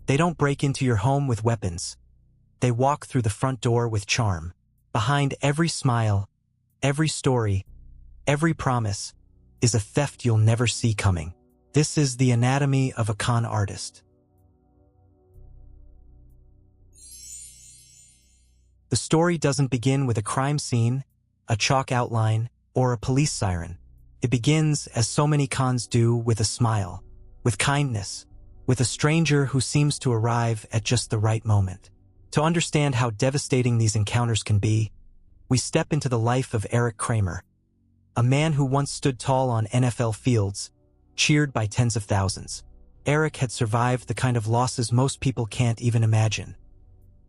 They don't break into your home with weapons. They walk through the front door with charm. Behind every smile, every story, every promise is a theft you'll never see coming. This is the anatomy of a con artist. The story doesn't begin with a crime scene, a chalk outline, or a police siren. It begins, as so many cons do, with a smile, with kindness, with a stranger who seems to arrive at just the right moment. To understand how devastating these encounters can be, we step into the life of Erik Kramer, a man who once stood tall on NFL fields, cheered by tens of thousands. Erik had survived the kind of losses most people can't even imagine.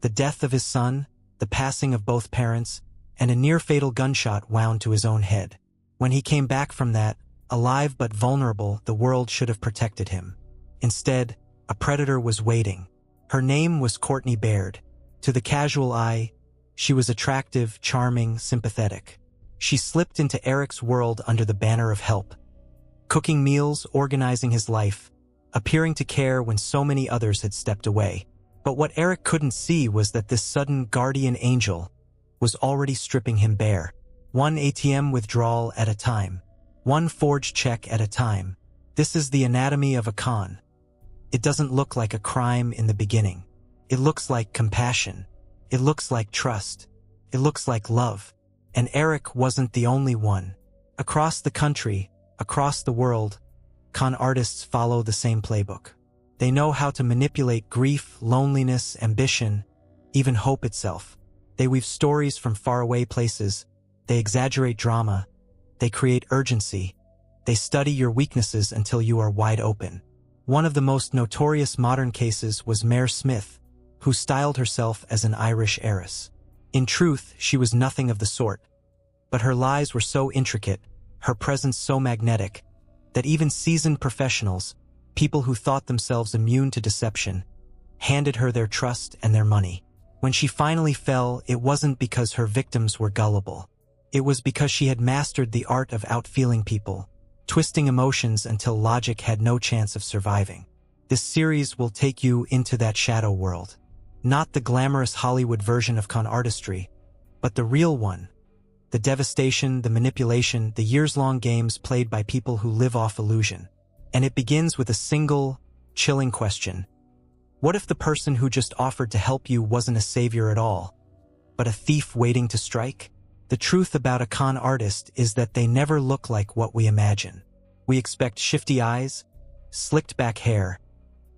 The death of his son, the passing of both parents, and a near-fatal gunshot wound to his own head. When he came back from that, alive but vulnerable, the world should have protected him. Instead, a predator was waiting. Her name was Courtney Baird. To the casual eye, she was attractive, charming, sympathetic. She slipped into Erik's world under the banner of help, cooking meals, organizing his life, appearing to care when so many others had stepped away. But what Erik couldn't see was that this sudden guardian angel was already stripping him bare. One ATM withdrawal at a time, one forged check at a time. This is the anatomy of a con. It doesn't look like a crime in the beginning. It looks like compassion. It looks like trust. It looks like love. And Erik wasn't the only one. Across the country, across the world, con artists follow the same playbook. They know how to manipulate grief, loneliness, ambition, even hope itself. They weave stories from faraway places. They exaggerate drama. They create urgency. They study your weaknesses until you are wide open. One of the most notorious modern cases was Mair Smyth, who styled herself as an Irish heiress. In truth, she was nothing of the sort. But her lies were so intricate, her presence so magnetic, that even seasoned professionals, people who thought themselves immune to deception, handed her their trust and their money. When she finally fell, it wasn't because her victims were gullible. It was because she had mastered the art of outfeeling people, twisting emotions until logic had no chance of surviving. This series will take you into that shadow world. Not the glamorous Hollywood version of con artistry, but the real one. The devastation, the manipulation, the years-long games played by people who live off illusion. And it begins with a single, chilling question. What if the person who just offered to help you wasn't a savior at all, but a thief waiting to strike? The truth about a con artist is that they never look like what we imagine. We expect shifty eyes, slicked back hair,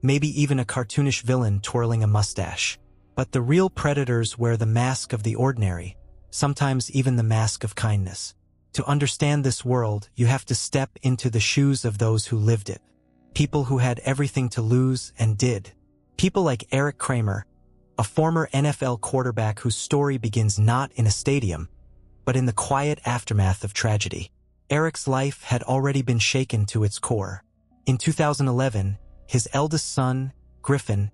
maybe even a cartoonish villain twirling a mustache. But the real predators wear the mask of the ordinary, sometimes even the mask of kindness. To understand this world, you have to step into the shoes of those who lived it. People who had everything to lose and did. People like Erik Kramer, a former NFL quarterback whose story begins not in a stadium, but in the quiet aftermath of tragedy. Erik's life had already been shaken to its core. In 2011, his eldest son, Griffin,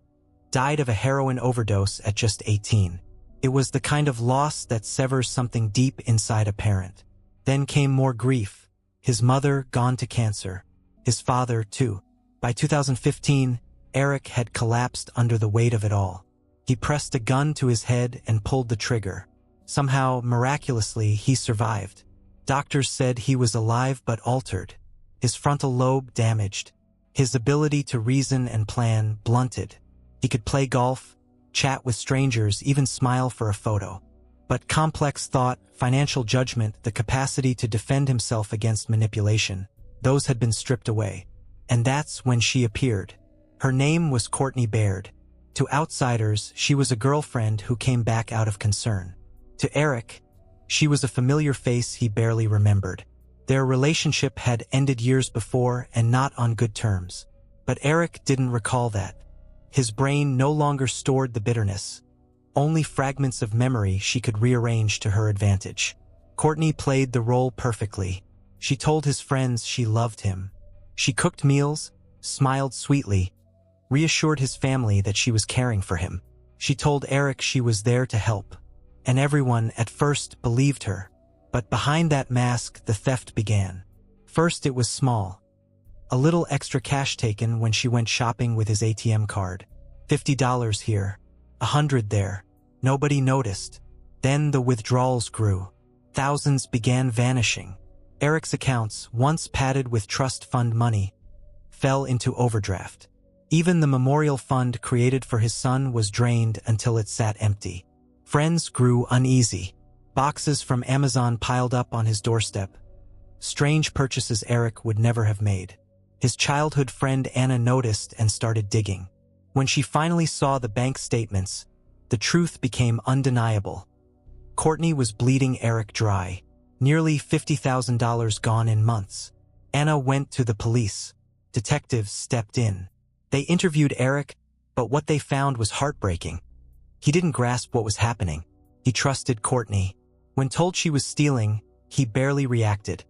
died of a heroin overdose at just 18. It was the kind of loss that severs something deep inside a parent. Then came more grief. His mother gone to cancer. His father, too. By 2015, Erik had collapsed under the weight of it all. He pressed a gun to his head and pulled the trigger. Somehow, miraculously, he survived. Doctors said he was alive but altered. His frontal lobe damaged. His ability to reason and plan blunted. He could play golf, chat with strangers, even smile for a photo. But complex thought, financial judgment, the capacity to defend himself against manipulation, those had been stripped away. And that's when she appeared. Her name was Courtney Baird. To outsiders, she was a girlfriend who came back out of concern. To Erik, she was a familiar face he barely remembered. Their relationship had ended years before and not on good terms. But Erik didn't recall that. His brain no longer stored the bitterness. Only fragments of memory she could rearrange to her advantage. Courtney played the role perfectly. She told his friends she loved him. She cooked meals, smiled sweetly, reassured his family that she was caring for him. She told Erik she was there to help. And everyone, at first, believed her. But behind that mask, the theft began. First, it was small. A little extra cash taken when she went shopping with his ATM card. $50 here, $100 there. Nobody noticed. Then the withdrawals grew. Thousands began vanishing. Erik's accounts, once padded with trust fund money, fell into overdraft. Even the memorial fund created for his son was drained until it sat empty. Friends grew uneasy. Boxes from Amazon piled up on his doorstep. Strange purchases Erik would never have made. His childhood friend Anna noticed and started digging. When she finally saw the bank statements, the truth became undeniable. Courtney was bleeding Erik dry. Nearly $50,000 gone in months. Anna went to the police. Detectives stepped in. They interviewed Erik, but what they found was heartbreaking. He didn't grasp what was happening. He trusted Courtney. When told she was stealing, he barely reacted,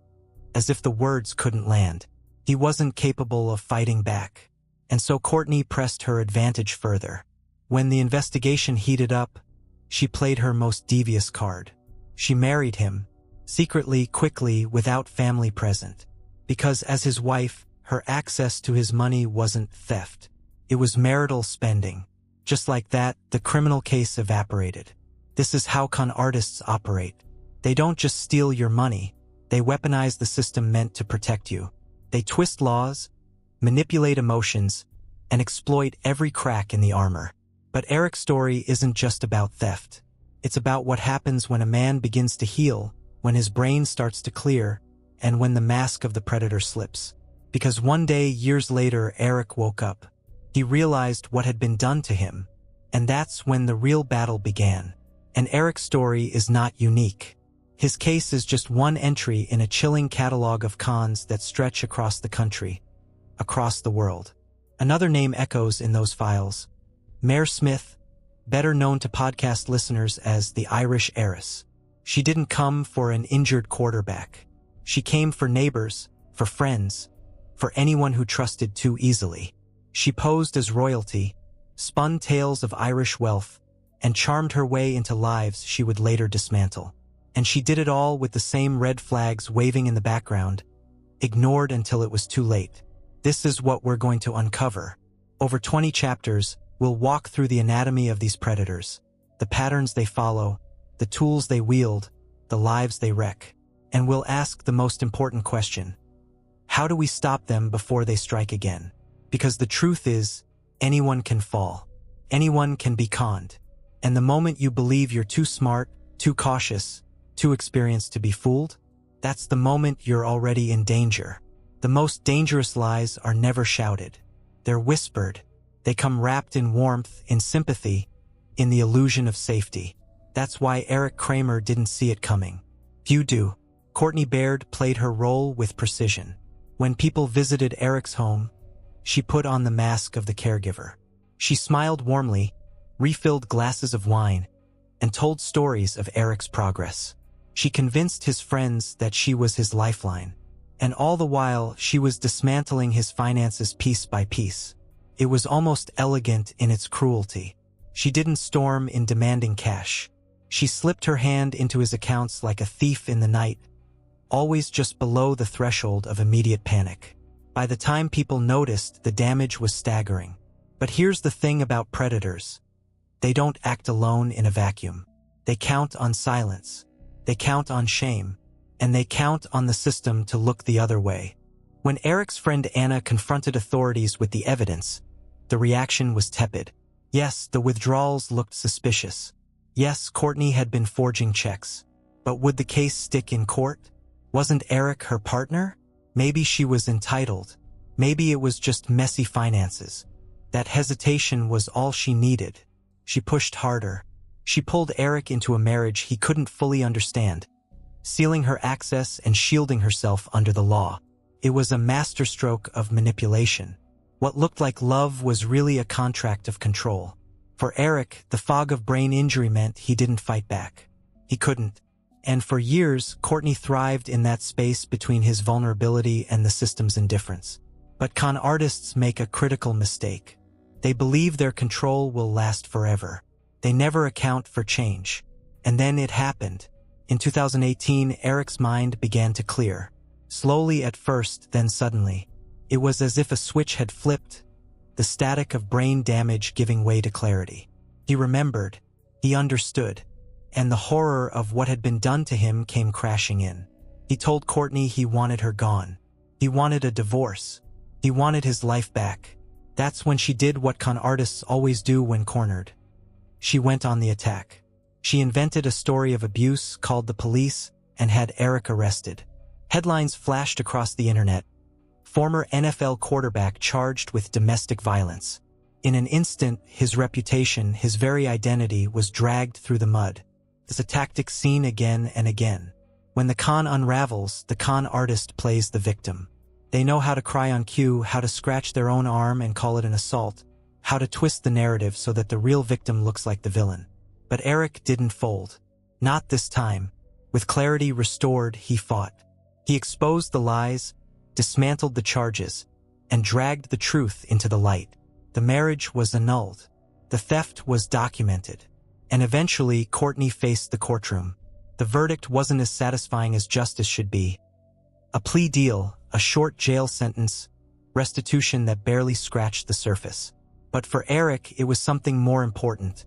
as if the words couldn't land. He wasn't capable of fighting back. And so Courtney pressed her advantage further. When the investigation heated up, she played her most devious card. She married him, secretly, quickly, without family present. Because as his wife, her access to his money wasn't theft. It was marital spending. Just like that, the criminal case evaporated. This is how con artists operate. They don't just steal your money. They weaponize the system meant to protect you. They twist laws, manipulate emotions, and exploit every crack in the armor. But Erik's story isn't just about theft. It's about what happens when a man begins to heal, when his brain starts to clear, and when the mask of the predator slips. Because one day, years later, Erik woke up. He realized what had been done to him, and that's when the real battle began. And Erik's story is not unique. His case is just one entry in a chilling catalog of cons that stretch across the country, across the world. Another name echoes in those files. Mair Smyth, better known to podcast listeners as the Irish Heiress. She didn't come for an injured quarterback. She came for neighbors, for friends, for anyone who trusted too easily. She posed as royalty, spun tales of Irish wealth, and charmed her way into lives she would later dismantle. And she did it all with the same red flags waving in the background, ignored until it was too late. This is what we're going to uncover. Over 20 chapters, we'll walk through the anatomy of these predators, the patterns they follow, the tools they wield, the lives they wreck. And we'll ask the most important question. How do we stop them before they strike again? Because the truth is, anyone can fall. Anyone can be conned. And the moment you believe you're too smart, too cautious, too experienced to be fooled, that's the moment you're already in danger. The most dangerous lies are never shouted. They're whispered. They come wrapped in warmth, in sympathy, in the illusion of safety. That's why Erik Kramer didn't see it coming. Few do. Courtney Baird played her role with precision. When people visited Erik's home, she put on the mask of the caregiver. She smiled warmly, refilled glasses of wine, and told stories of Erik's progress. She convinced his friends that she was his lifeline. And all the while, she was dismantling his finances piece by piece. It was almost elegant in its cruelty. She didn't storm in demanding cash. She slipped her hand into his accounts like a thief in the night, always just below the threshold of immediate panic. By the time people noticed, the damage was staggering. But here's the thing about predators. They don't act alone in a vacuum. They count on silence. They count on shame. And they count on the system to look the other way. When Erik's friend Anna confronted authorities with the evidence, the reaction was tepid. Yes, the withdrawals looked suspicious. Yes, Courtney had been forging checks. But would the case stick in court? Wasn't Erik her partner? Maybe she was entitled. Maybe it was just messy finances. That hesitation was all she needed. She pushed harder. She pulled Erik into a marriage he couldn't fully understand, sealing her access and shielding herself under the law. It was a masterstroke of manipulation. What looked like love was really a contract of control. For Erik, the fog of brain injury meant he didn't fight back. He couldn't. And for years, Courtney thrived in that space between his vulnerability and the system's indifference. But con artists make a critical mistake. They believe their control will last forever. They never account for change. And then it happened. In 2018, Erik's mind began to clear. Slowly at first, then suddenly. It was as if a switch had flipped, the static of brain damage giving way to clarity. He remembered, he understood, and the horror of what had been done to him came crashing in. He told Courtney he wanted her gone. He wanted a divorce. He wanted his life back. That's when she did what con artists always do when cornered. She went on the attack. She invented a story of abuse, called the police, and had Erik arrested. Headlines flashed across the internet. Former NFL quarterback charged with domestic violence. In an instant, his reputation, his very identity, was dragged through the mud. It's a tactic seen again and again. When the con unravels, the con artist plays the victim. They know how to cry on cue, how to scratch their own arm and call it an assault, how to twist the narrative so that the real victim looks like the villain. But Erik didn't fold. Not this time. With clarity restored, he fought. He exposed the lies, dismantled the charges, and dragged the truth into the light. The marriage was annulled. The theft was documented. And eventually, Courtney faced the courtroom. The verdict wasn't as satisfying as justice should be. A plea deal, a short jail sentence, restitution that barely scratched the surface. But for Erik, it was something more important.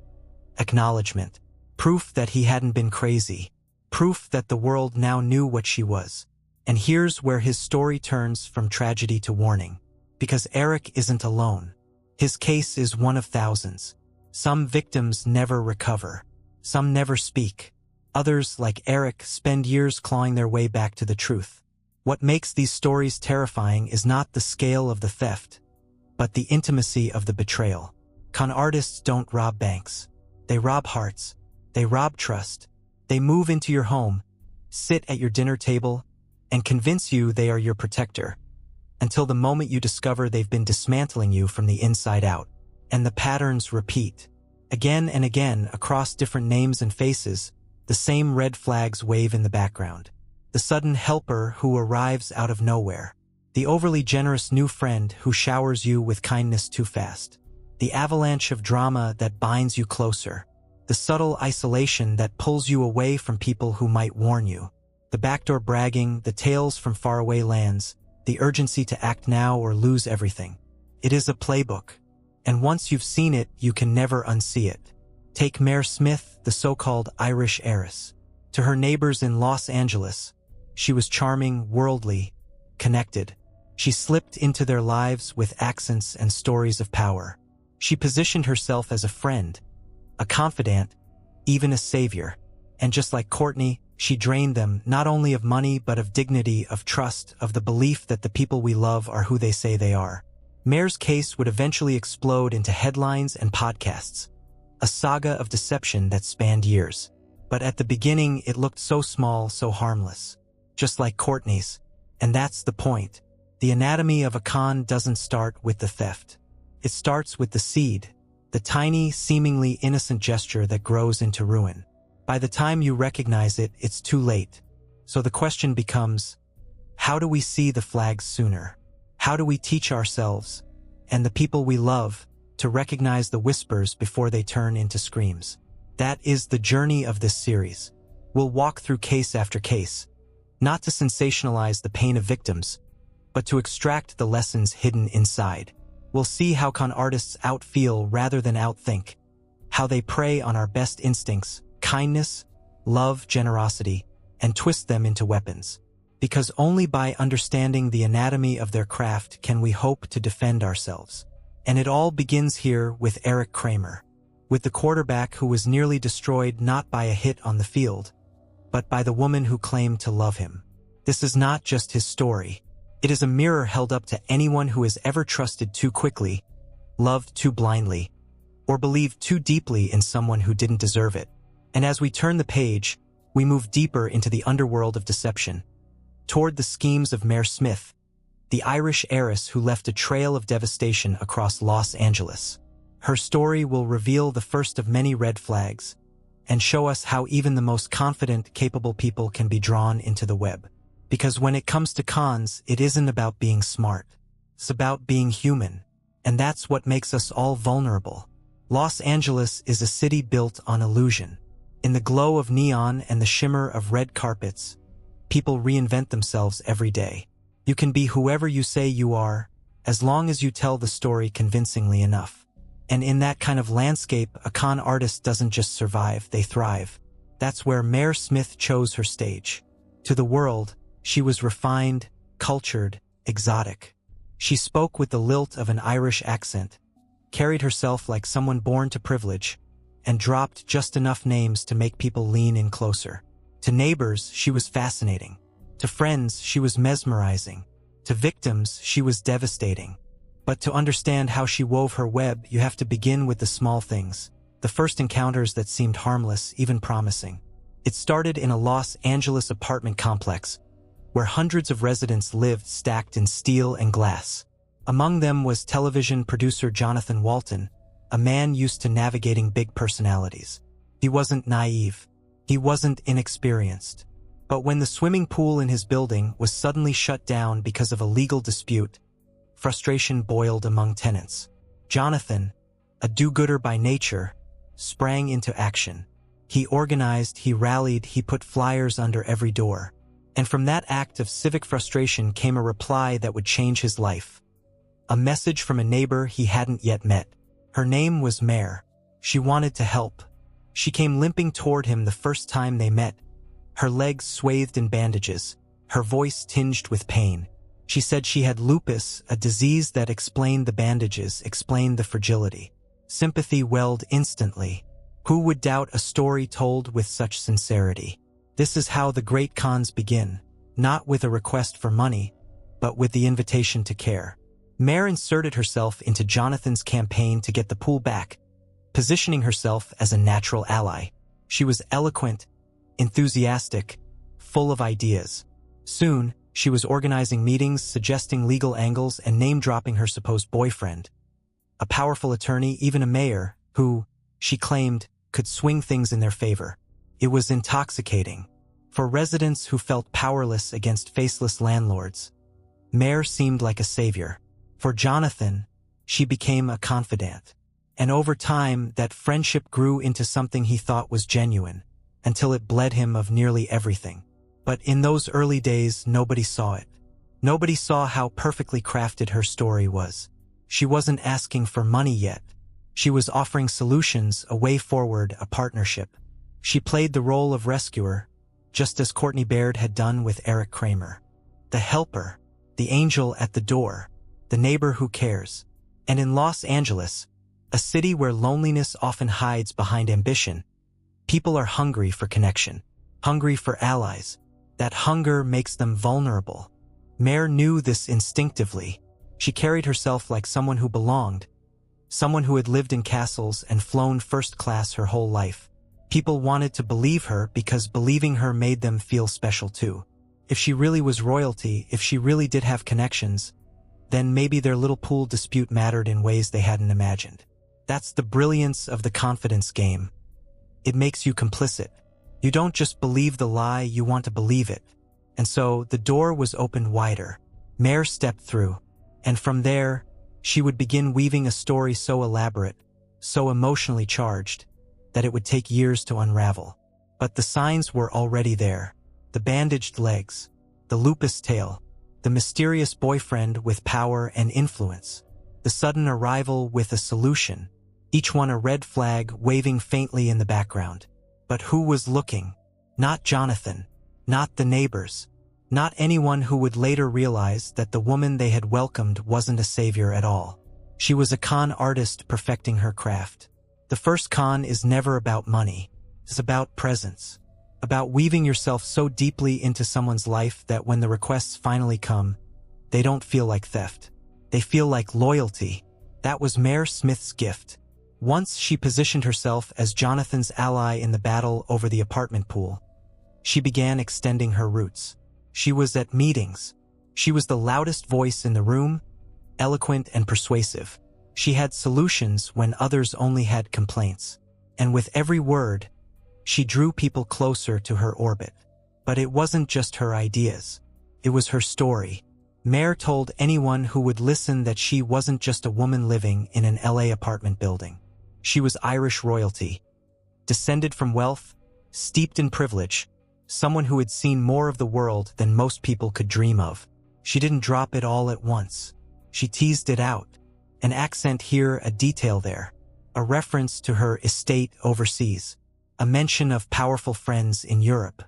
Acknowledgement. Proof that he hadn't been crazy. Proof that the world now knew what she was. And here's where his story turns from tragedy to warning. Because Erik isn't alone. His case is one of thousands. Some victims never recover. Some never speak. Others, like Erik, spend years clawing their way back to the truth. What makes these stories terrifying is not the scale of the theft, but the intimacy of the betrayal. Con artists don't rob banks. They rob hearts. They rob trust. They move into your home, sit at your dinner table, and convince you they are your protector, until the moment you discover they've been dismantling you from the inside out. And the patterns repeat. Again and again, across different names and faces, the same red flags wave in the background. The sudden helper who arrives out of nowhere. The overly generous new friend who showers you with kindness too fast. The avalanche of drama that binds you closer. The subtle isolation that pulls you away from people who might warn you. The backdoor bragging, the tales from faraway lands, the urgency to act now or lose everything. It is a playbook. And once you've seen it, you can never unsee it. Take Mair Smyth, the so-called Irish heiress. To her neighbors in Los Angeles, she was charming, worldly, connected. She slipped into their lives with accents and stories of power. She positioned herself as a friend, a confidant, even a savior. And just like Courtney, she drained them not only of money but of dignity, of trust, of the belief that the people we love are who they say they are. Mair's case would eventually explode into headlines and podcasts, a saga of deception that spanned years. But at the beginning, it looked so small, so harmless. Just like Courtney's. And that's the point. The anatomy of a con doesn't start with the theft. It starts with the seed, the tiny, seemingly innocent gesture that grows into ruin. By the time you recognize it, it's too late. So the question becomes, how do we see the flags sooner? How do we teach ourselves, and the people we love, to recognize the whispers before they turn into screams? That is the journey of this series. We'll walk through case after case, not to sensationalize the pain of victims, but to extract the lessons hidden inside. We'll see how con artists outfeel rather than outthink, how they prey on our best instincts, kindness, love, generosity, and twist them into weapons. Because only by understanding the anatomy of their craft can we hope to defend ourselves. And it all begins here with Erik Kramer, with the quarterback who was nearly destroyed not by a hit on the field, but by the woman who claimed to love him. This is not just his story. It is a mirror held up to anyone who has ever trusted too quickly, loved too blindly, or believed too deeply in someone who didn't deserve it. And as we turn the page, we move deeper into the underworld of deception, toward the schemes of Mair Smyth, the Irish heiress who left a trail of devastation across Los Angeles. Her story will reveal the first of many red flags, and show us how even the most confident, capable people can be drawn into the web. Because when it comes to cons, it isn't about being smart. It's about being human. And that's what makes us all vulnerable. Los Angeles is a city built on illusion. In the glow of neon and the shimmer of red carpets, people reinvent themselves every day. You can be whoever you say you are, as long as you tell the story convincingly enough. And in that kind of landscape, a con artist doesn't just survive, they thrive. That's where Mair Smyth chose her stage. To the world, she was refined, cultured, exotic. She spoke with the lilt of an Irish accent, carried herself like someone born to privilege, and dropped just enough names to make people lean in closer. To neighbors, she was fascinating. To friends, she was mesmerizing. To victims, she was devastating. But to understand how she wove her web, you have to begin with the small things, the first encounters that seemed harmless, even promising. It started in a Los Angeles apartment complex, where hundreds of residents lived stacked in steel and glass. Among them was television producer Johnathan Walton, a man used to navigating big personalities. He wasn't naive. He wasn't inexperienced. But when the swimming pool in his building was suddenly shut down because of a legal dispute, frustration boiled among tenants. Johnathan, a do-gooder by nature, sprang into action. He organized, he rallied, he put flyers under every door. And from that act of civic frustration came a reply that would change his life. A message from a neighbor he hadn't yet met. Her name was Mair. She wanted to help. She came limping toward him the first time they met, her legs swathed in bandages, her voice tinged with pain. She said she had lupus, a disease that explained the bandages, explained the fragility. Sympathy welled instantly. Who would doubt a story told with such sincerity? This is how the great cons begin, not with a request for money, but with the invitation to care. Mair inserted herself into Johnathan's campaign to get the pool back, positioning herself as a natural ally. She was eloquent, enthusiastic, full of ideas. Soon, she was organizing meetings, suggesting legal angles, and name-dropping her supposed boyfriend, a powerful attorney, even a mayor, who, she claimed, could swing things in their favor. It was intoxicating. For residents who felt powerless against faceless landlords, Mair seemed like a savior. For Johnathan, she became a confidant. And over time, that friendship grew into something he thought was genuine, until it bled him of nearly everything. But in those early days, nobody saw it. Nobody saw how perfectly crafted her story was. She wasn't asking for money yet. She was offering solutions, a way forward, a partnership. She played the role of rescuer, just as Courtney Baird had done with Erik Kramer. The helper, the angel at the door, the neighbor who cares. And in Los Angeles, a city where loneliness often hides behind ambition, people are hungry for connection, hungry for allies. That hunger makes them vulnerable. Mair knew this instinctively. She carried herself like someone who belonged, someone who had lived in castles and flown first class her whole life. People wanted to believe her because believing her made them feel special too. If she really was royalty, if she really did have connections, then maybe their little pool dispute mattered in ways they hadn't imagined. That's the brilliance of the confidence game. It makes you complicit. You don't just believe the lie, you want to believe it. And so the door was opened wider. Mair stepped through. And from there, she would begin weaving a story so elaborate, so emotionally charged, that it would take years to unravel. But the signs were already there. The bandaged legs, the lupus tail, the mysterious boyfriend with power and influence, the sudden arrival with a solution, each one a red flag waving faintly in the background. But who was looking? Not Johnathan, not the neighbors, not anyone who would later realize that the woman they had welcomed wasn't a savior at all. She was a con artist perfecting her craft. The first con is never about money. It's about presence, about weaving yourself so deeply into someone's life that when the requests finally come, they don't feel like theft. They feel like loyalty. That was Mair Smyth's gift. Once she positioned herself as Johnathan's ally in the battle over the apartment pool, she began extending her roots. She was at meetings. She was the loudest voice in the room, eloquent and persuasive. She had solutions when others only had complaints. And with every word, she drew people closer to her orbit. But it wasn't just her ideas. It was her story. Mair told anyone who would listen that she wasn't just a woman living in an LA apartment building. She was Irish royalty, descended from wealth, steeped in privilege, someone who had seen more of the world than most people could dream of. She didn't drop it all at once. She teased it out. An accent here, a detail there. A reference to her estate overseas. A mention of powerful friends in Europe.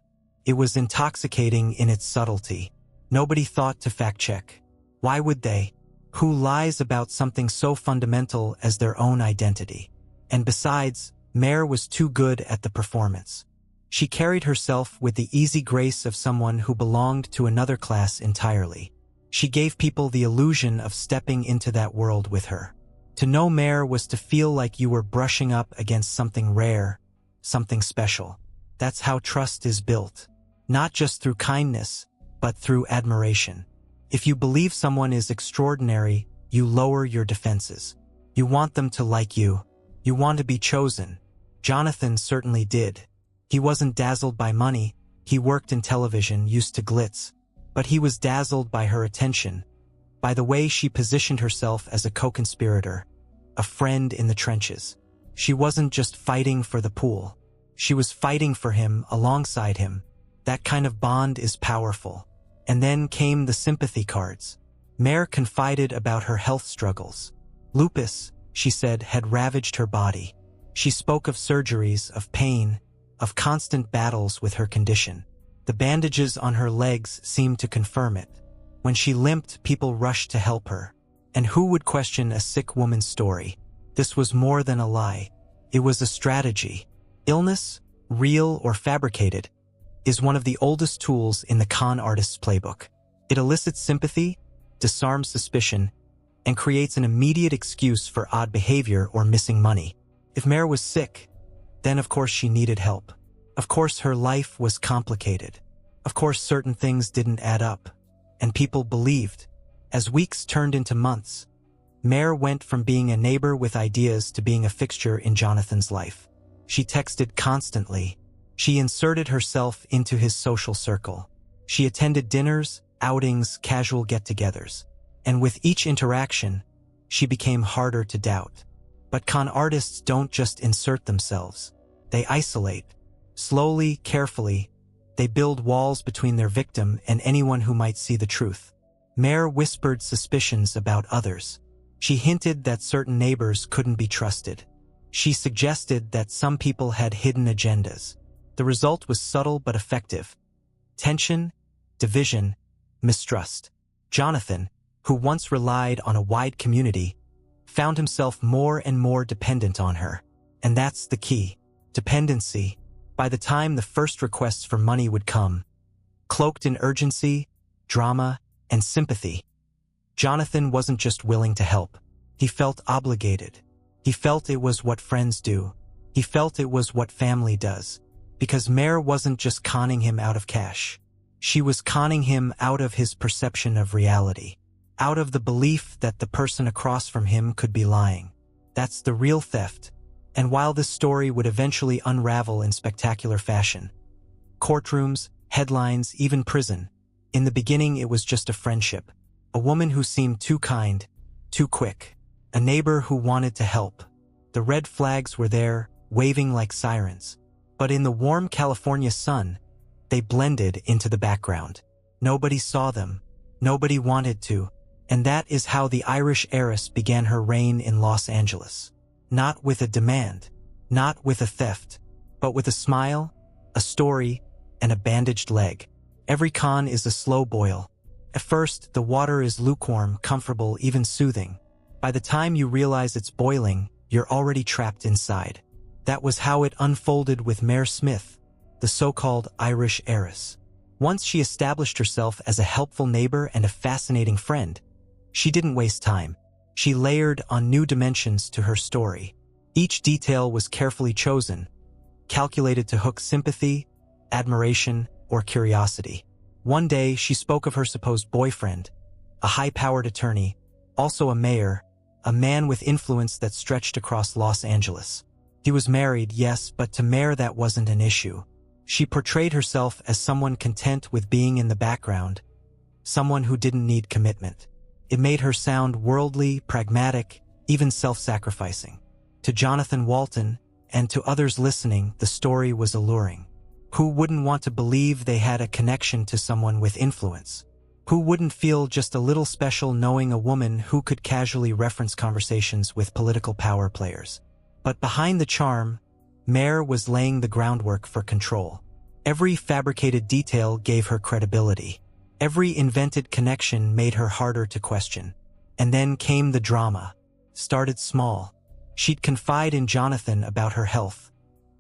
It was intoxicating in its subtlety. Nobody thought to fact-check. Why would they? Who lies about something so fundamental as their own identity? And besides, Mair was too good at the performance. She carried herself with the easy grace of someone who belonged to another class entirely. She gave people the illusion of stepping into that world with her. To know Mair was to feel like you were brushing up against something rare, something special. That's how trust is built. Not just through kindness, but through admiration. If you believe someone is extraordinary, you lower your defenses. You want them to like you. You want to be chosen. Johnathan certainly did. He wasn't dazzled by money. He worked in television, used to glitz. But he was dazzled by her attention, by the way she positioned herself as a co-conspirator, a friend in the trenches. She wasn't just fighting for the pool. She was fighting for him, alongside him. That kind of bond is powerful. And then came the sympathy cards. Mair confided about her health struggles. Lupus, she said, had ravaged her body. She spoke of surgeries, of pain, of constant battles with her condition. The bandages on her legs seemed to confirm it. When she limped, people rushed to help her. And who would question a sick woman's story? This was more than a lie. It was a strategy. Illness, real or fabricated, is one of the oldest tools in the con artist's playbook. It elicits sympathy, disarms suspicion, and creates an immediate excuse for odd behavior or missing money. If Mair was sick, then of course she needed help. Of course her life was complicated. Of course certain things didn't add up. And people believed. As weeks turned into months, Mair went from being a neighbor with ideas to being a fixture in Johnathan's life. She texted constantly. She inserted herself into his social circle. She attended dinners, outings, casual get-togethers. And with each interaction, she became harder to doubt. But con artists don't just insert themselves. They isolate. Slowly, carefully, they build walls between their victim and anyone who might see the truth. Mair whispered suspicions about others. She hinted that certain neighbors couldn't be trusted. She suggested that some people had hidden agendas. The result was subtle but effective. Tension, division, mistrust. Johnathan, who once relied on a wide community, found himself more and more dependent on her. And that's the key. Dependency. By the time the first requests for money would come, cloaked in urgency, drama, and sympathy, Johnathan wasn't just willing to help. He felt obligated. He felt it was what friends do. He felt it was what family does. Because Mair wasn't just conning him out of cash. She was conning him out of his perception of reality. Out of the belief that the person across from him could be lying. That's the real theft. And while this story would eventually unravel in spectacular fashion, courtrooms, headlines, even prison, in the beginning it was just a friendship. A woman who seemed too kind, too quick. A neighbor who wanted to help. The red flags were there, waving like sirens. But in the warm California sun, they blended into the background. Nobody saw them. Nobody wanted to. And that is how the Irish heiress began her reign in Los Angeles. Not with a demand, not with a theft, but with a smile, a story, and a bandaged leg. Every con is a slow boil. At first, the water is lukewarm, comfortable, even soothing. By the time you realize it's boiling, you're already trapped inside. That was how it unfolded with Mair Smyth, the so-called Irish heiress. Once she established herself as a helpful neighbor and a fascinating friend, she didn't waste time. She layered on new dimensions to her story. Each detail was carefully chosen, calculated to hook sympathy, admiration, or curiosity. One day, she spoke of her supposed boyfriend, a high-powered attorney, also a mayor, a man with influence that stretched across Los Angeles. He was married, yes, but to Mair that wasn't an issue. She portrayed herself as someone content with being in the background, someone who didn't need commitment. It made her sound worldly, pragmatic, even self-sacrificing. To Johnathan, Walton, and to others listening, the story was alluring. Who wouldn't want to believe they had a connection to someone with influence? Who wouldn't feel just a little special knowing a woman who could casually reference conversations with political power players? But behind the charm, Mair was laying the groundwork for control. Every fabricated detail gave her credibility. Every invented connection made her harder to question. And then came the drama. Started small. She'd confide in Johnathan about her health,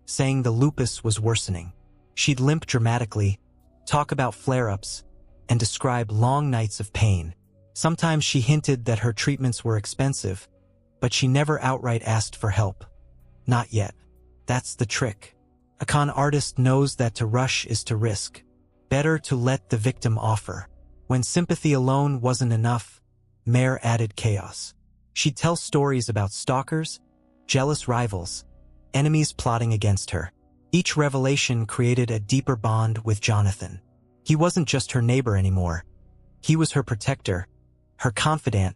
saying the lupus was worsening. She'd limp dramatically, talk about flare-ups, and describe long nights of pain. Sometimes she hinted that her treatments were expensive, but she never outright asked for help. Not yet. That's the trick. A con artist knows that to rush is to risk. Better to let the victim offer. When sympathy alone wasn't enough, Mair added chaos. She'd tell stories about stalkers, jealous rivals, enemies plotting against her. Each revelation created a deeper bond with Johnathan. He wasn't just her neighbor anymore. He was her protector, her confidant,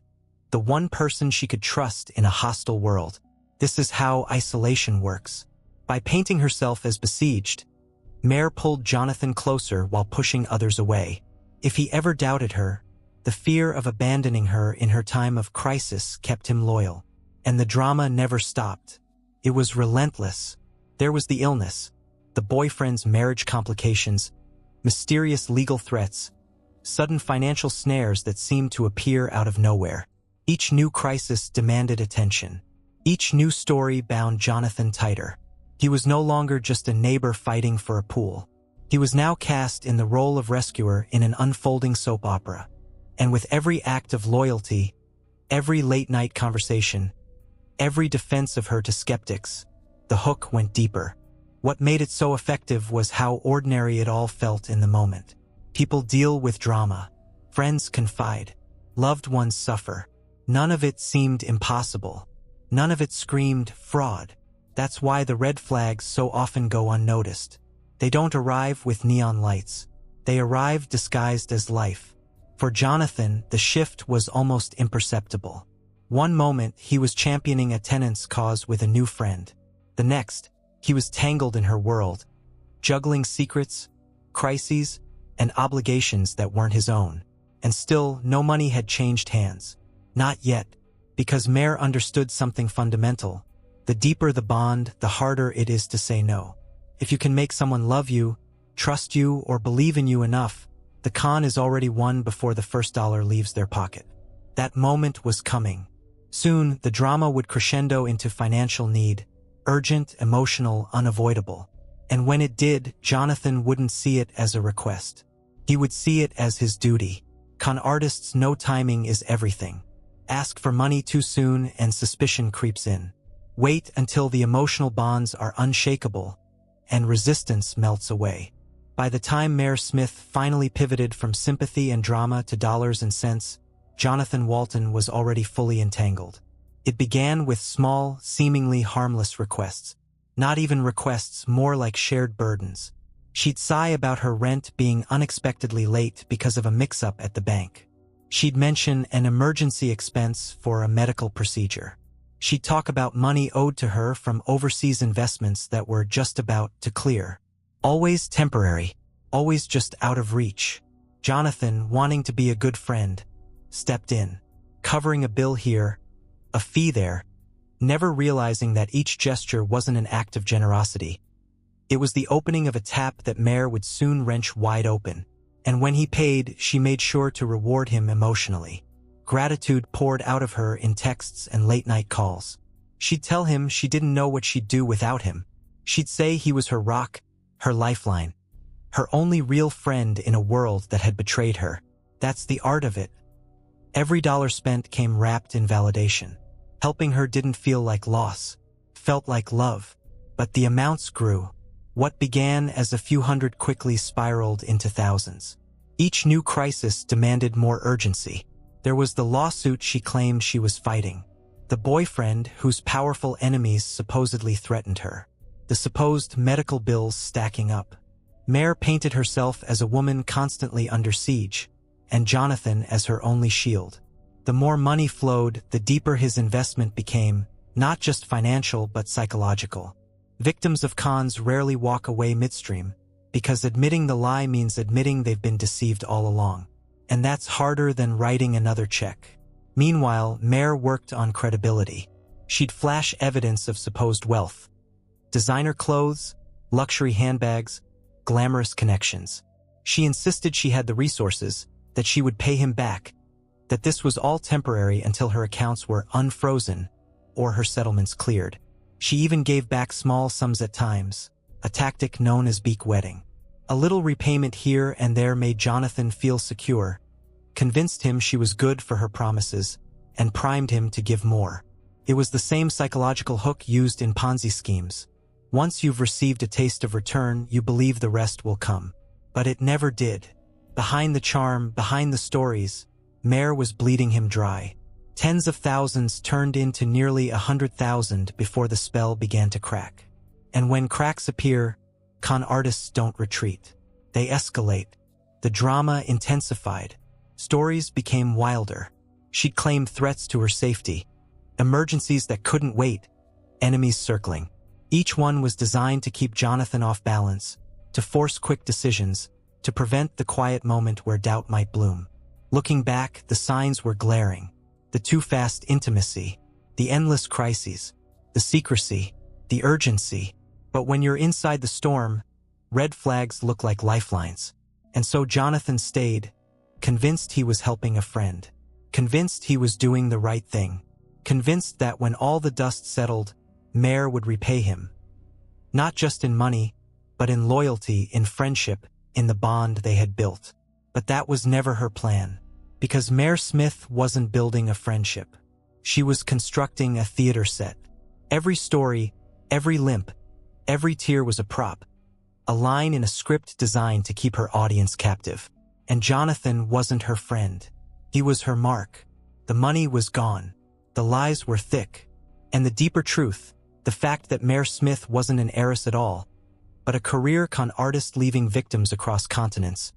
the one person she could trust in a hostile world. This is how isolation works. By painting herself as besieged, Mair pulled Johnathan closer while pushing others away. If he ever doubted her, the fear of abandoning her in her time of crisis kept him loyal. And the drama never stopped. It was relentless. There was the illness, the boyfriend's marriage complications, mysterious legal threats, sudden financial snares that seemed to appear out of nowhere. Each new crisis demanded attention. Each new story bound Johnathan tighter. He was no longer just a neighbor fighting for a pool. He was now cast in the role of rescuer in an unfolding soap opera. And with every act of loyalty, every late-night conversation, every defense of her to skeptics, the hook went deeper. What made it so effective was how ordinary it all felt in the moment. People deal with drama. Friends confide. Loved ones suffer. None of it seemed impossible. None of it screamed fraud. That's why the red flags so often go unnoticed. They don't arrive with neon lights. They arrive disguised as life. For Johnathan, the shift was almost imperceptible. One moment, he was championing a tenant's cause with a new friend. The next, he was tangled in her world, juggling secrets, crises, and obligations that weren't his own. And still, no money had changed hands. Not yet, because Mair understood something fundamental. The deeper the bond, the harder it is to say no. If you can make someone love you, trust you, or believe in you enough, the con is already won before the first dollar leaves their pocket. That moment was coming. Soon, the drama would crescendo into financial need, urgent, emotional, unavoidable. And when it did, Johnathan wouldn't see it as a request. He would see it as his duty. Con artists know timing is everything. Ask for money too soon and suspicion creeps in. Wait until the emotional bonds are unshakable and resistance melts away. By the time Mair Smyth finally pivoted from sympathy and drama to dollars and cents, Johnathan Walton was already fully entangled. It began with small, seemingly harmless requests. Not even requests, more like shared burdens. She'd sigh about her rent being unexpectedly late because of a mix-up at the bank. She'd mention an emergency expense for a medical procedure. She'd talk about money owed to her from overseas investments that were just about to clear. Always temporary, always just out of reach. Johnathan, wanting to be a good friend, stepped in, covering a bill here, a fee there, never realizing that each gesture wasn't an act of generosity. It was the opening of a tap that Mair would soon wrench wide open. And when he paid, she made sure to reward him emotionally. Gratitude poured out of her in texts and late-night calls. She'd tell him she didn't know what she'd do without him. She'd say he was her rock, her lifeline, her only real friend in a world that had betrayed her. That's the art of it. Every dollar spent came wrapped in validation. Helping her didn't feel like loss, felt like love. But the amounts grew. What began as a few hundred quickly spiraled into thousands. Each new crisis demanded more urgency. There was the lawsuit she claimed she was fighting. The boyfriend whose powerful enemies supposedly threatened her. The supposed medical bills stacking up. Mair painted herself as a woman constantly under siege, and Johnathan as her only shield. The more money flowed, the deeper his investment became, not just financial but psychological. Victims of cons rarely walk away midstream, because admitting the lie means admitting they've been deceived all along. and that's harder than writing another check. Meanwhile, Mair worked on credibility. She'd flash evidence of supposed wealth. Designer clothes, luxury handbags, glamorous connections. She insisted she had the resources, that she would pay him back, that this was all temporary until her accounts were unfrozen or her settlements cleared. She even gave back small sums at times, a tactic known as beak wedding. A little repayment here and there made Johnathan feel secure, convinced him she was good for her promises, and primed him to give more. It was the same psychological hook used in Ponzi schemes. Once you've received a taste of return, you believe the rest will come. But it never did. Behind the charm, behind the stories, Mair was bleeding him dry. Tens of thousands turned into nearly 100,000 before the spell began to crack. And when cracks appear, con artists don't retreat. They escalate. The drama intensified. Stories became wilder. She'd claim threats to her safety, emergencies that couldn't wait, enemies circling. Each one was designed to keep Johnathan off balance, to force quick decisions, to prevent the quiet moment where doubt might bloom. Looking back, the signs were glaring. The too fast intimacy, the endless crises, the secrecy, the urgency. But when you're inside the storm, red flags look like lifelines. And so Johnathan stayed, convinced he was helping a friend, convinced he was doing the right thing, convinced that when all the dust settled, Mair would repay him. Not just in money, but in loyalty, in friendship, in the bond they had built. But that was never her plan, because Mair Smyth wasn't building a friendship. She was constructing a theater set. Every story, every limp, every tear was a prop, a line in a script designed to keep her audience captive. And Johnathan wasn't her friend. He was her mark. The money was gone. The lies were thick. And the deeper truth, the fact that Mair Smyth wasn't an heiress at all, but a career con artist leaving victims across continents,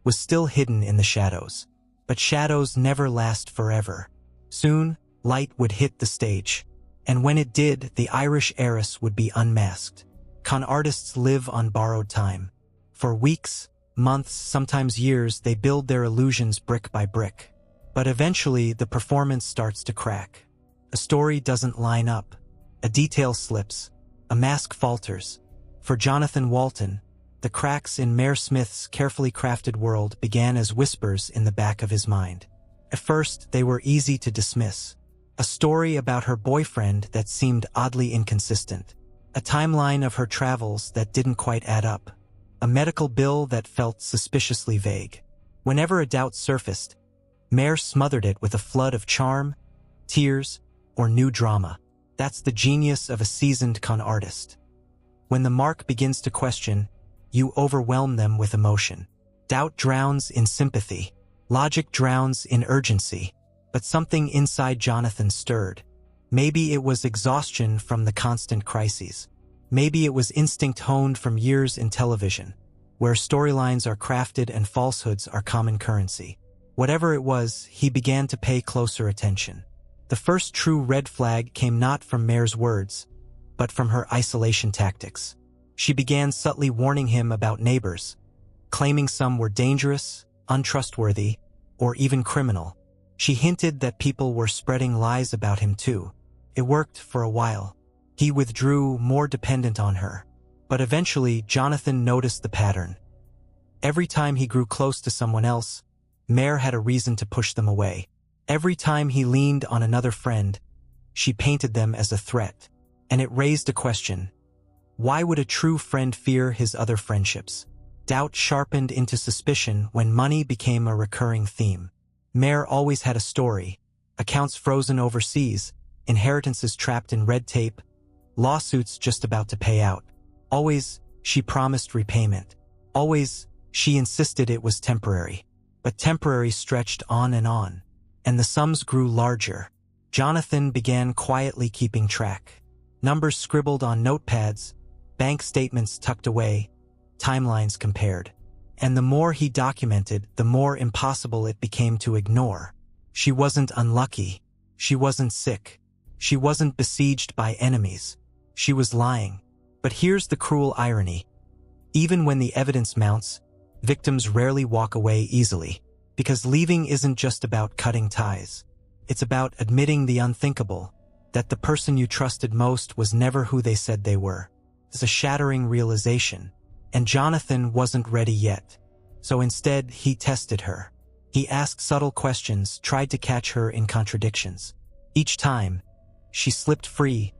was still hidden in the shadows. But shadows never last forever. Soon, light would hit the stage. And when it did, the Irish heiress would be unmasked. Con artists live on borrowed time. For weeks, months, sometimes years, they build their illusions brick by brick. But eventually, the performance starts to crack. A story doesn't line up. A detail slips. A mask falters. For Johnathan Walton, the cracks in Mair Smyth's carefully crafted world began as whispers in the back of his mind. At first, they were easy to dismiss. A story about her boyfriend that seemed oddly inconsistent. A timeline of her travels that didn't quite add up. A medical bill that felt suspiciously vague. Whenever a doubt surfaced, Mair smothered it with a flood of charm, tears, or new drama. That's the genius of a seasoned con artist. When the mark begins to question, you overwhelm them with emotion. Doubt drowns in sympathy. Logic drowns in urgency. But something inside Johnathan stirred. Maybe it was exhaustion from the constant crises. Maybe it was instinct honed from years in television, where storylines are crafted and falsehoods are common currency. Whatever it was, he began to pay closer attention. The first true red flag came not from Mair's words, but from her isolation tactics. She began subtly warning him about neighbors, claiming some were dangerous, untrustworthy, or even criminal. She hinted that people were spreading lies about him too. It worked for a while. He withdrew, more dependent on her. But eventually, Johnathan noticed the pattern. Every time he grew close to someone else, Mair had a reason to push them away. Every time he leaned on another friend, she painted them as a threat. And it raised a question. Why would a true friend fear his other friendships? Doubt sharpened into suspicion when money became a recurring theme. Mair always had a story. Accounts frozen overseas, inheritances trapped in red tape, lawsuits just about to pay out. Always, she promised repayment. Always, she insisted it was temporary. But temporary stretched on, and the sums grew larger. Johnathan began quietly keeping track. Numbers scribbled on notepads, bank statements tucked away, timelines compared. And the more he documented, the more impossible it became to ignore. She wasn't unlucky. She wasn't sick. She wasn't besieged by enemies. She was lying. But here's the cruel irony. Even when the evidence mounts, victims rarely walk away easily. Because leaving isn't just about cutting ties. It's about admitting the unthinkable, that the person you trusted most was never who they said they were. It's a shattering realization, and Johnathan wasn't ready yet. So instead, he tested her. He asked subtle questions, tried to catch her in contradictions. Each time, she slipped free,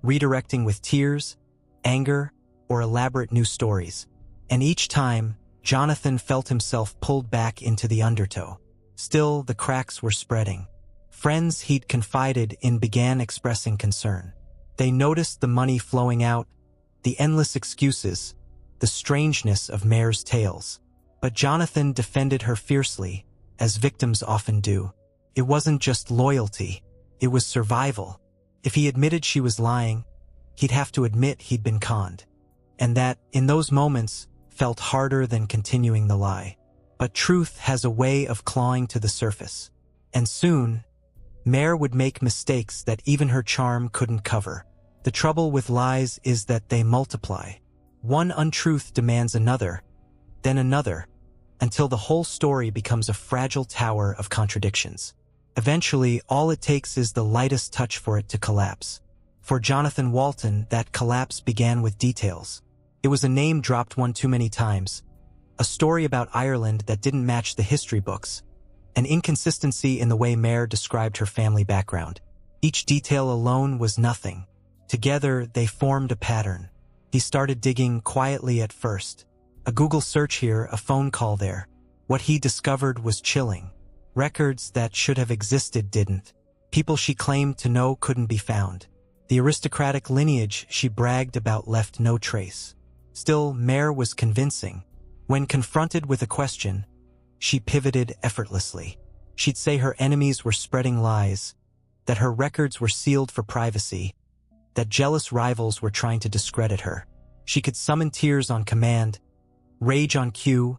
redirecting with tears, anger, or elaborate new stories. And each time, Johnathan felt himself pulled back into the undertow. Still, the cracks were spreading. Friends he'd confided in began expressing concern. They noticed the money flowing out, the endless excuses, the strangeness of Mair's tales. But Johnathan defended her fiercely, as victims often do. It wasn't just loyalty, it was survival. If he admitted she was lying, he'd have to admit he'd been conned. And that, in those moments, felt harder than continuing the lie. But truth has a way of clawing to the surface. And soon, Mair would make mistakes that even her charm couldn't cover. The trouble with lies is that they multiply. One untruth demands another, then another, until the whole story becomes a fragile tower of contradictions. Eventually, all it takes is the lightest touch for it to collapse. For Johnathan Walton, that collapse began with details. It was a name dropped one too many times, a story about Ireland that didn't match the history books, an inconsistency in the way Mair described her family background. Each detail alone was nothing. Together, they formed a pattern. He started digging quietly at first. A Google search here, a phone call there. What he discovered was chilling. Records that should have existed didn't. People she claimed to know couldn't be found. The aristocratic lineage she bragged about left no trace. Still, Mair was convincing. When confronted with a question, she pivoted effortlessly. She'd say her enemies were spreading lies, that her records were sealed for privacy, that jealous rivals were trying to discredit her. She could summon tears on command, rage on cue,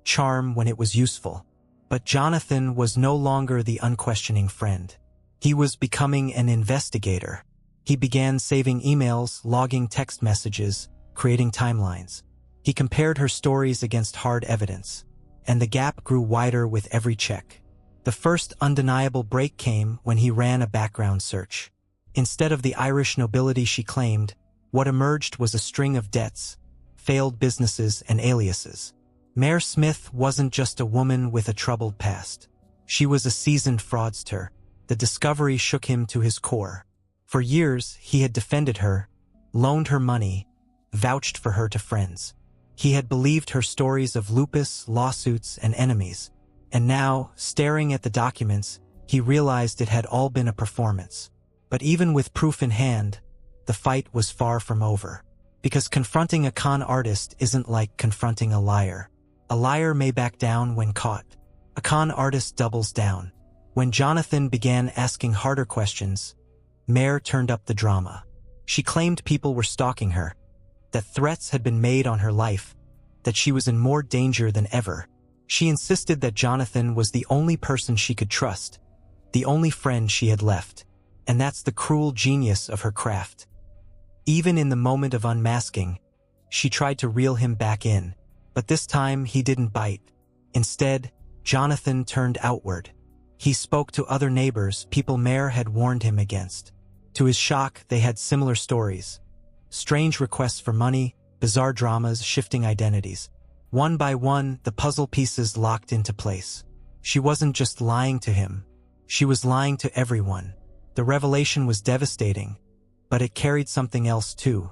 charm when it was useful. But Johnathan was no longer the unquestioning friend. He was becoming an investigator. He began saving emails, logging text messages, creating timelines. He compared her stories against hard evidence, and the gap grew wider with every check. The first undeniable break came when he ran a background search. Instead of the Irish nobility she claimed, what emerged was a string of debts, failed businesses, and aliases. Mair Smyth wasn't just a woman with a troubled past. She was a seasoned fraudster. The discovery shook him to his core. For years, he had defended her, loaned her money, vouched for her to friends. He had believed her stories of lupus, lawsuits, and enemies. And now, staring at the documents, he realized it had all been a performance. But even with proof in hand, the fight was far from over. Because confronting a con artist isn't like confronting a liar. A liar may back down when caught. A con artist doubles down. When Johnathan began asking harder questions, Mair turned up the drama. She claimed people were stalking her, that threats had been made on her life, that she was in more danger than ever. She insisted that Johnathan was the only person she could trust, the only friend she had left. And that's the cruel genius of her craft. Even in the moment of unmasking, she tried to reel him back in. But this time, he didn't bite. Instead, Johnathan turned outward. He spoke to other neighbors, people Mair had warned him against. To his shock, they had similar stories. Strange requests for money, bizarre dramas, shifting identities. One by one, the puzzle pieces locked into place. She wasn't just lying to him. She was lying to everyone. The revelation was devastating, but it carried something else too.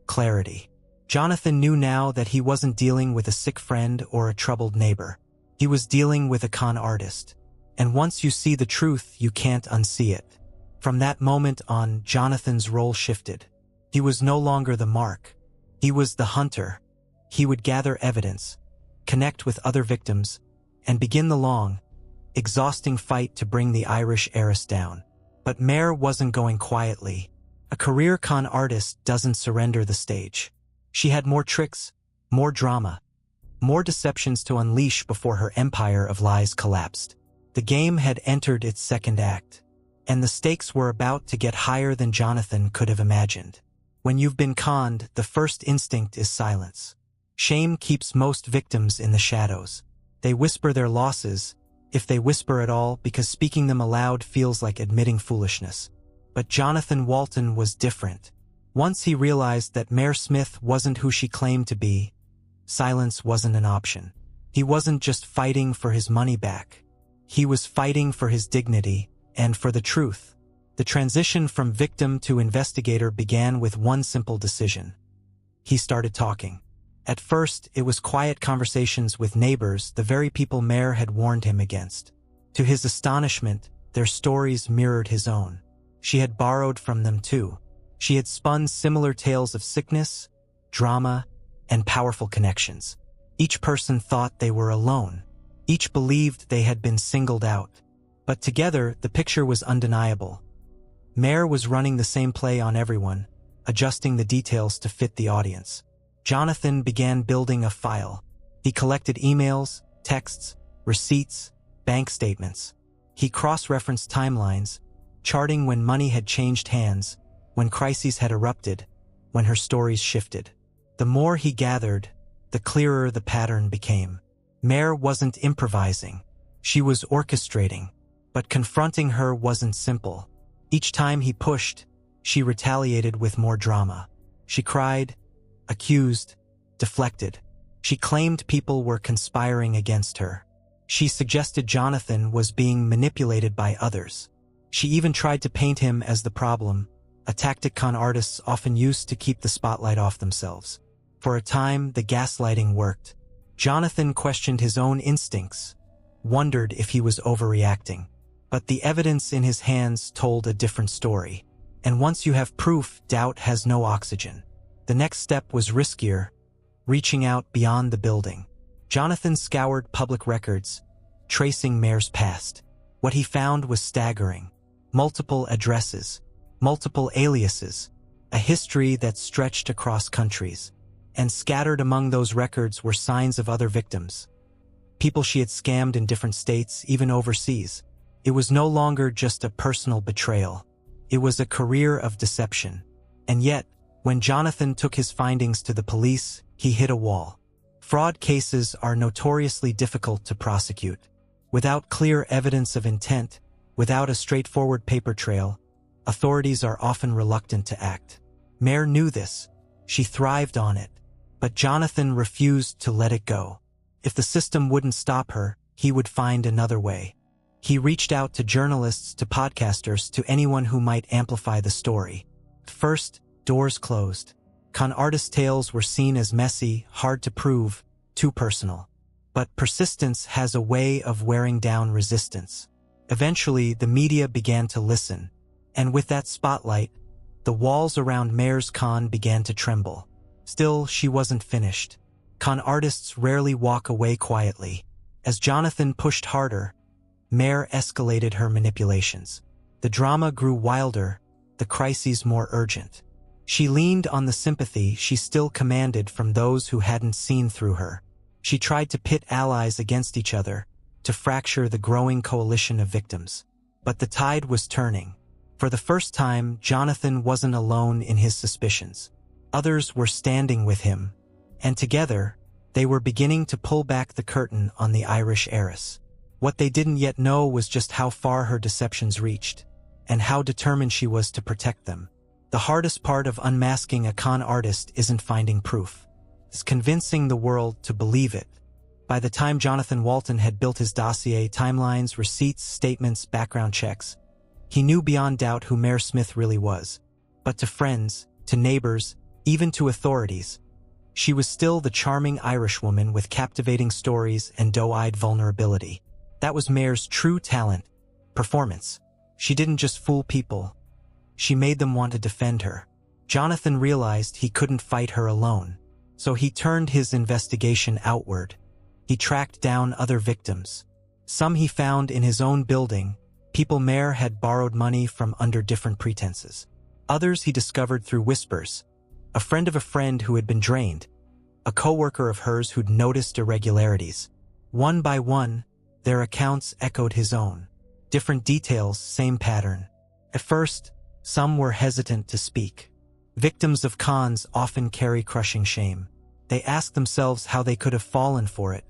Clarity. Johnathan knew now that he wasn't dealing with a sick friend or a troubled neighbor. He was dealing with a con artist. And once you see the truth, you can't unsee it. From that moment on, Johnathan's role shifted. He was no longer the mark. He was the hunter. He would gather evidence, connect with other victims, and begin the long, exhausting fight to bring the Irish heiress down. But Mair wasn't going quietly. A career con artist doesn't surrender the stage. She had more tricks, more drama, more deceptions to unleash before her empire of lies collapsed. The game had entered its second act, and the stakes were about to get higher than Johnathan could have imagined. When you've been conned, the first instinct is silence. Shame keeps most victims in the shadows. They whisper their losses, if they whisper at all, because speaking them aloud feels like admitting foolishness. But Johnathan Walton was different. Once he realized that Mair Smyth wasn't who she claimed to be, silence wasn't an option. He wasn't just fighting for his money back. He was fighting for his dignity and for the truth. The transition from victim to investigator began with one simple decision. He started talking. At first, it was quiet conversations with neighbors, the very people Mair had warned him against. To his astonishment, their stories mirrored his own. She had borrowed from them too. She had spun similar tales of sickness, drama, and powerful connections. Each person thought they were alone. Each believed they had been singled out. But together, the picture was undeniable. Mair was running the same play on everyone, adjusting the details to fit the audience. Johnathan began building a file. He collected emails, texts, receipts, bank statements. He cross-referenced timelines, charting when money had changed hands, when crises had erupted, when her stories shifted. The more he gathered, the clearer the pattern became. Mair wasn't improvising. She was orchestrating. But confronting her wasn't simple. Each time he pushed, she retaliated with more drama. She cried, accused, deflected. She claimed people were conspiring against her. She suggested Johnathan was being manipulated by others. She even tried to paint him as the problem, a tactic con artists often used to keep the spotlight off themselves. For a time, the gaslighting worked. Johnathan questioned his own instincts, wondered if he was overreacting. But the evidence in his hands told a different story. And once you have proof, doubt has no oxygen. The next step was riskier, reaching out beyond the building. Johnathan scoured public records, tracing Mair's past. What he found was staggering. Multiple addresses, multiple aliases, a history that stretched across countries. And scattered among those records were signs of other victims. People she had scammed in different states, even overseas. It was no longer just a personal betrayal. It was a career of deception. And yet, when Johnathan took his findings to the police, he hit a wall. Fraud cases are notoriously difficult to prosecute. Without clear evidence of intent, without a straightforward paper trail, authorities are often reluctant to act. Mair knew this. She thrived on it. But Johnathan refused to let it go. If the system wouldn't stop her, he would find another way. He reached out to journalists, to podcasters, to anyone who might amplify the story. First, doors closed. Con artist tales were seen as messy, hard to prove, too personal. But persistence has a way of wearing down resistance. Eventually, the media began to listen. And with that spotlight, the walls around Mair's con began to tremble. Still, she wasn't finished. Con artists rarely walk away quietly. As Johnathan pushed harder, Mair escalated her manipulations. The drama grew wilder, the crises more urgent. She leaned on the sympathy she still commanded from those who hadn't seen through her. She tried to pit allies against each other, to fracture the growing coalition of victims. But the tide was turning. For the first time, Johnathan wasn't alone in his suspicions. Others were standing with him, and together, they were beginning to pull back the curtain on the Irish heiress. What they didn't yet know was just how far her deceptions reached, and how determined she was to protect them. The hardest part of unmasking a con artist isn't finding proof. It's convincing the world to believe it. By the time Johnathan Walton had built his dossier, timelines, receipts, statements, background checks, he knew beyond doubt who Mair Smyth really was. But to friends, to neighbors, even to authorities, she was still the charming Irishwoman with captivating stories and doe-eyed vulnerability. That was Mair's true talent, performance. She didn't just fool people. She made them want to defend her. Johnathan realized he couldn't fight her alone, so he turned his investigation outward. He tracked down other victims. Some he found in his own building, people Mair had borrowed money from under different pretenses. Others he discovered through whispers. A friend of a friend who had been drained. A coworker of hers who'd noticed irregularities. One by one, their accounts echoed his own. Different details, same pattern. At first, some were hesitant to speak. Victims of cons often carry crushing shame. They ask themselves how they could have fallen for it.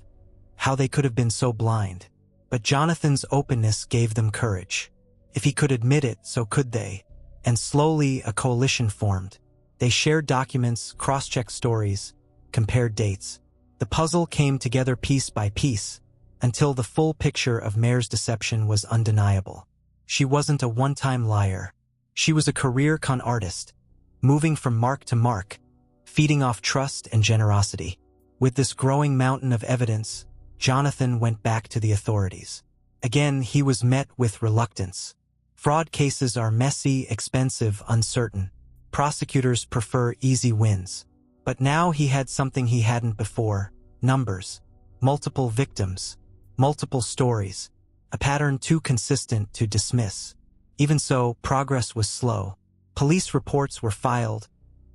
how they could have been so blind. But Johnathan's openness gave them courage. If he could admit it, so could they. And slowly a coalition formed. They shared documents, cross-checked stories, compared dates. The puzzle came together piece by piece, until the full picture of Mair's deception was undeniable. She wasn't a one-time liar. She was a career con artist, moving from mark to mark, feeding off trust and generosity. With this growing mountain of evidence, Johnathan went back to the authorities. Again, he was met with reluctance. Fraud cases are messy, expensive, uncertain. Prosecutors prefer easy wins. But now he had something he hadn't before: numbers, multiple victims, multiple stories, a pattern too consistent to dismiss. Even so, progress was slow. Police reports were filed,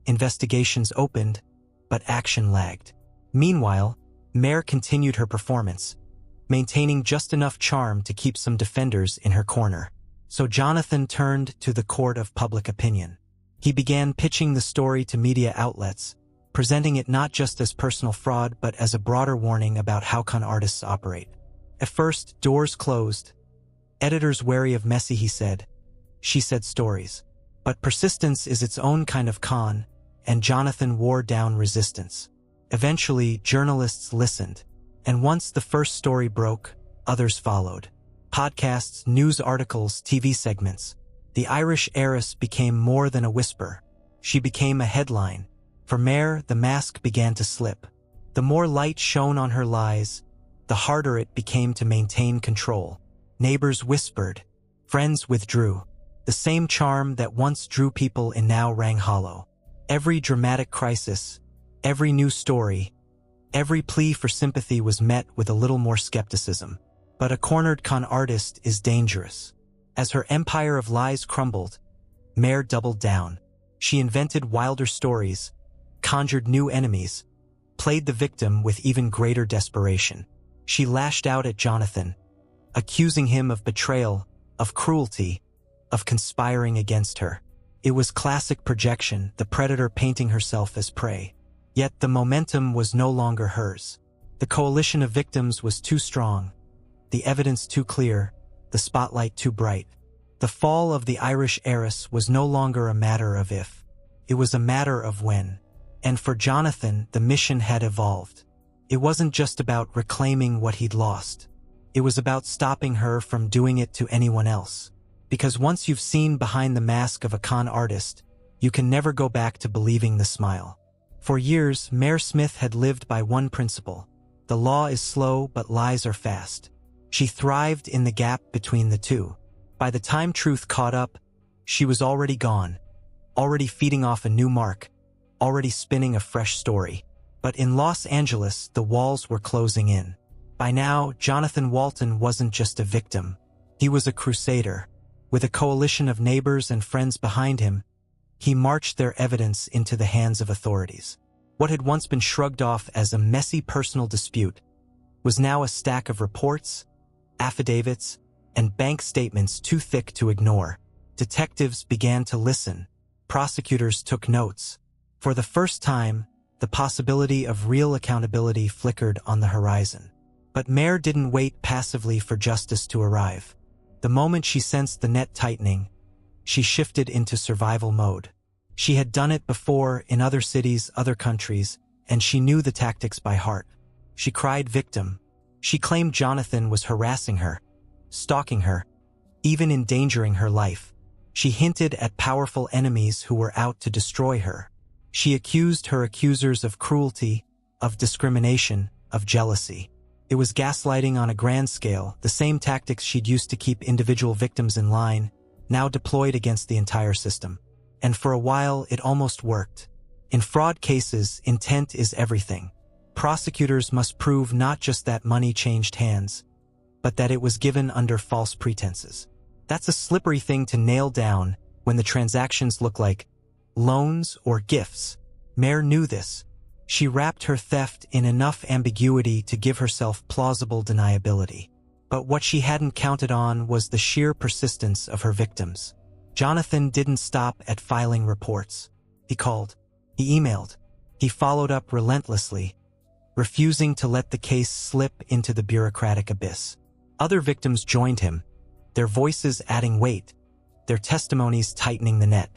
investigations opened, but action lagged. Meanwhile, Mair continued her performance, maintaining just enough charm to keep some defenders in her corner. So Johnathan turned to the court of public opinion. He began pitching the story to media outlets, presenting it not just as personal fraud but as a broader warning about how con artists operate. At first, doors closed. Editors wary of messy, he said. She said stories. But persistence is its own kind of con, and Johnathan wore down resistance. Eventually, journalists listened, and once the first story broke, others followed. Podcasts, news articles, TV segments. The Irish heiress became more than a whisper. She became a headline. For Mair, the mask began to slip. The more light shone on her lies, the harder it became to maintain control. Neighbors whispered. Friends withdrew. The same charm that once drew people in now rang hollow. Every dramatic crisis, every new story, every plea for sympathy was met with a little more skepticism. But a cornered con artist is dangerous. As her empire of lies crumbled, Mair doubled down. She invented wilder stories, conjured new enemies, played the victim with even greater desperation. She lashed out at Johnathan, accusing him of betrayal, of cruelty, of conspiring against her. It was classic projection, the predator painting herself as prey. Yet the momentum was no longer hers. The coalition of victims was too strong, the evidence too clear, the spotlight too bright. The fall of the Irish heiress was no longer a matter of if. It was a matter of when. And for Johnathan, the mission had evolved. It wasn't just about reclaiming what he'd lost. It was about stopping her from doing it to anyone else. Because once you've seen behind the mask of a con artist, you can never go back to believing the smile. For years, Mair Smyth had lived by one principle. The law is slow, but lies are fast. She thrived in the gap between the two. By the time truth caught up, she was already gone, already feeding off a new mark, already spinning a fresh story. But in Los Angeles, the walls were closing in. By now, Johnathan Walton wasn't just a victim. He was a crusader. With a coalition of neighbors and friends behind him, he marched their evidence into the hands of authorities. What had once been shrugged off as a messy personal dispute was now a stack of reports, affidavits, and bank statements too thick to ignore. Detectives began to listen. Prosecutors took notes. For the first time, the possibility of real accountability flickered on the horizon. But Mair didn't wait passively for justice to arrive. The moment she sensed the net tightening, she shifted into survival mode. She had done it before in other cities, other countries, and she knew the tactics by heart. She cried victim. She claimed Johnathan was harassing her, stalking her, even endangering her life. She hinted at powerful enemies who were out to destroy her. She accused her accusers of cruelty, of discrimination, of jealousy. It was gaslighting on a grand scale, the same tactics she'd used to keep individual victims in line, now deployed against the entire system. And for a while, it almost worked. In fraud cases, intent is everything. Prosecutors must prove not just that money changed hands, but that it was given under false pretenses. That's a slippery thing to nail down when the transactions look like loans or gifts. Mair knew this. She wrapped her theft in enough ambiguity to give herself plausible deniability. But what she hadn't counted on was the sheer persistence of her victims. Johnathan didn't stop at filing reports. He called. He emailed. He followed up relentlessly. refusing to let the case slip into the bureaucratic abyss. Other victims joined him, their voices adding weight, their testimonies tightening the net.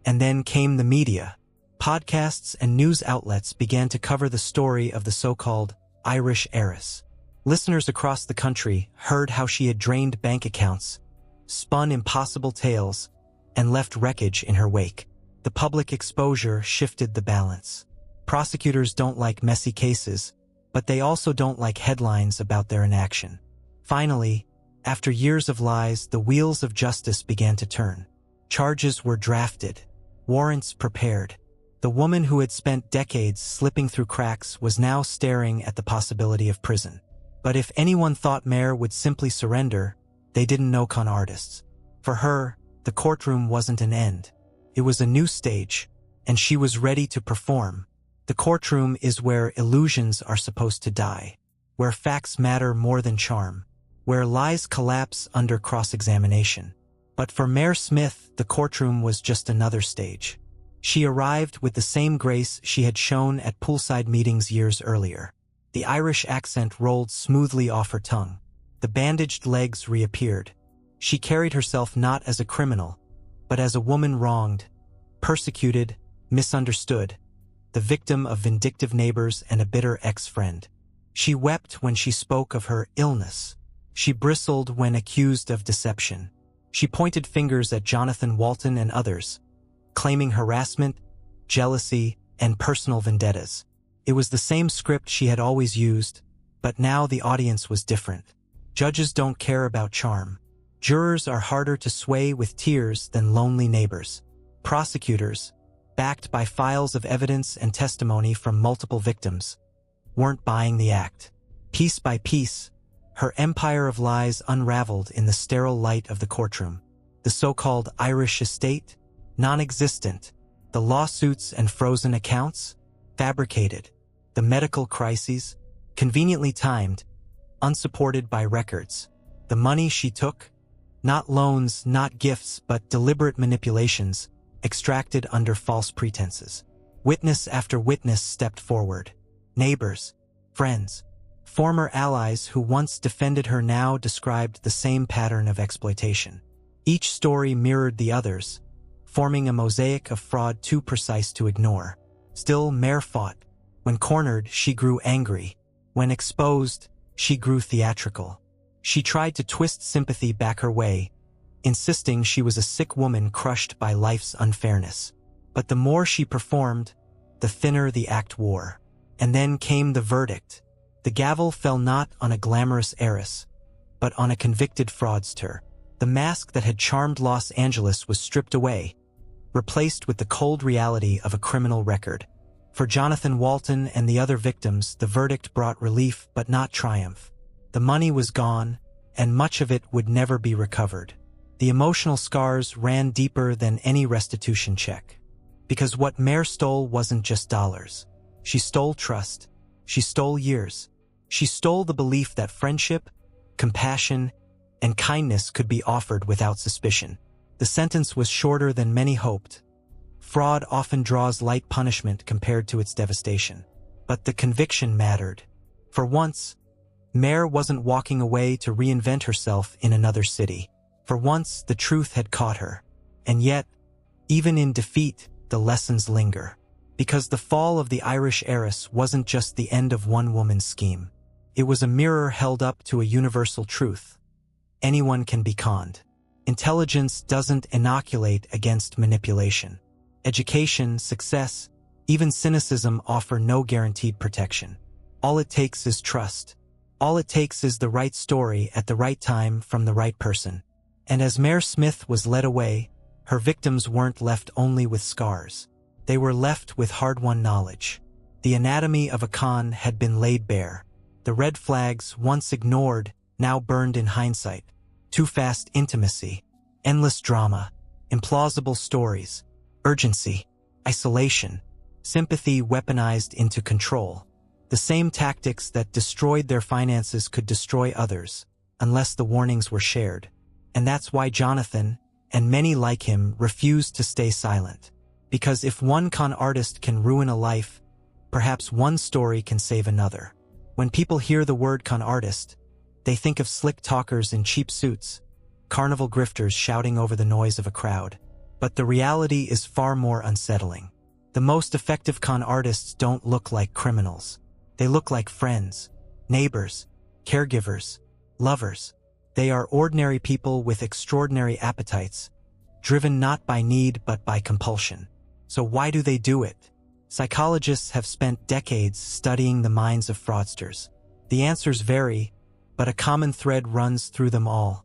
And then came the media. Podcasts and news outlets began to cover the story of the so-called Irish heiress. Listeners across the country heard how she had drained bank accounts, spun impossible tales, and left wreckage in her wake. The public exposure shifted the balance. Prosecutors don't like messy cases, but they also don't like headlines about their inaction. Finally, after years of lies, the wheels of justice began to turn. Charges were drafted, warrants prepared. The woman who had spent decades slipping through cracks was now staring at the possibility of prison. But if anyone thought Mair would simply surrender, they didn't know con artists. For her, the courtroom wasn't an end. It was a new stage, and she was ready to perform. The courtroom is where illusions are supposed to die, where facts matter more than charm, where lies collapse under cross-examination. But for Mair Smyth, the courtroom was just another stage. She arrived with the same grace she had shown at poolside meetings years earlier. The Irish accent rolled smoothly off her tongue. The bandaged legs reappeared. She carried herself not as a criminal, but as a woman wronged, persecuted, misunderstood, the victim of vindictive neighbors and a bitter ex-friend. She wept when she spoke of her illness. She bristled when accused of deception. She pointed fingers at Johnathan, Walton, and others, claiming harassment, jealousy, and personal vendettas. It was the same script she had always used, but now the audience was different. Judges don't care about charm. Jurors are harder to sway with tears than lonely neighbors. Prosecutors, backed by files of evidence and testimony from multiple victims, weren't buying the act. Piece by piece, her empire of lies unraveled in the sterile light of the courtroom. The so-called Irish estate, non-existent. The lawsuits and frozen accounts, fabricated. The medical crises, conveniently timed, unsupported by records. The money she took, not loans, not gifts, but deliberate manipulations, extracted under false pretenses. Witness after witness stepped forward. Neighbors, friends, former allies who once defended her now described the same pattern of exploitation. Each story mirrored the others, forming a mosaic of fraud too precise to ignore. Still, Mair fought. When cornered, she grew angry. When exposed, she grew theatrical. She tried to twist sympathy back her way, insisting she was a sick woman crushed by life's unfairness. But the more she performed, the thinner the act wore. And then came the verdict. The gavel fell not on a glamorous heiress, but on a convicted fraudster. The mask that had charmed Los Angeles was stripped away, replaced with the cold reality of a criminal record. For Johnathan, Walton, and the other victims, the verdict brought relief but not triumph. The money was gone, and much of it would never be recovered. The emotional scars ran deeper than any restitution check. Because what Mair stole wasn't just dollars. She stole trust. She stole years. She stole the belief that friendship, compassion, and kindness could be offered without suspicion. The sentence was shorter than many hoped. Fraud often draws light punishment compared to its devastation. But the conviction mattered. For once, Mair wasn't walking away to reinvent herself in another city. For once, the truth had caught her. And yet, even in defeat, the lessons linger. Because the fall of the Irish heiress wasn't just the end of one woman's scheme. It was a mirror held up to a universal truth. Anyone can be conned. Intelligence doesn't inoculate against manipulation. Education, success, even cynicism offer no guaranteed protection. All it takes is trust. All it takes is the right story at the right time from the right person. And as Mair Smyth was led away, her victims weren't left only with scars. They were left with hard-won knowledge. The anatomy of a con had been laid bare. The red flags, once ignored, now burned in hindsight. Too fast intimacy, endless drama, implausible stories, urgency, isolation, sympathy weaponized into control. The same tactics that destroyed their finances could destroy others, unless the warnings were shared. And that's why Johnathan, and many like him, refused to stay silent. Because if one con artist can ruin a life, perhaps one story can save another. When people hear the word con artist, they think of slick talkers in cheap suits, carnival grifters shouting over the noise of a crowd. But the reality is far more unsettling. The most effective con artists don't look like criminals. They look like friends, neighbors, caregivers, lovers. They are ordinary people with extraordinary appetites, driven not by need but by compulsion. So why do they do it? Psychologists have spent decades studying the minds of fraudsters. The answers vary, but a common thread runs through them all.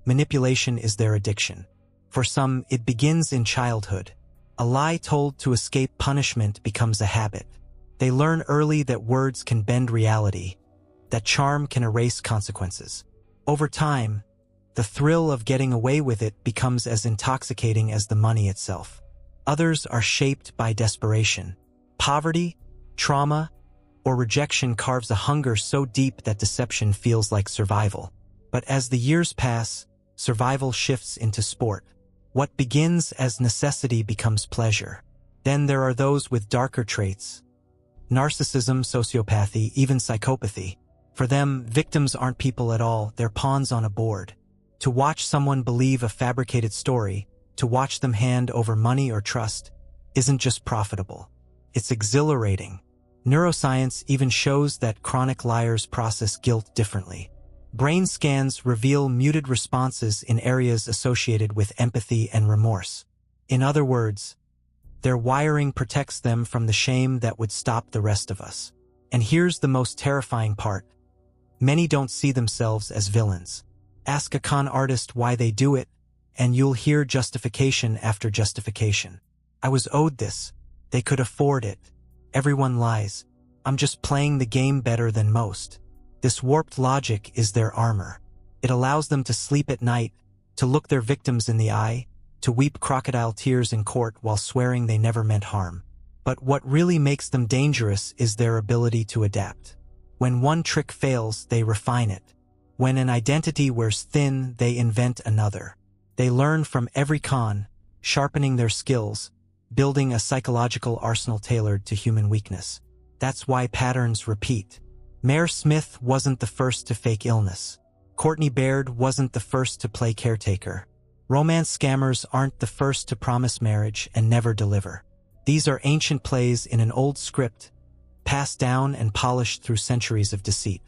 Manipulation is their addiction. For some, it begins in childhood. A lie told to escape punishment becomes a habit. They learn early that words can bend reality, that charm can erase consequences. Over time, the thrill of getting away with it becomes as intoxicating as the money itself. Others are shaped by desperation. Poverty, trauma, or rejection carves a hunger so deep that deception feels like survival. But as the years pass, survival shifts into sport. What begins as necessity becomes pleasure. Then there are those with darker traits. Narcissism, sociopathy, even psychopathy. For them, victims aren't people at all, they're pawns on a board. To watch someone believe a fabricated story, to watch them hand over money or trust, isn't just profitable. It's exhilarating. Neuroscience even shows that chronic liars process guilt differently. Brain scans reveal muted responses in areas associated with empathy and remorse. In other words, their wiring protects them from the shame that would stop the rest of us. And here's the most terrifying part. Many don't see themselves as villains. Ask a con artist why they do it, and you'll hear justification after justification. I was owed this. They could afford it. Everyone lies. I'm just playing the game better than most. This warped logic is their armor. It allows them to sleep at night, to look their victims in the eye, to weep crocodile tears in court while swearing they never meant harm. But what really makes them dangerous is their ability to adapt. When one trick fails, they refine it. When an identity wears thin, they invent another. They learn from every con, sharpening their skills, building a psychological arsenal tailored to human weakness. That's why patterns repeat. Mair Smyth wasn't the first to fake illness. Courtney Baird wasn't the first to play caretaker. Romance scammers aren't the first to promise marriage and never deliver. These are ancient plays in an old script, passed down and polished through centuries of deceit.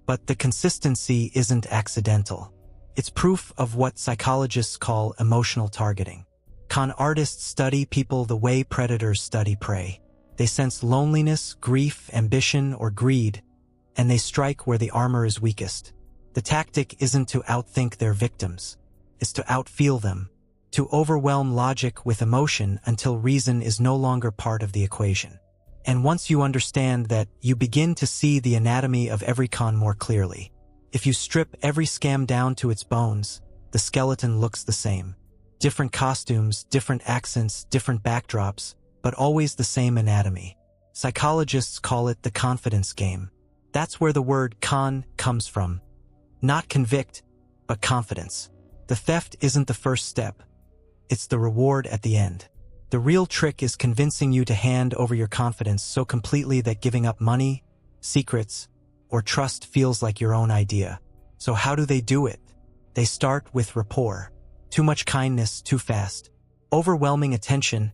But the consistency isn't accidental. It's proof of what psychologists call emotional targeting. Con artists study people the way predators study prey. They sense loneliness, grief, ambition, or greed, and they strike where the armor is weakest. The tactic isn't to outthink their victims. It's to outfeel them, to overwhelm logic with emotion until reason is no longer part of the equation. And once you understand that, you begin to see the anatomy of every con more clearly. If you strip every scam down to its bones, the skeleton looks the same. Different costumes, different accents, different backdrops, but always the same anatomy. Psychologists call it the confidence game. That's where the word con comes from. Not convict, but confidence. The theft isn't the first step. It's the reward at the end. The real trick is convincing you to hand over your confidence so completely that giving up money, secrets, or trust feels like your own idea. So how do they do it? They start with rapport. Too much kindness too fast. Overwhelming attention,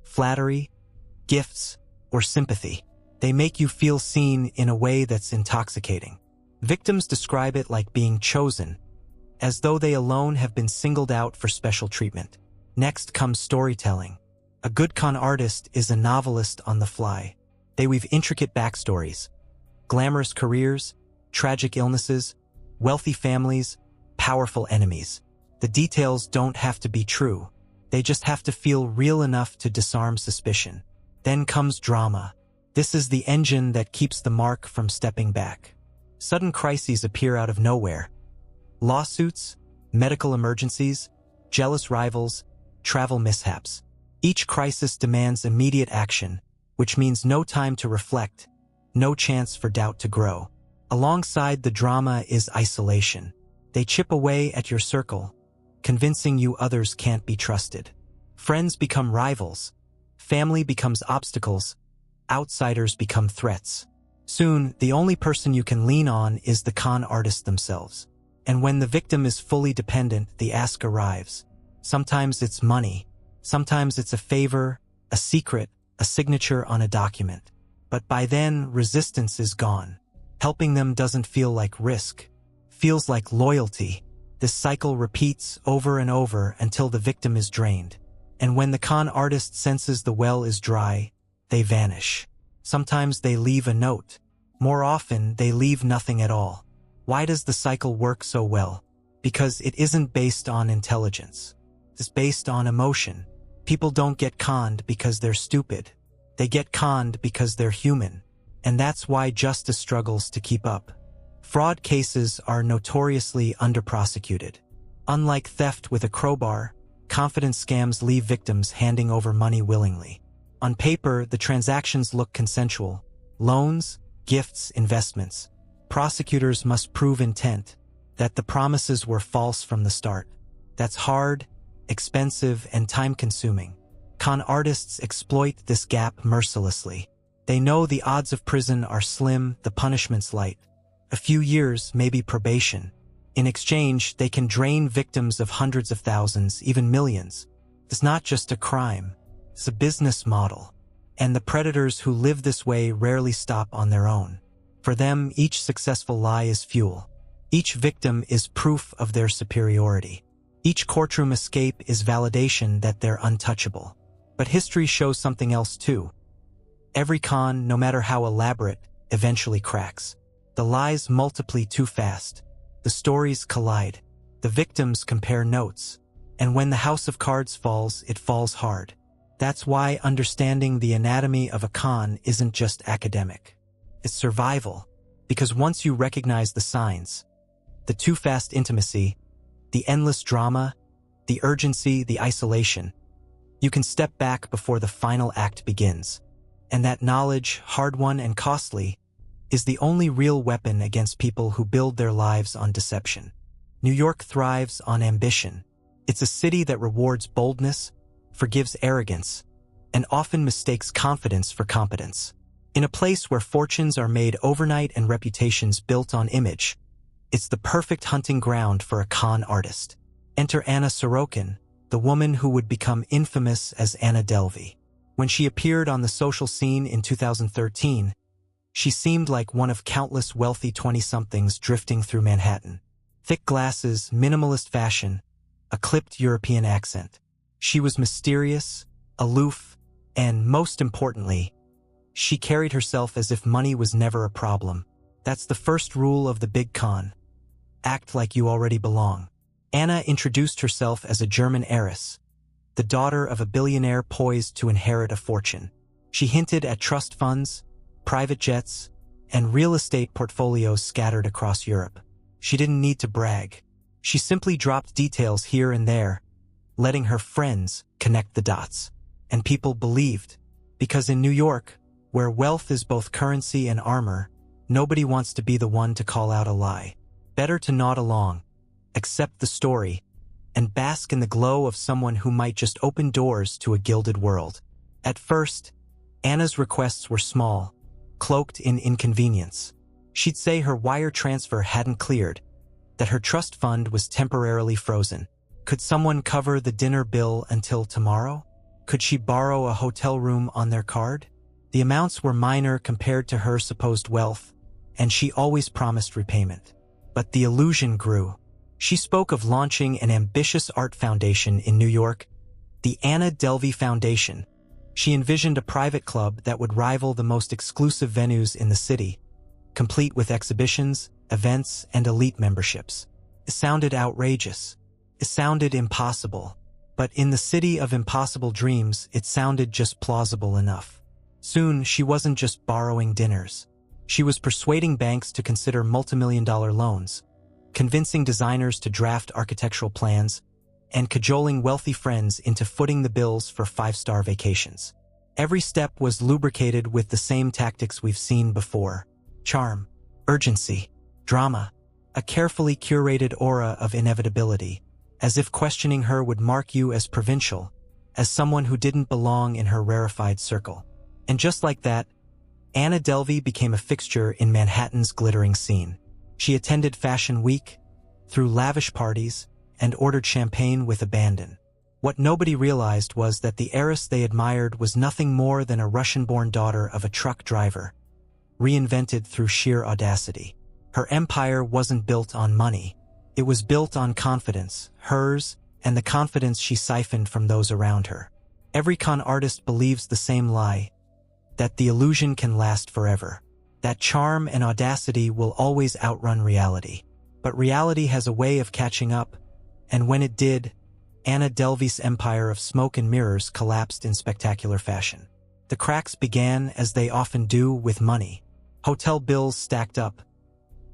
flattery, gifts, or sympathy. They make you feel seen in a way that's intoxicating. Victims describe it like being chosen, as though they alone have been singled out for special treatment. Next comes storytelling. A good con artist is a novelist on the fly. They weave intricate backstories, glamorous careers, tragic illnesses, wealthy families, powerful enemies. The details don't have to be true. They just have to feel real enough to disarm suspicion. Then comes drama. This is the engine that keeps the mark from stepping back. Sudden crises appear out of nowhere. Lawsuits, medical emergencies, jealous rivals, travel mishaps. Each crisis demands immediate action, which means no time to reflect, no chance for doubt to grow. Alongside the drama is isolation. They chip away at your circle, convincing you others can't be trusted. Friends become rivals. Family becomes obstacles. outsiders become threats. Soon, the only person you can lean on is the con artist themselves. And when the victim is fully dependent, the ask arrives. Sometimes it's money. Sometimes it's a favor, a secret, a signature on a document. But by then, resistance is gone. Helping them doesn't feel like risk. Feels like loyalty. This cycle repeats over and over until the victim is drained. And when the con artist senses the well is dry, they vanish. Sometimes they leave a note. More often, they leave nothing at all. Why does the cycle work so well? Because it isn't based on intelligence. It's based on emotion. People don't get conned because they're stupid. They get conned because they're human. And that's why justice struggles to keep up. Fraud cases are notoriously underprosecuted. Unlike theft with a crowbar, confidence scams leave victims handing over money willingly. On paper, the transactions look consensual. Loans, gifts, investments. Prosecutors must prove intent, that the promises were false from the start. That's hard, expensive, and time-consuming. Con artists exploit this gap mercilessly. They know the odds of prison are slim, the punishment's light. A few years, maybe probation. In exchange, they can drain victims of hundreds of thousands, even millions. It's not just a crime. It's a business model. And the predators who live this way rarely stop on their own. For them, each successful lie is fuel. Each victim is proof of their superiority. Each courtroom escape is validation that they're untouchable. But history shows something else too. Every con, no matter how elaborate, eventually cracks. The lies multiply too fast. The stories collide. The victims compare notes. And when the house of cards falls, it falls hard. That's why understanding the anatomy of a con isn't just academic. It's survival. Because once you recognize the signs, the too fast intimacy, the endless drama, the urgency, the isolation, you can step back before the final act begins. And that knowledge, hard-won and costly, is the only real weapon against people who build their lives on deception. New York thrives on ambition. It's a city that rewards boldness, forgives arrogance, and often mistakes confidence for competence. In a place where fortunes are made overnight and reputations built on image, it's the perfect hunting ground for a con artist. Enter Anna Sorokin, the woman who would become infamous as Anna Delvey. When she appeared on the social scene in 2013, she seemed like one of countless wealthy 20-somethings drifting through Manhattan. Thick glasses, minimalist fashion, a clipped European accent. She was mysterious, aloof, and most importantly, she carried herself as if money was never a problem. That's the first rule of the big con. Act like you already belong. Anna introduced herself as a German heiress, the daughter of a billionaire poised to inherit a fortune. She hinted at trust funds, private jets, and real estate portfolios scattered across Europe. She didn't need to brag. She simply dropped details here and there, letting her friends connect the dots. And people believed, because in New York, where wealth is both currency and armor, nobody wants to be the one to call out a lie. Better to nod along, accept the story, and bask in the glow of someone who might just open doors to a gilded world. At first, Anna's requests were small, cloaked in inconvenience. She'd say her wire transfer hadn't cleared, that her trust fund was temporarily frozen. Could someone cover the dinner bill until tomorrow? Could she borrow a hotel room on their card? The amounts were minor compared to her supposed wealth, and she always promised repayment. But the illusion grew. She spoke of launching an ambitious art foundation in New York, the Anna Delvey Foundation. She envisioned a private club that would rival the most exclusive venues in the city, complete with exhibitions, events, and elite memberships. It sounded outrageous. It sounded impossible. But in the city of impossible dreams, it sounded just plausible enough. Soon, she wasn't just borrowing dinners. She was persuading banks to consider multimillion-dollar loans, convincing designers to draft architectural plans, and cajoling wealthy friends into footing the bills for 5-star vacations. Every step was lubricated with the same tactics we've seen before: charm, urgency, drama, a carefully curated aura of inevitability, as if questioning her would mark you as provincial, as someone who didn't belong in her rarefied circle. And just like that, Anna Delvey became a fixture in Manhattan's glittering scene. She attended Fashion Week, threw lavish parties, and ordered champagne with abandon. What nobody realized was that the heiress they admired was nothing more than a Russian-born daughter of a truck driver, reinvented through sheer audacity. Her empire wasn't built on money. It was built on confidence, hers, and the confidence she siphoned from those around her. Every con artist believes the same lie, that the illusion can last forever, that charm and audacity will always outrun reality. But reality has a way of catching up, and when it did, Anna Delvey's empire of smoke and mirrors collapsed in spectacular fashion. The cracks began, as they often do, with money. Hotel bills stacked up,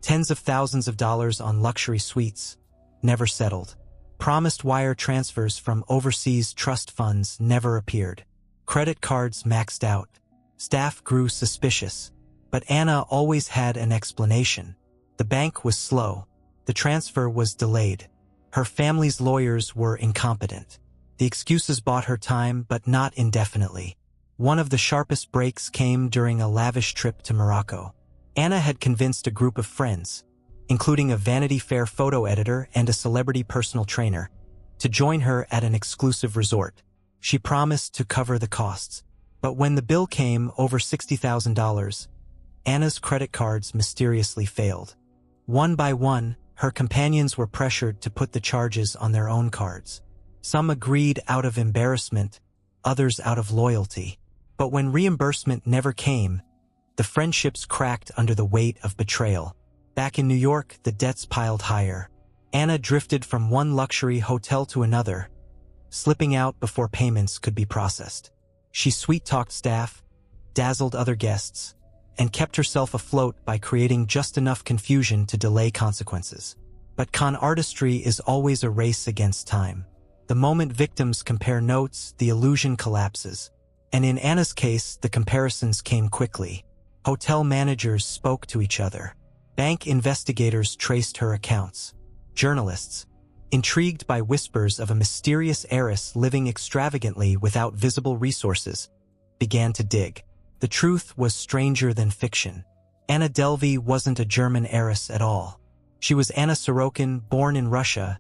tens of thousands of dollars on luxury suites, never settled. Promised wire transfers from overseas trust funds never appeared. Credit cards maxed out. Staff grew suspicious. But Anna always had an explanation. The bank was slow. The transfer was delayed. Her family's lawyers were incompetent. The excuses bought her time, but not indefinitely. One of the sharpest breaks came during a lavish trip to Morocco. Anna had convinced a group of friends, including a Vanity Fair photo editor and a celebrity personal trainer, to join her at an exclusive resort. She promised to cover the costs. But when the bill came, over $60,000, Anna's credit cards mysteriously failed. One by one, her companions were pressured to put the charges on their own cards. Some agreed out of embarrassment, others out of loyalty. But when reimbursement never came, the friendships cracked under the weight of betrayal. Back in New York, the debts piled higher. Anna drifted from one luxury hotel to another, slipping out before payments could be processed. She sweet-talked staff, dazzled other guests, and kept herself afloat by creating just enough confusion to delay consequences. But con artistry is always a race against time. The moment victims compare notes, the illusion collapses. And in Anna's case, the comparisons came quickly. Hotel managers spoke to each other. Bank investigators traced her accounts. Journalists, intrigued by whispers of a mysterious heiress living extravagantly without visible resources, began to dig. The truth was stranger than fiction. Anna Delvey wasn't a German heiress at all. She was Anna Sorokin, born in Russia,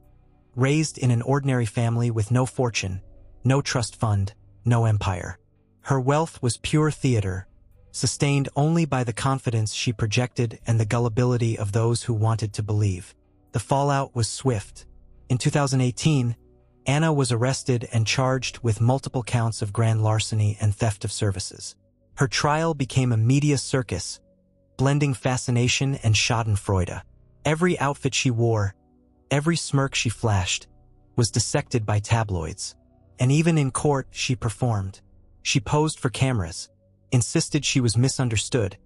raised in an ordinary family with no fortune, no trust fund, no empire. Her wealth was pure theater, sustained only by the confidence she projected and the gullibility of those who wanted to believe. The fallout was swift. In 2018, Anna was arrested and charged with multiple counts of grand larceny and theft of services. Her trial became a media circus, blending fascination and schadenfreude. Every outfit she wore, every smirk she flashed, was dissected by tabloids. And even in court, she performed. She posed for cameras, insisted she was misunderstood,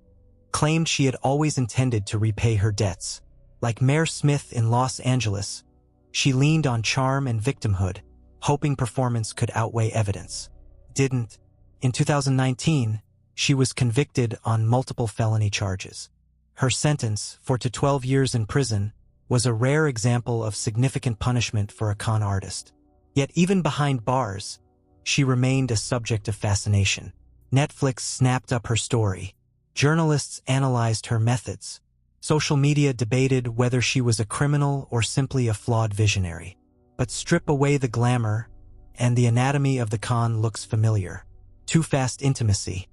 claimed she had always intended to repay her debts. Like Mair Smyth in Los Angeles, she leaned on charm and victimhood, hoping performance could outweigh evidence. Didn't. In 2019, she was convicted on multiple felony charges. Her sentence, 4 to 12 years in prison, was a rare example of significant punishment for a con artist. Yet even behind bars, she remained a subject of fascination. Netflix snapped up her story. Journalists analyzed her methods. Social media debated whether she was a criminal or simply a flawed visionary. But strip away the glamour, and the anatomy of the con looks familiar. Too fast intimacy.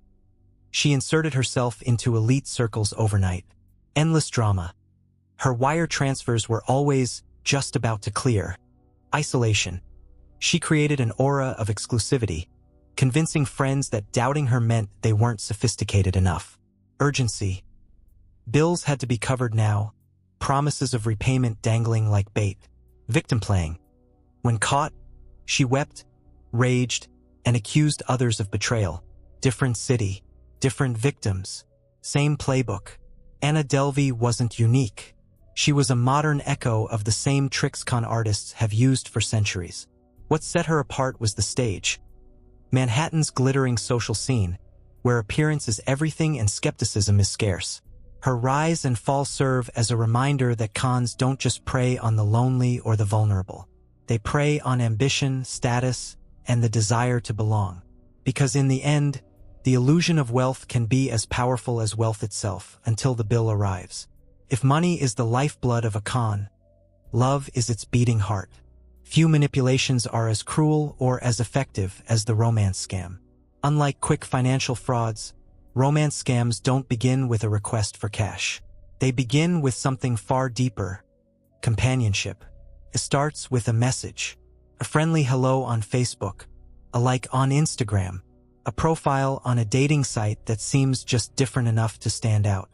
She inserted herself into elite circles overnight. Endless drama. Her wire transfers were always just about to clear. Isolation. She created an aura of exclusivity, convincing friends that doubting her meant they weren't sophisticated enough. Urgency. Bills had to be covered now, promises of repayment dangling like bait. Victim playing. When caught, she wept, raged, and accused others of betrayal. Different city, different victims, same playbook. Anna Delvey wasn't unique. She was a modern echo of the same tricks con artists have used for centuries. What set her apart was the stage. Manhattan's glittering social scene, where appearance is everything and skepticism is scarce. Her rise and fall serve as a reminder that cons don't just prey on the lonely or the vulnerable. They prey on ambition, status, and the desire to belong. Because in the end, The illusion of wealth can be as powerful as wealth itself until the bill arrives. If money is the lifeblood of a con, love is its beating heart. Few manipulations are as cruel or as effective as the romance scam. Unlike quick financial frauds, romance scams don't begin with a request for cash. They begin with something far deeper: companionship. It starts with a message, a friendly hello on Facebook, a like on Instagram, a profile on a dating site that seems just different enough to stand out.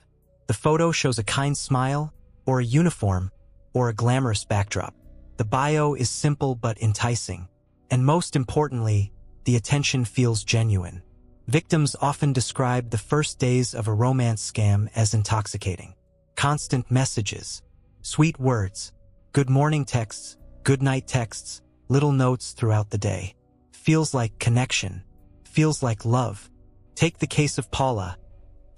The photo shows a kind smile, or a uniform, or a glamorous backdrop. The bio is simple but enticing, and most importantly, the attention feels genuine. Victims often describe the first days of a romance scam as intoxicating. Constant messages, sweet words, good morning texts, good night texts, little notes throughout the day. Feels like connection, feels like love. Take the case of Paula,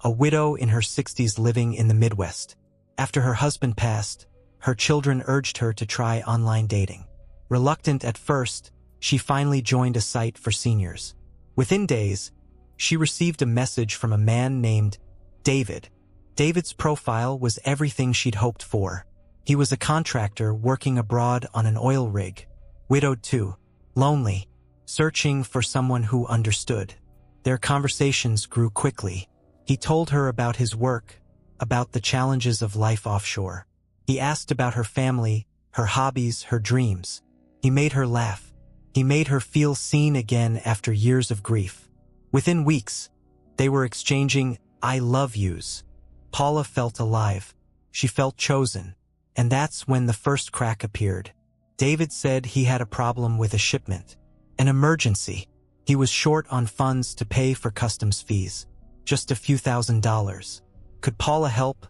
a widow in her 60s living in the Midwest. After her husband passed, her children urged her to try online dating. Reluctant at first, she finally joined a site for seniors. Within days, she received a message from a man named David. David's profile was everything she'd hoped for. He was a contractor working abroad on an oil rig, widowed too, lonely, searching for someone who understood. Their conversations grew quickly. He told her about his work, about the challenges of life offshore. He asked about her family, her hobbies, her dreams. He made her laugh. He made her feel seen again after years of grief. Within weeks, they were exchanging "I love yous." Paula felt alive. She felt chosen. And that's when the first crack appeared. David said he had a problem with a shipment. An emergency. He was short on funds to pay for customs fees. Just a few $1,000s. Could Paula help?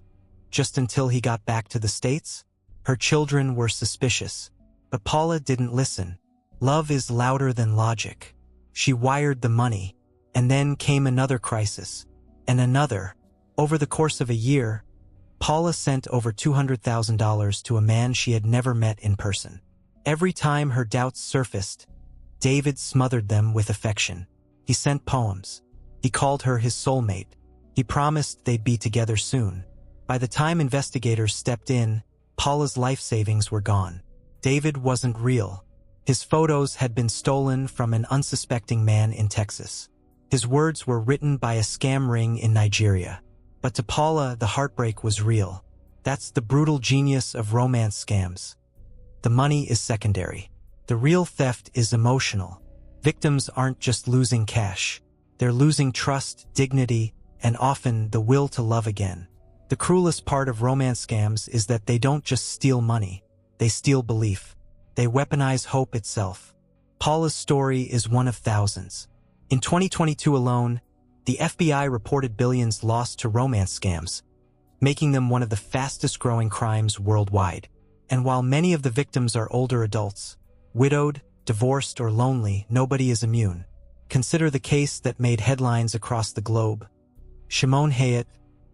Just until he got back to the States? Her children were suspicious. But Paula didn't listen. Love is louder than logic. She wired the money. And then came another crisis. And another. Over the course of a year, Paula sent over $200,000 to a man she had never met in person. Every time her doubts surfaced, David smothered them with affection. He sent poems. He called her his soulmate. He promised they'd be together soon. By the time investigators stepped in, Paula's life savings were gone. David wasn't real. His photos had been stolen from an unsuspecting man in Texas. His words were written by a scam ring in Nigeria. But to Paula, the heartbreak was real. That's the brutal genius of romance scams. The money is secondary. The real theft is emotional. Victims aren't just losing cash. They're losing trust, dignity, and often the will to love again. The cruelest part of romance scams is that they don't just steal money. They steal belief. They weaponize hope itself. Paula's story is one of thousands. In 2022 alone, the FBI reported billions lost to romance scams, making them one of the fastest-growing crimes worldwide. And while many of the victims are older adults, widowed, divorced, or lonely, nobody is immune. Consider the case that made headlines across the globe. Shimon Hayat,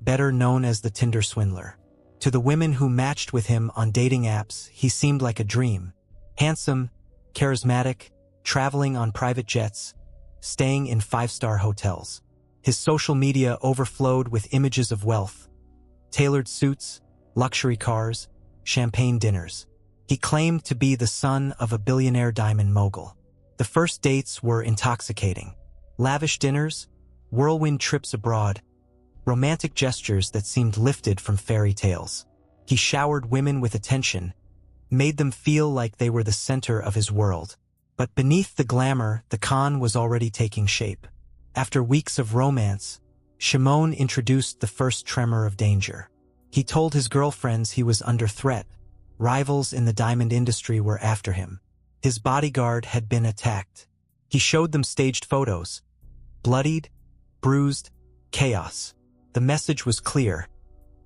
better known as the Tinder Swindler. To the women who matched with him on dating apps, he seemed like a dream. Handsome, charismatic, traveling on private jets, staying in five-star hotels. His social media overflowed with images of wealth, tailored suits, luxury cars, champagne dinners. He claimed to be the son of a billionaire diamond mogul. The first dates were intoxicating. Lavish dinners, whirlwind trips abroad, romantic gestures that seemed lifted from fairy tales. He showered women with attention, made them feel like they were the center of his world. But beneath the glamour, the con was already taking shape. After weeks of romance, Shimon introduced the first tremor of danger. He told his girlfriends he was under threat. Rivals in the diamond industry were after him. His bodyguard had been attacked. He showed them staged photos. Bloodied, bruised, chaos. The message was clear.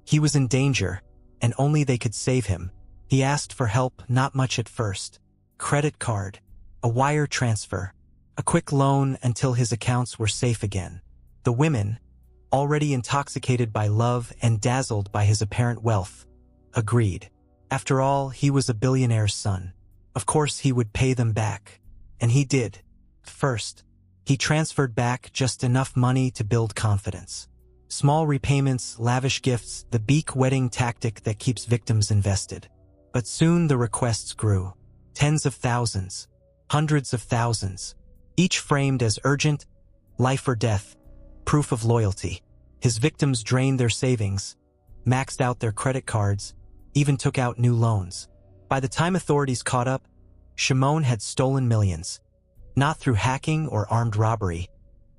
He was in danger, and only they could save him. He asked for help, not much at first. Credit card, a wire transfer, a quick loan until his accounts were safe again. The women, already intoxicated by love and dazzled by his apparent wealth, agreed. After all, he was a billionaire's son. Of course he would pay them back. And he did. First. He transferred back just enough money to build confidence. Small repayments, lavish gifts, the beak wedding tactic that keeps victims invested. But soon the requests grew. Tens of thousands, hundreds of thousands, each framed as urgent, life or death, proof of loyalty. His victims drained their savings, maxed out their credit cards, even took out new loans. By the time authorities caught up, Shimon had stolen millions, not through hacking or armed robbery,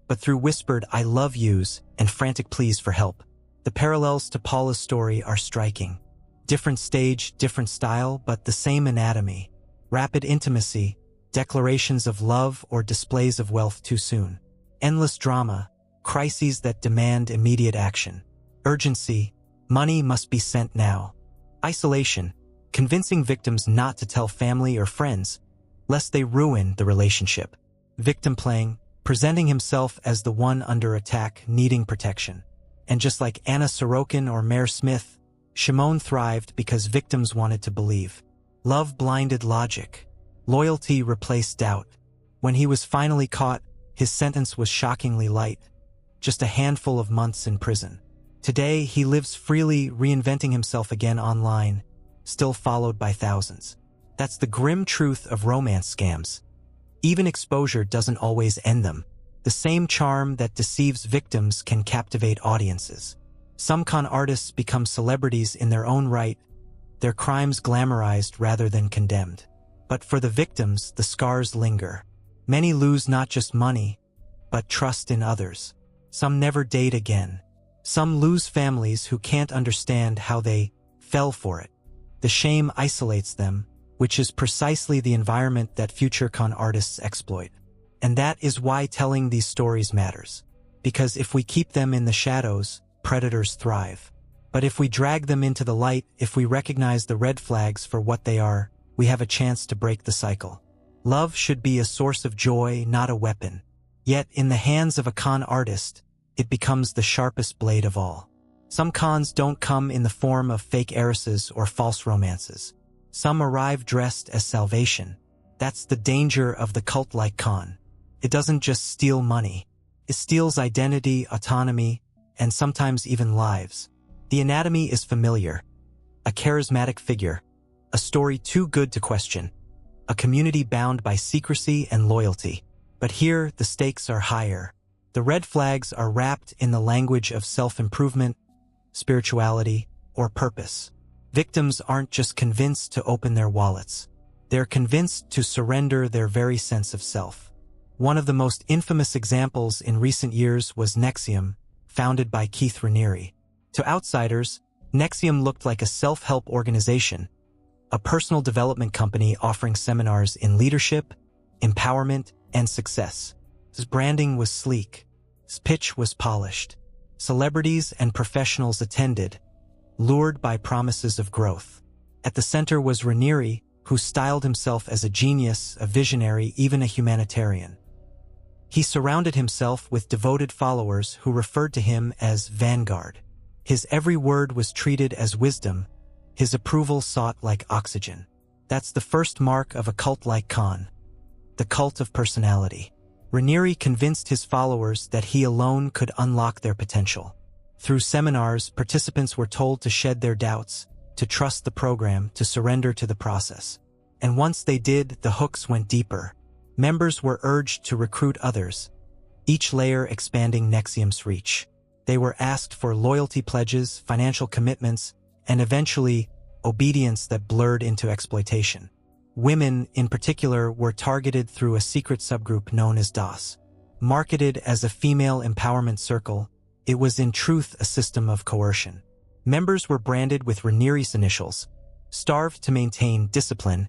but through whispered "I love yous" and frantic pleas for help. The parallels to Paula's story are striking. Different stage, different style, but the same anatomy. Rapid intimacy, declarations of love or displays of wealth too soon. Endless drama, crises that demand immediate action. Urgency, money must be sent now. Isolation, convincing victims not to tell family or friends, lest they ruin the relationship. Victim playing, presenting himself as the one under attack, needing protection. And just like Anna Sorokin or Mair Smyth, Shimon thrived because victims wanted to believe. Love blinded logic. Loyalty replaced doubt. When he was finally caught, his sentence was shockingly light. Just a handful of months in prison. Today, he lives freely, reinventing himself again online, still followed by thousands. That's the grim truth of romance scams. Even exposure doesn't always end them. The same charm that deceives victims can captivate audiences. Some con artists become celebrities in their own right, their crimes glamorized rather than condemned. But for the victims, the scars linger. Many lose not just money, but trust in others. Some never date again. Some lose families who can't understand how they fell for it. The shame isolates them, which is precisely the environment that future con artists exploit. And that is why telling these stories matters. Because if we keep them in the shadows, predators thrive. But if we drag them into the light, if we recognize the red flags for what they are, we have a chance to break the cycle. Love should be a source of joy, not a weapon. Yet, in the hands of a con artist, it becomes the sharpest blade of all. Some cons don't come in the form of fake heiresses or false romances. Some arrive dressed as salvation. That's the danger of the cult-like con. It doesn't just steal money. It steals identity, autonomy, and sometimes even lives. The anatomy is familiar. A charismatic figure. A story too good to question. A community bound by secrecy and loyalty. But here, the stakes are higher. The red flags are wrapped in the language of self-improvement, spirituality, or purpose. Victims aren't just convinced to open their wallets. They're convinced to surrender their very sense of self. One of the most infamous examples in recent years was NXIVM, founded by Keith Raniere. To outsiders, NXIVM looked like a self-help organization, a personal development company offering seminars in leadership, empowerment, and success. His branding was sleek. His pitch was polished. Celebrities and professionals attended, lured by promises of growth. At the center was Raniere, who styled himself as a genius, a visionary, even a humanitarian. He surrounded himself with devoted followers who referred to him as Vanguard. His every word was treated as wisdom, his approval sought like oxygen. That's the first mark of a cult-like con. The cult of personality. Raniere convinced his followers that he alone could unlock their potential. Through seminars, participants were told to shed their doubts, to trust the program, to surrender to the process. And once they did, the hooks went deeper. Members were urged to recruit others, each layer expanding NXIVM's reach. They were asked for loyalty pledges, financial commitments, and eventually, obedience that blurred into exploitation. Women, in particular, were targeted through a secret subgroup known as DOS. Marketed as a female empowerment circle, it was in truth a system of coercion. Members were branded with Raniere's initials, starved to maintain discipline,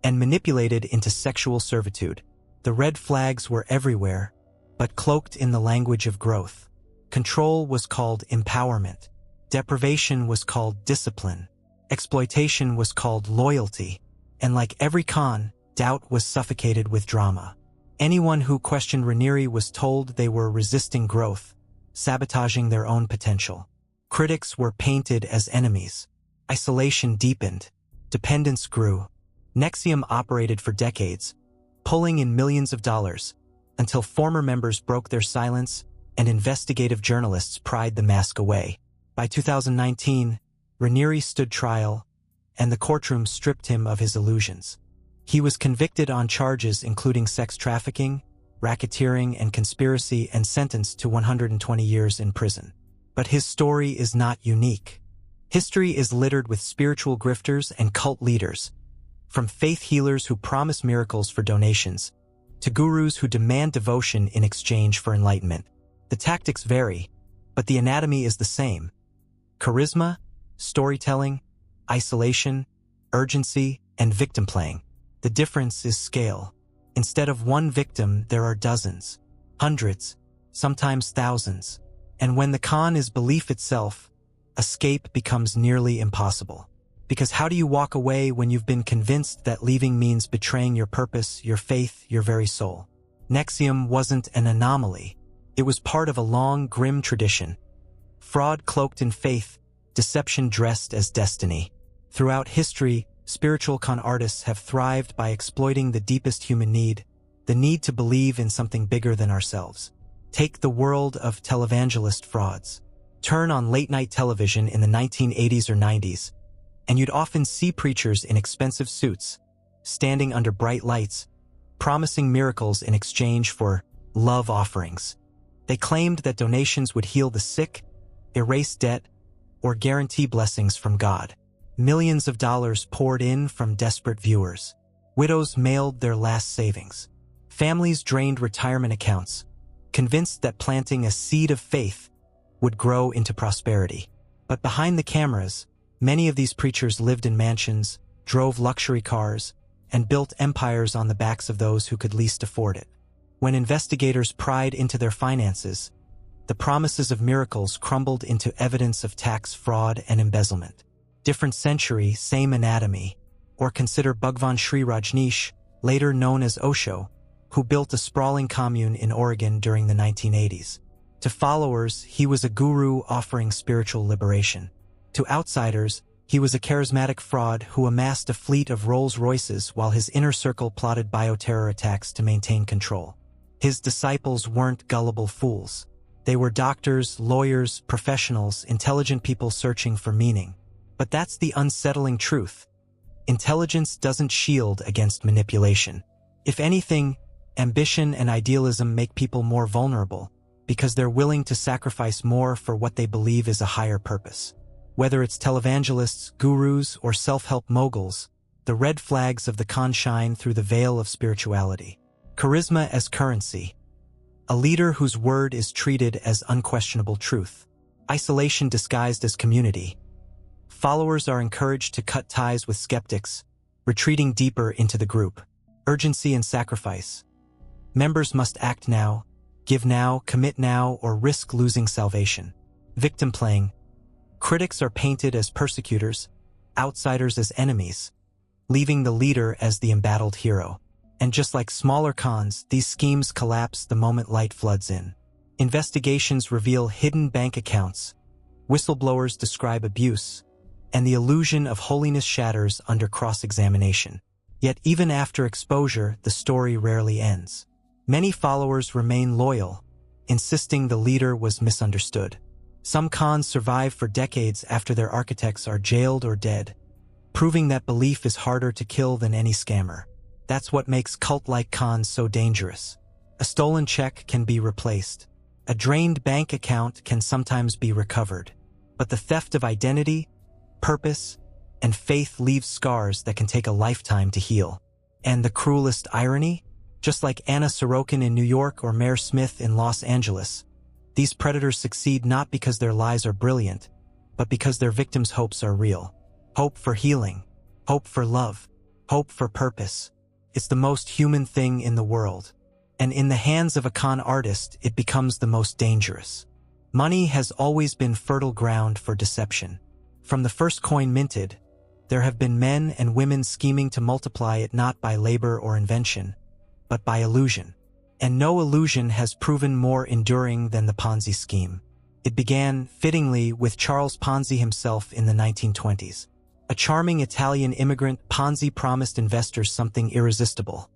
and manipulated into sexual servitude. The red flags were everywhere, but cloaked in the language of growth. Control was called empowerment. Deprivation was called discipline. Exploitation was called loyalty. And like every con, doubt was suffocated with drama. Anyone who questioned Raniere was told they were resisting growth, sabotaging their own potential. Critics were painted as enemies. Isolation deepened. Dependence grew. NXIVM operated for decades, pulling in millions of dollars, until former members broke their silence and investigative journalists pried the mask away. By 2019, Raniere stood trial, and the courtroom stripped him of his illusions. He was convicted on charges including sex trafficking, racketeering, and conspiracy, and sentenced to 120 years in prison. But his story is not unique. History is littered with spiritual grifters and cult leaders, from faith healers who promise miracles for donations, to gurus who demand devotion in exchange for enlightenment. The tactics vary, but the anatomy is the same. Charisma, storytelling, isolation, urgency, and victim playing. The difference is scale. Instead of one victim, there are dozens, hundreds, sometimes thousands. And when the con is belief itself, escape becomes nearly impossible. Because how do you walk away when you've been convinced that leaving means betraying your purpose, your faith, your very soul? NXIVM wasn't an anomaly. It was part of a long, grim tradition. Fraud cloaked in faith, deception dressed as destiny. Throughout history, spiritual con artists have thrived by exploiting the deepest human need, the need to believe in something bigger than ourselves. Take the world of televangelist frauds. Turn on late-night television in the 1980s or 90s, and you'd often see preachers in expensive suits, standing under bright lights, promising miracles in exchange for love offerings. They claimed that donations would heal the sick, erase debt, or guarantee blessings from God. Millions of dollars poured in from desperate viewers. Widows mailed their last savings. Families drained retirement accounts, convinced that planting a seed of faith would grow into prosperity. But behind the cameras, many of these preachers lived in mansions, drove luxury cars, and built empires on the backs of those who could least afford it. When investigators pried into their finances, the promises of miracles crumbled into evidence of tax fraud and embezzlement. Different century, same anatomy. Or consider Bhagwan Sri Rajneesh, later known as Osho, who built a sprawling commune in Oregon during the 1980s. To followers, he was a guru offering spiritual liberation. To outsiders, he was a charismatic fraud who amassed a fleet of Rolls-Royces while his inner circle plotted bioterror attacks to maintain control. His disciples weren't gullible fools. They were doctors, lawyers, professionals, intelligent people searching for meaning. But that's the unsettling truth. Intelligence doesn't shield against manipulation. If anything, ambition and idealism make people more vulnerable because they're willing to sacrifice more for what they believe is a higher purpose. Whether it's televangelists, gurus, or self-help moguls, the red flags of the con shine through the veil of spirituality. Charisma as currency. A leader whose word is treated as unquestionable truth. Isolation disguised as community. Followers are encouraged to cut ties with skeptics, retreating deeper into the group. Urgency and sacrifice. Members must act now, give now, commit now, or risk losing salvation. Victim playing. Critics are painted as persecutors, outsiders as enemies, leaving the leader as the embattled hero. And just like smaller cons, these schemes collapse the moment light floods in. Investigations reveal hidden bank accounts, whistleblowers describe abuse, and the illusion of holiness shatters under cross-examination. Yet even after exposure, the story rarely ends. Many followers remain loyal, insisting the leader was misunderstood. Some cons survive for decades after their architects are jailed or dead, proving that belief is harder to kill than any scammer. That's what makes cult-like cons so dangerous. A stolen check can be replaced. A drained bank account can sometimes be recovered. But the theft of identity, purpose, and faith leaves scars that can take a lifetime to heal. And the cruelest irony? Just like Anna Sorokin in New York or Mair Smyth in Los Angeles, these predators succeed not because their lies are brilliant, but because their victims' hopes are real. Hope for healing, hope for love, hope for purpose. It's the most human thing in the world. And in the hands of a con artist, it becomes the most dangerous. Money has always been fertile ground for deception. From the first coin minted, there have been men and women scheming to multiply it not by labor or invention, but by illusion. And no illusion has proven more enduring than the Ponzi scheme. It began, fittingly, with Charles Ponzi himself in the 1920s. A charming Italian immigrant, Ponzi promised investors something irresistible: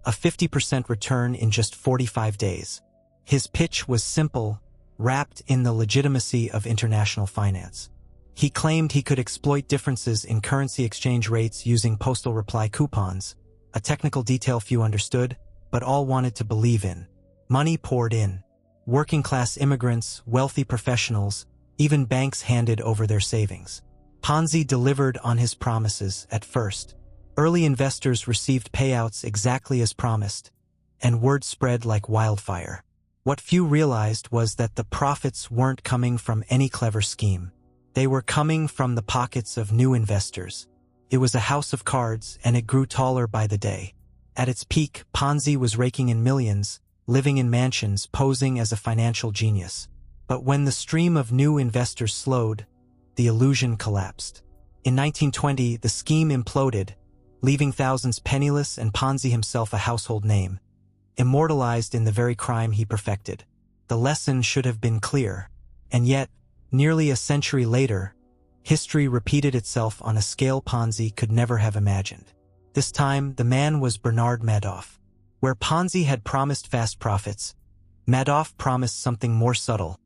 a 50% return in just 45 days. His pitch was simple, wrapped in the legitimacy of international finance. He claimed he could exploit differences in currency exchange rates using postal reply coupons, a technical detail few understood, but all wanted to believe in. Money poured in. Working-class immigrants, wealthy professionals, even banks handed over their savings. Ponzi delivered on his promises at first. Early investors received payouts exactly as promised, and word spread like wildfire. What few realized was that the profits weren't coming from any clever scheme. They were coming from the pockets of new investors. It was a house of cards, and it grew taller by the day. At its peak, Ponzi was raking in millions, living in mansions, posing as a financial genius. But when the stream of new investors slowed, the illusion collapsed. In 1920, the scheme imploded, leaving thousands penniless and Ponzi himself a household name, immortalized in the very crime he perfected. The lesson should have been clear, and yet, nearly a century later, history repeated itself on a scale Ponzi could never have imagined. This time, the man was Bernard Madoff. Where Ponzi had promised fast profits, Madoff promised something more subtle: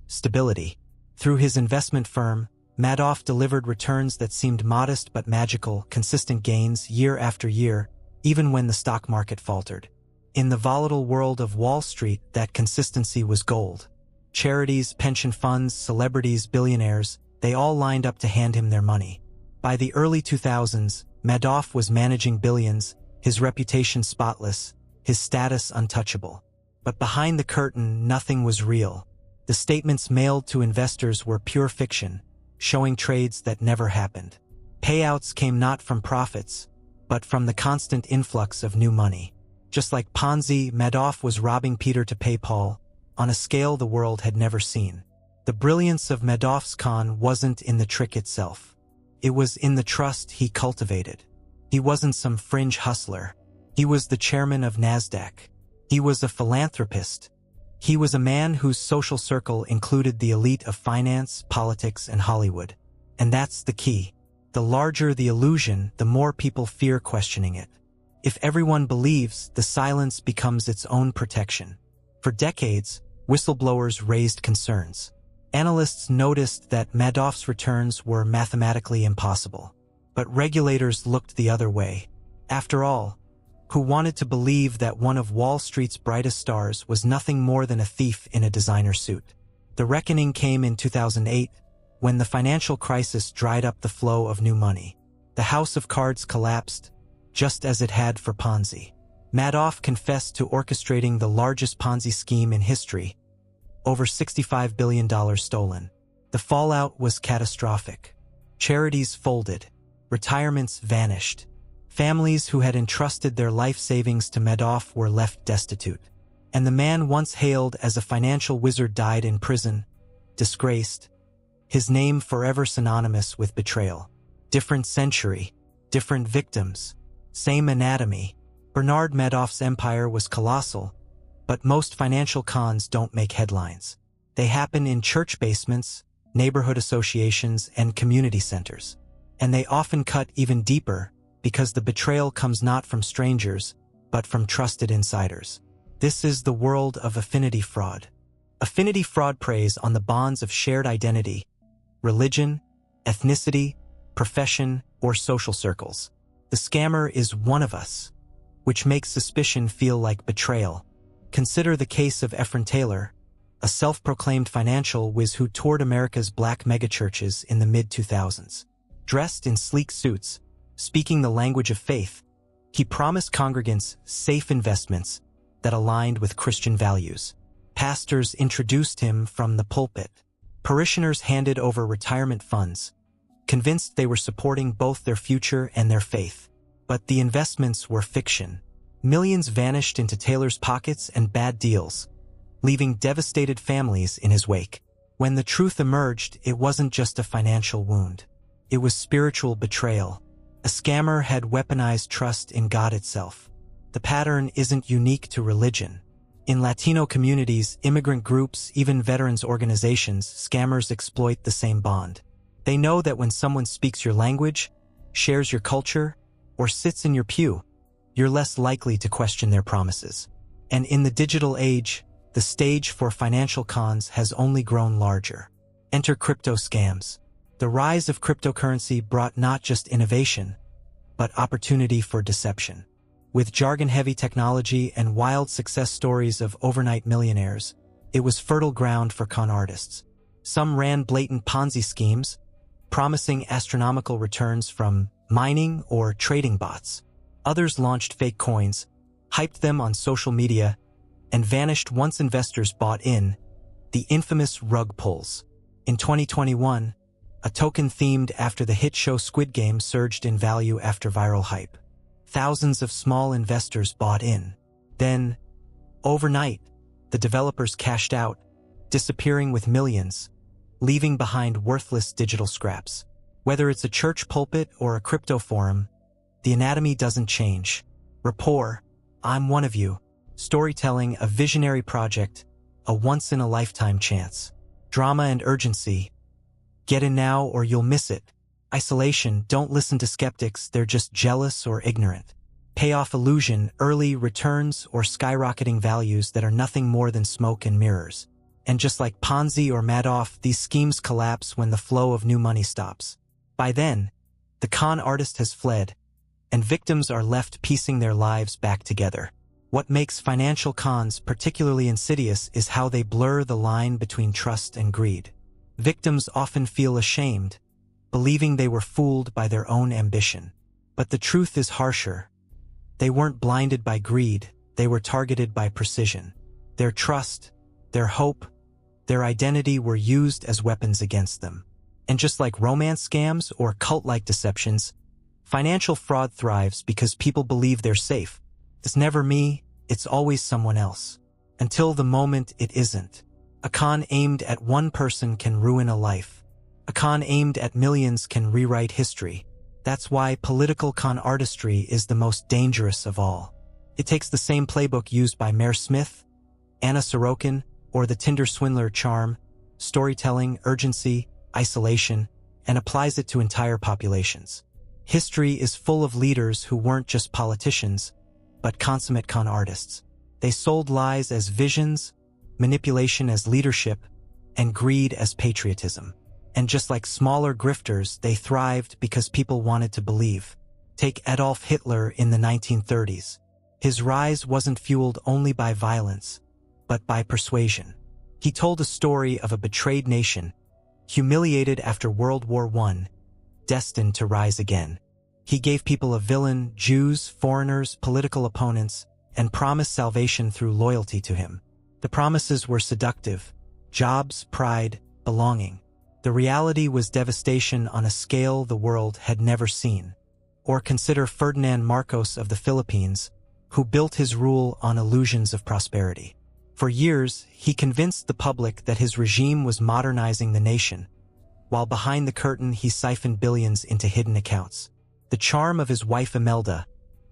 stability. Through his investment firm, Madoff delivered returns that seemed modest but magical, consistent gains year after year, even when the stock market faltered. In the volatile world of Wall Street, that consistency was gold. Charities, pension funds, celebrities, billionaires, they all lined up to hand him their money. By the early 2000s, Madoff was managing billions, his reputation spotless, his status untouchable. But behind the curtain, nothing was real. The statements mailed to investors were pure fiction, showing trades that never happened. Payouts came not from profits, but from the constant influx of new money. Just like Ponzi, Madoff was robbing Peter to pay Paul, on a scale the world had never seen. The brilliance of Madoff's con wasn't in the trick itself. It was in the trust he cultivated. He wasn't some fringe hustler. He was the chairman of NASDAQ. He was a philanthropist. He was a man whose social circle included the elite of finance, politics, and Hollywood. And that's the key. The larger the illusion, the more people fear questioning it. If everyone believes, the silence becomes its own protection. For decades, whistleblowers raised concerns. Analysts noticed that Madoff's returns were mathematically impossible. But regulators looked the other way. After all, who wanted to believe that one of Wall Street's brightest stars was nothing more than a thief in a designer suit? The reckoning came in 2008, when the financial crisis dried up the flow of new money. The house of cards collapsed, just as it had for Ponzi. Madoff confessed to orchestrating the largest Ponzi scheme in history, over $65 billion stolen. The fallout was catastrophic. Charities folded. Retirements vanished. Families who had entrusted their life savings to Madoff were left destitute. And the man once hailed as a financial wizard died in prison, disgraced, his name forever synonymous with betrayal. Different century, different victims, same anatomy. Bernard Madoff's empire was colossal, but most financial cons don't make headlines. They happen in church basements, neighborhood associations, and community centers. And they often cut even deeper, because the betrayal comes not from strangers, but from trusted insiders. This is the world of affinity fraud. Affinity fraud preys on the bonds of shared identity, religion, ethnicity, profession, or social circles. The scammer is one of us, which makes suspicion feel like betrayal. Consider the case of Ephraim Taylor, a self-proclaimed financial whiz who toured America's black megachurches in the mid-2000s. Dressed in sleek suits, speaking the language of faith, he promised congregants safe investments that aligned with Christian values. Pastors introduced him from the pulpit. Parishioners handed over retirement funds, convinced they were supporting both their future and their faith. But the investments were fiction. Millions vanished into Taylor's pockets and bad deals, leaving devastated families in his wake. When the truth emerged, it wasn't just a financial wound. It was spiritual betrayal. A scammer had weaponized trust in God itself. The pattern isn't unique to religion. In Latino communities, immigrant groups, even veterans organizations, scammers exploit the same bond. They know that when someone speaks your language, shares your culture, or sits in your pew, you're less likely to question their promises. And in the digital age, the stage for financial cons has only grown larger. Enter crypto scams. The rise of cryptocurrency brought not just innovation, but opportunity for deception. With jargon-heavy technology and wild success stories of overnight millionaires, it was fertile ground for con artists. Some ran blatant Ponzi schemes, promising astronomical returns from mining or trading bots. Others launched fake coins, hyped them on social media, and vanished once investors bought in, the infamous rug pulls. In 2021, a token themed after the hit show Squid Game surged in value after viral hype. Thousands of small investors bought in. Then, overnight, the developers cashed out, disappearing with millions, leaving behind worthless digital scraps. Whether it's a church pulpit or a crypto forum, the anatomy doesn't change. Rapport, I'm one of you. Storytelling, a visionary project, a once-in-a-lifetime chance. Drama and urgency, get in now or you'll miss it. Isolation, don't listen to skeptics, they're just jealous or ignorant. Payoff illusion, early returns or skyrocketing values that are nothing more than smoke and mirrors. And just like Ponzi or Madoff, these schemes collapse when the flow of new money stops. By then, the con artist has fled, and victims are left piecing their lives back together. What makes financial cons particularly insidious is how they blur the line between trust and greed. Victims often feel ashamed, believing they were fooled by their own ambition. But the truth is harsher. They weren't blinded by greed, they were targeted by precision. Their trust, their hope, their identity were used as weapons against them. And just like romance scams or cult-like deceptions, financial fraud thrives because people believe they're safe. It's never me, it's always someone else. Until the moment it isn't. A con aimed at one person can ruin a life. A con aimed at millions can rewrite history. That's why political con artistry is the most dangerous of all. It takes the same playbook used by Mair Smyth, Anna Sorokin, or the Tinder swindler charm, storytelling, urgency, isolation, and applies it to entire populations. History is full of leaders who weren't just politicians, but consummate con artists. They sold lies as visions, manipulation as leadership, and greed as patriotism. And just like smaller grifters, they thrived because people wanted to believe. Take Adolf Hitler in the 1930s. His rise wasn't fueled only by violence, but by persuasion. He told a story of a betrayed nation, humiliated after World War I, destined to rise again. He gave people a villain, Jews, foreigners, political opponents, and promised salvation through loyalty to him. The promises were seductive: jobs, pride, belonging. The reality was devastation on a scale the world had never seen. Or consider Ferdinand Marcos of the Philippines, who built his rule on illusions of prosperity. For years, he convinced the public that his regime was modernizing the nation, while behind the curtain he siphoned billions into hidden accounts. The charm of his wife Imelda,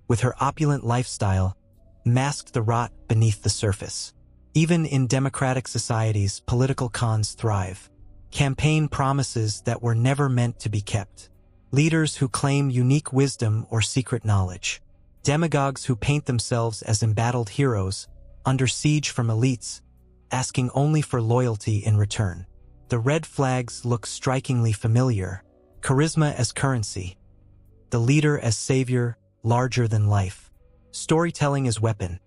with her opulent lifestyle, masked the rot beneath the surface. Even in democratic societies, political cons thrive. Campaign promises that were never meant to be kept. Leaders who claim unique wisdom or secret knowledge. Demagogues who paint themselves as embattled heroes, under siege from elites, asking only for loyalty in return. The red flags look strikingly familiar. Charisma as currency. The leader as savior, larger than life. Storytelling as weapon.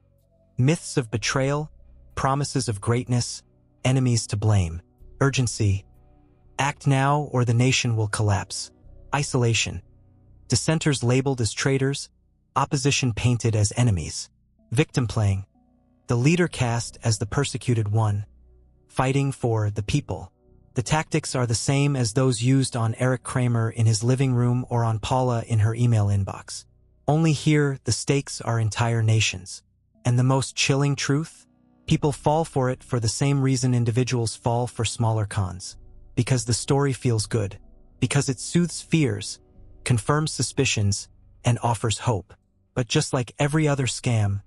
Myths of betrayal, promises of greatness, enemies to blame. Urgency. Act now or the nation will collapse. Isolation. Dissenters labeled as traitors, opposition painted as enemies. Victim playing. The leader cast as the persecuted one, fighting for the people. The tactics are the same as those used on Erik Kramer in his living room or on Paula in her email inbox. Only here, the stakes are entire nations. And the most chilling truth? People fall for it for the same reason individuals fall for smaller cons. Because the story feels good. Because it soothes fears, confirms suspicions, and offers hope. But just like every other scam,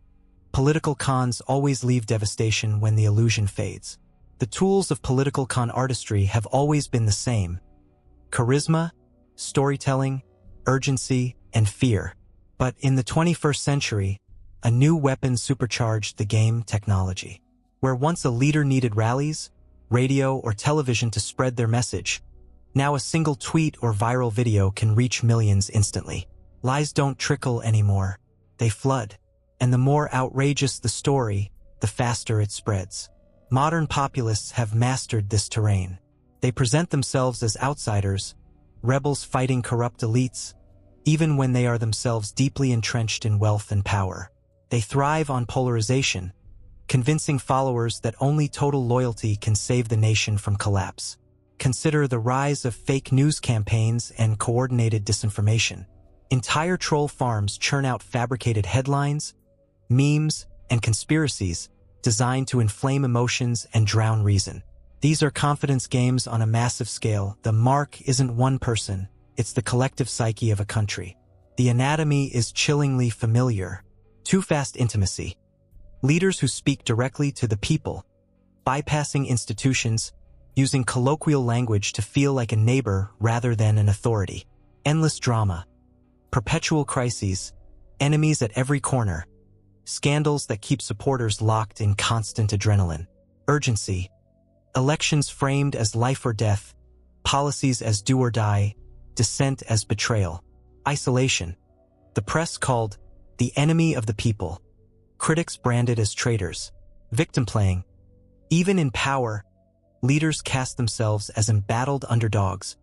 political cons always leave devastation when the illusion fades. The tools of political con artistry have always been the same: charisma, storytelling, urgency, and fear. But in the 21st century, a new weapon supercharged the game: technology. Where once a leader needed rallies, radio, or television to spread their message, now a single tweet or viral video can reach millions instantly. Lies don't trickle anymore. They flood. And the more outrageous the story, the faster it spreads. Modern populists have mastered this terrain. They present themselves as outsiders, rebels fighting corrupt elites, even when they are themselves deeply entrenched in wealth and power. They thrive on polarization, convincing followers that only total loyalty can save the nation from collapse. Consider the rise of fake news campaigns and coordinated disinformation. Entire troll farms churn out fabricated headlines, memes, and conspiracies designed to inflame emotions and drown reason. These are confidence games on a massive scale. The mark isn't one person, it's the collective psyche of a country. The anatomy is chillingly familiar. Too fast intimacy. Leaders who speak directly to the people, bypassing institutions, using colloquial language to feel like a neighbor rather than an authority. Endless drama. Perpetual crises. Enemies at every corner. Scandals that keep supporters locked in constant adrenaline. Urgency. Elections framed as life or death. Policies as do or die. Dissent as betrayal. Isolation. The press called the enemy of the people. Critics branded as traitors. Victim playing. Even in power, leaders cast themselves as embattled underdogs,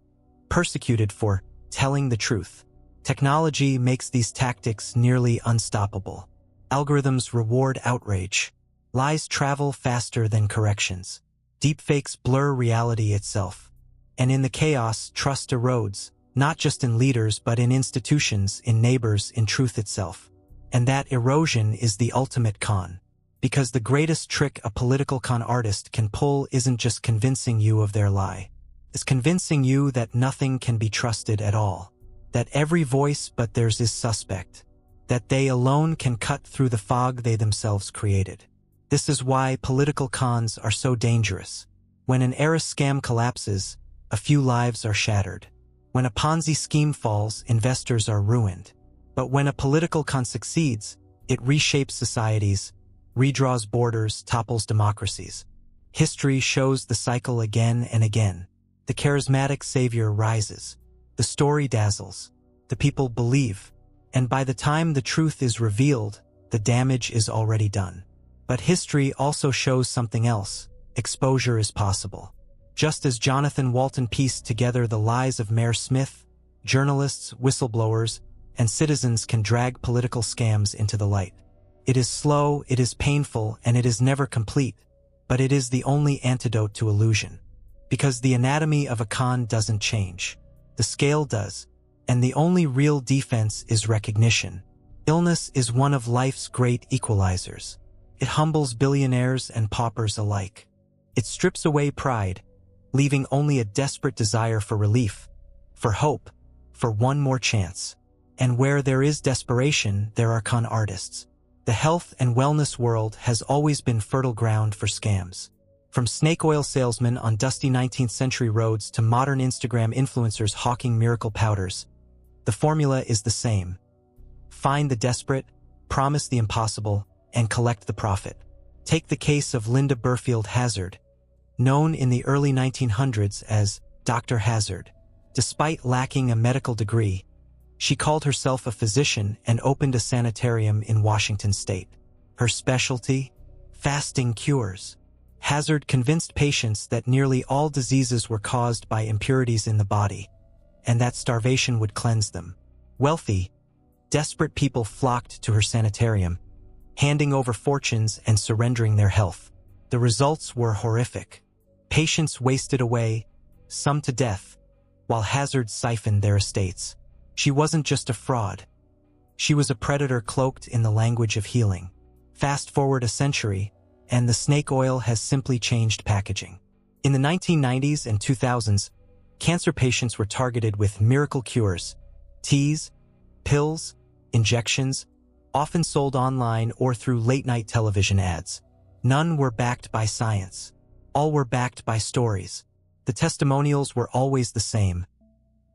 persecuted for telling the truth. Technology makes these tactics nearly unstoppable. Algorithms reward outrage. Lies travel faster than corrections. Deepfakes blur reality itself. And in the chaos, trust erodes, not just in leaders but in institutions, in neighbors, in truth itself. And that erosion is the ultimate con. Because the greatest trick a political con artist can pull isn't just convincing you of their lie. It's convincing you that nothing can be trusted at all. That every voice but theirs is suspect. That they alone can cut through the fog they themselves created. This is why political cons are so dangerous. When an Heiress scam collapses, a few lives are shattered. When a Ponzi scheme falls, investors are ruined. But when a political con succeeds, it reshapes societies, redraws borders, topples democracies. History shows the cycle again and again. The charismatic savior rises. The story dazzles. The people believe. And by the time the truth is revealed, the damage is already done. But history also shows something else. Exposure is possible. Just as Johnathan Walton pieced together the lies of Mair Smyth, journalists, whistleblowers, and citizens can drag political scams into the light. It is slow, it is painful, and it is never complete, but it is the only antidote to illusion. Because the anatomy of a con doesn't change. The scale does, and the only real defense is recognition. Illness is one of life's great equalizers. It humbles billionaires and paupers alike. It strips away pride, leaving only a desperate desire for relief, for hope, for one more chance. And where there is desperation, there are con artists. The health and wellness world has always been fertile ground for scams. From snake oil salesmen on dusty 19th century roads to modern Instagram influencers hawking miracle powders, the formula is the same. Find the desperate, promise the impossible, and collect the profit. Take the case of Linda Burfield Hazard, known in the early 1900s as Dr. Hazard. Despite lacking a medical degree, she called herself a physician and opened a sanitarium in Washington state. Her specialty? Fasting cures. Hazard convinced patients that nearly all diseases were caused by impurities in the body, and that starvation would cleanse them. Wealthy, desperate people flocked to her sanitarium, handing over fortunes and surrendering their health. The results were horrific. Patients wasted away, some to death, while Hazard siphoned their estates. She wasn't just a fraud. She was a predator cloaked in the language of healing. Fast forward a century, and the snake oil has simply changed packaging. In the 1990s and 2000s, cancer patients were targeted with miracle cures, teas, pills, injections, often sold online or through late-night television ads. None were backed by science. All were backed by stories. The testimonials were always the same.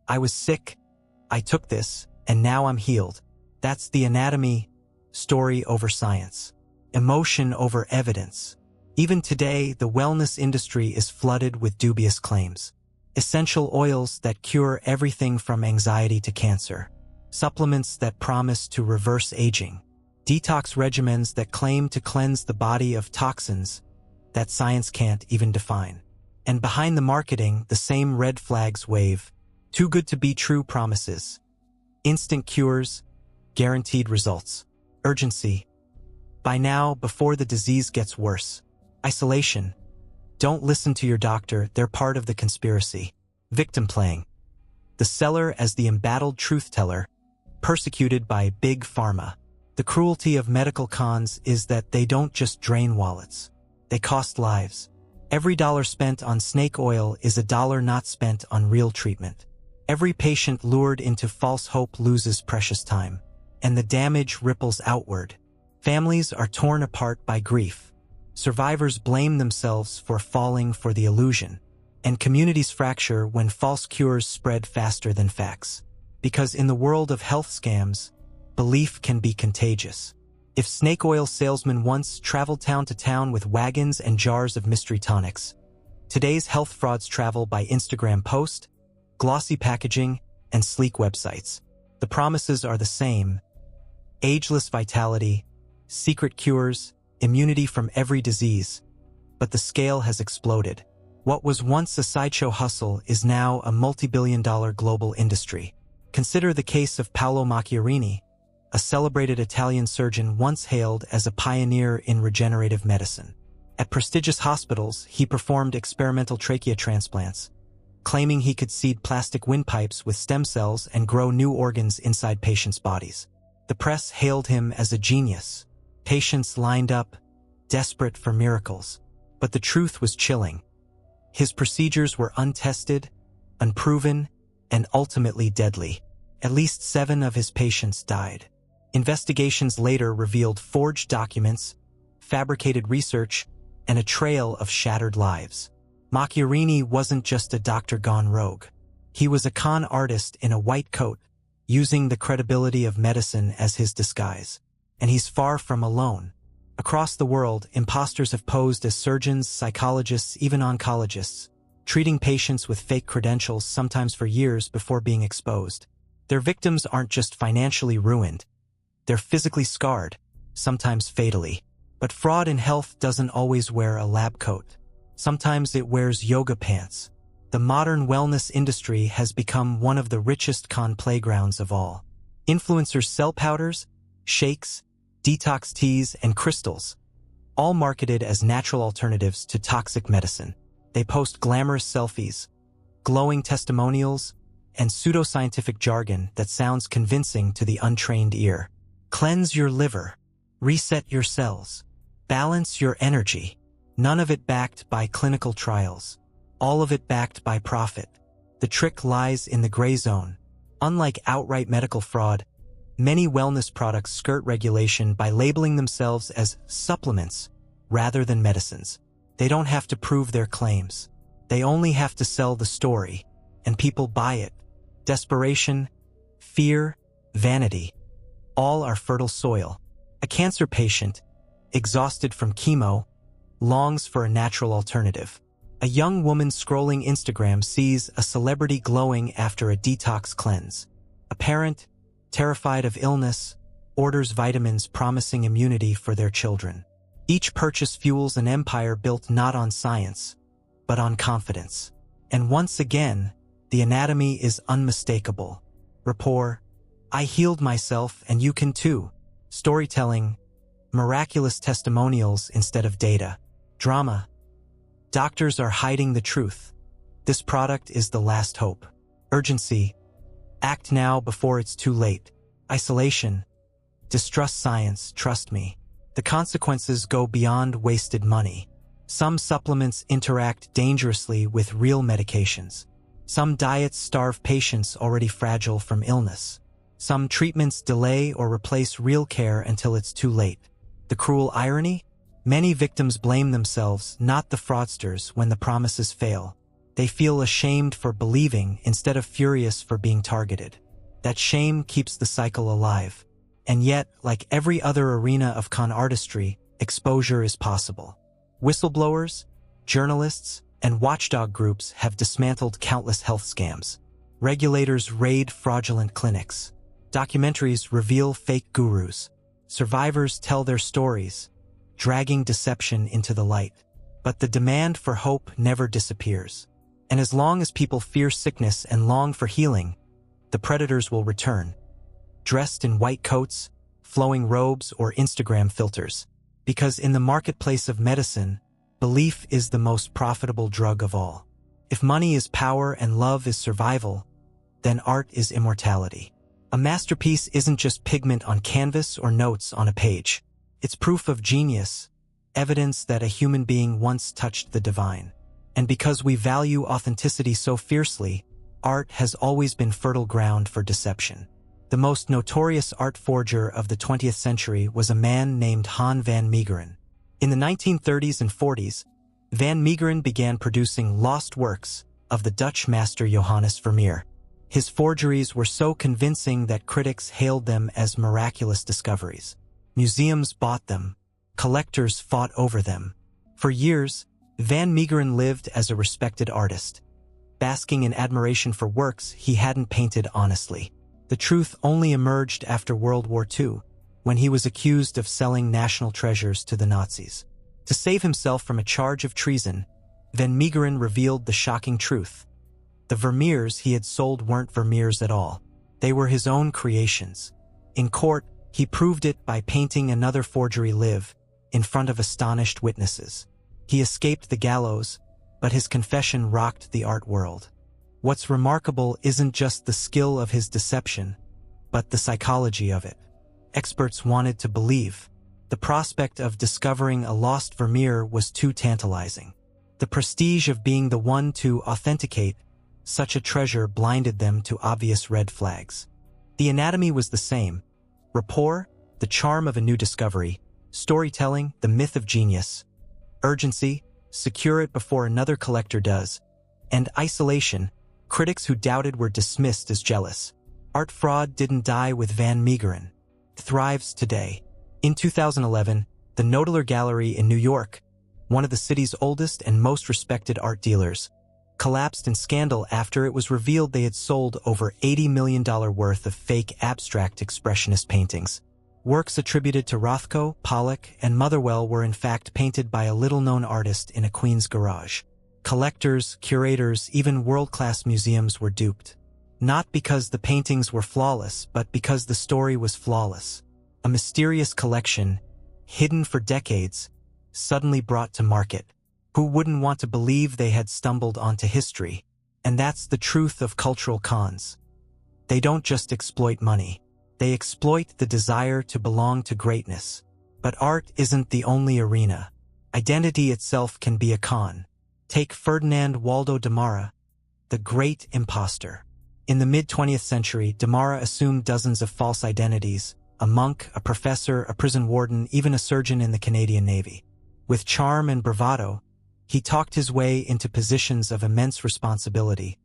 I was sick, I took this, and now I'm healed. That's the anatomy, story over science, emotion over evidence. Even today, the wellness industry is flooded with dubious claims. Essential oils that cure everything from anxiety to cancer. Supplements that promise to reverse aging. Detox regimens that claim to cleanse the body of toxins that science can't even define. And behind the marketing, the same red flags wave. Too good to be true promises. Instant cures, guaranteed results. Urgency. By now, before the disease gets worse. Isolation. Don't listen to your doctor, they're part of the conspiracy. Victim playing. The seller as the embattled truth-teller, persecuted by Big Pharma. The cruelty of medical cons is that they don't just drain wallets. They cost lives. Every dollar spent on snake oil is a dollar not spent on real treatment. Every patient lured into false hope loses precious time. And the damage ripples outward. Families are torn apart by grief. Survivors blame themselves for falling for the illusion. And communities fracture when false cures spread faster than facts. Because in the world of health scams, belief can be contagious. If snake oil salesmen once traveled town to town with wagons and jars of mystery tonics, today's health frauds travel by Instagram post, glossy packaging, and sleek websites. The promises are the same: ageless vitality, secret cures, immunity from every disease. But the scale has exploded. What was once a sideshow hustle is now a multi-billion-dollar global industry. Consider the case of Paolo Macchiarini, a celebrated Italian surgeon once hailed as a pioneer in regenerative medicine. At prestigious hospitals, he performed experimental trachea transplants, claiming he could seed plastic windpipes with stem cells and grow new organs inside patients' bodies. The press hailed him as a genius. Patients lined up, desperate for miracles. But the truth was chilling. His procedures were untested, unproven, and ultimately deadly. At least 7 of his patients died. Investigations later revealed forged documents, fabricated research, and a trail of shattered lives. Macchiarini wasn't just a doctor gone rogue. He was a con artist in a white coat, using the credibility of medicine as his disguise. And he's far from alone. Across the world, imposters have posed as surgeons, psychologists, even oncologists, treating patients with fake credentials sometimes for years before being exposed. Their victims aren't just financially ruined. They're physically scarred, sometimes fatally. But fraud in health doesn't always wear a lab coat. Sometimes it wears yoga pants. The modern wellness industry has become one of the richest con playgrounds of all. Influencers sell powders, shakes, detox teas, and crystals, all marketed as natural alternatives to toxic medicine. They post glamorous selfies, glowing testimonials, and pseudoscientific jargon that sounds convincing to the untrained ear. Cleanse your liver, reset your cells, balance your energy. None of it backed by clinical trials. All of it backed by profit. The trick lies in the gray zone. Unlike outright medical fraud, many wellness products skirt regulation by labeling themselves as supplements rather than medicines. They don't have to prove their claims. They only have to sell the story, and people buy it. Desperation, fear, vanity, all are fertile soil. A cancer patient, exhausted from chemo, longs for a natural alternative. A young woman scrolling Instagram sees a celebrity glowing after a detox cleanse. A parent, terrified of illness, orders vitamins promising immunity for their children. Each purchase fuels an empire built not on science, but on confidence. And once again, the anatomy is unmistakable. Rapport, I healed myself and you can too. Storytelling, miraculous testimonials instead of data. Drama, doctors are hiding the truth. This product is the last hope. Urgency, act now before it's too late. Isolation, distrust science, trust me. The consequences go beyond wasted money. Some supplements interact dangerously with real medications. Some diets starve patients already fragile from illness. Some treatments delay or replace real care until it's too late. The cruel irony? Many victims blame themselves, not the fraudsters, when the promises fail. They feel ashamed for believing instead of furious for being targeted. That shame keeps the cycle alive. And yet, like every other arena of con artistry, exposure is possible. Whistleblowers, journalists, and watchdog groups have dismantled countless health scams. Regulators raid fraudulent clinics. Documentaries reveal fake gurus. Survivors tell their stories, dragging deception into the light. But the demand for hope never disappears. And as long as people fear sickness and long for healing, the predators will return, dressed in white coats, flowing robes, or Instagram filters. Because in the marketplace of medicine, belief is the most profitable drug of all. If money is power and love is survival, then art is immortality. A masterpiece isn't just pigment on canvas or notes on a page. It's proof of genius, evidence that a human being once touched the divine. And because we value authenticity so fiercely, art has always been fertile ground for deception. The most notorious art forger of the 20th century was a man named Han van Meegeren. In the 1930s and 40s, van Meegeren began producing lost works of the Dutch master Johannes Vermeer. His forgeries were so convincing that critics hailed them as miraculous discoveries. Museums bought them. Collectors fought over them. For years, van Meegeren lived as a respected artist, basking in admiration for works he hadn't painted honestly. The truth only emerged after World War II, when he was accused of selling national treasures to the Nazis. To save himself from a charge of treason, van Meegeren revealed the shocking truth. The Vermeers he had sold weren't Vermeers at all. They were his own creations. In court, he proved it by painting another forgery live in front of astonished witnesses. He escaped the gallows, but his confession rocked the art world. What's remarkable isn't just the skill of his deception, but the psychology of it. Experts wanted to believe. The prospect of discovering a lost Vermeer was too tantalizing. The prestige of being the one to authenticate such a treasure blinded them to obvious red flags. The anatomy was the same. Rapport, the charm of a new discovery. Storytelling, the myth of genius. Urgency, secure it before another collector does. And isolation, critics who doubted were dismissed as jealous. Art fraud didn't die with van Meegeren. It thrives today. In 2011, the Knoedler Gallery in New York, one of the city's oldest and most respected art dealers, collapsed in scandal after it was revealed they had sold over $80 million worth of fake abstract expressionist paintings. Works attributed to Rothko, Pollock, and Motherwell were in fact painted by a little-known artist in a Queens garage. Collectors, curators, even world-class museums were duped. Not because the paintings were flawless, but because the story was flawless. A mysterious collection, hidden for decades, suddenly brought to market. Who wouldn't want to believe they had stumbled onto history? And that's the truth of cultural cons. They don't just exploit money. They exploit the desire to belong to greatness. But art isn't the only arena. Identity itself can be a con. Take Ferdinand Waldo de Mara, the great imposter. In the mid-20th century, de Mara assumed dozens of false identities: a monk, a professor, a prison warden, even a surgeon in the Canadian Navy. With charm and bravado, he talked his way into positions of immense responsibility,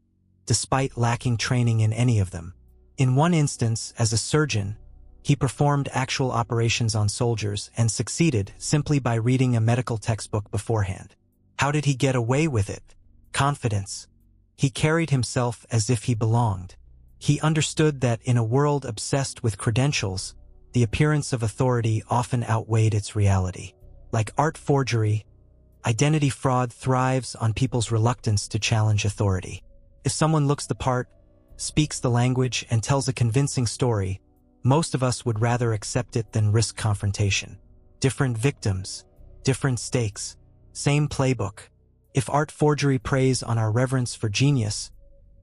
despite lacking training in any of them. In one instance, as a surgeon, he performed actual operations on soldiers and succeeded simply by reading a medical textbook beforehand. How did he get away with it? Confidence. He carried himself as if he belonged. He understood that in a world obsessed with credentials, the appearance of authority often outweighed its reality. Like art forgery, identity fraud thrives on people's reluctance to challenge authority. If someone looks the part, speaks the language, and tells a convincing story, most of us would rather accept it than risk confrontation. Different victims, different stakes, same playbook. If art forgery preys on our reverence for genius,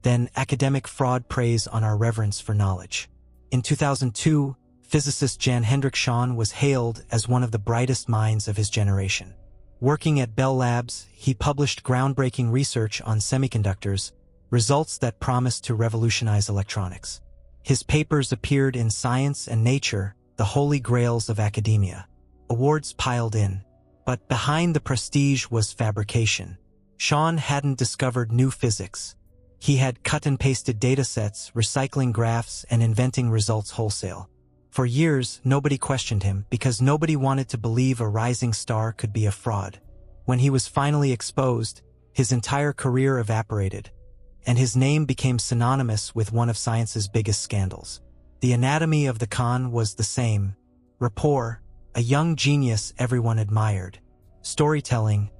then academic fraud preys on our reverence for knowledge. In 2002, physicist Jan Hendrik Schon was hailed as one of the brightest minds of his generation. Working at Bell Labs, he published groundbreaking research on semiconductors, results that promised to revolutionize electronics. His papers appeared in Science and Nature, the holy grails of academia. Awards piled in. But behind the prestige was fabrication. Schon hadn't discovered new physics. He had cut and pasted datasets, recycling graphs, and inventing results wholesale. For years, nobody questioned him because nobody wanted to believe a rising star could be a fraud. When he was finally exposed, his entire career evaporated, and his name became synonymous with one of science's biggest scandals. The anatomy of the con was the same: rapport, a young genius everyone admired; storytelling,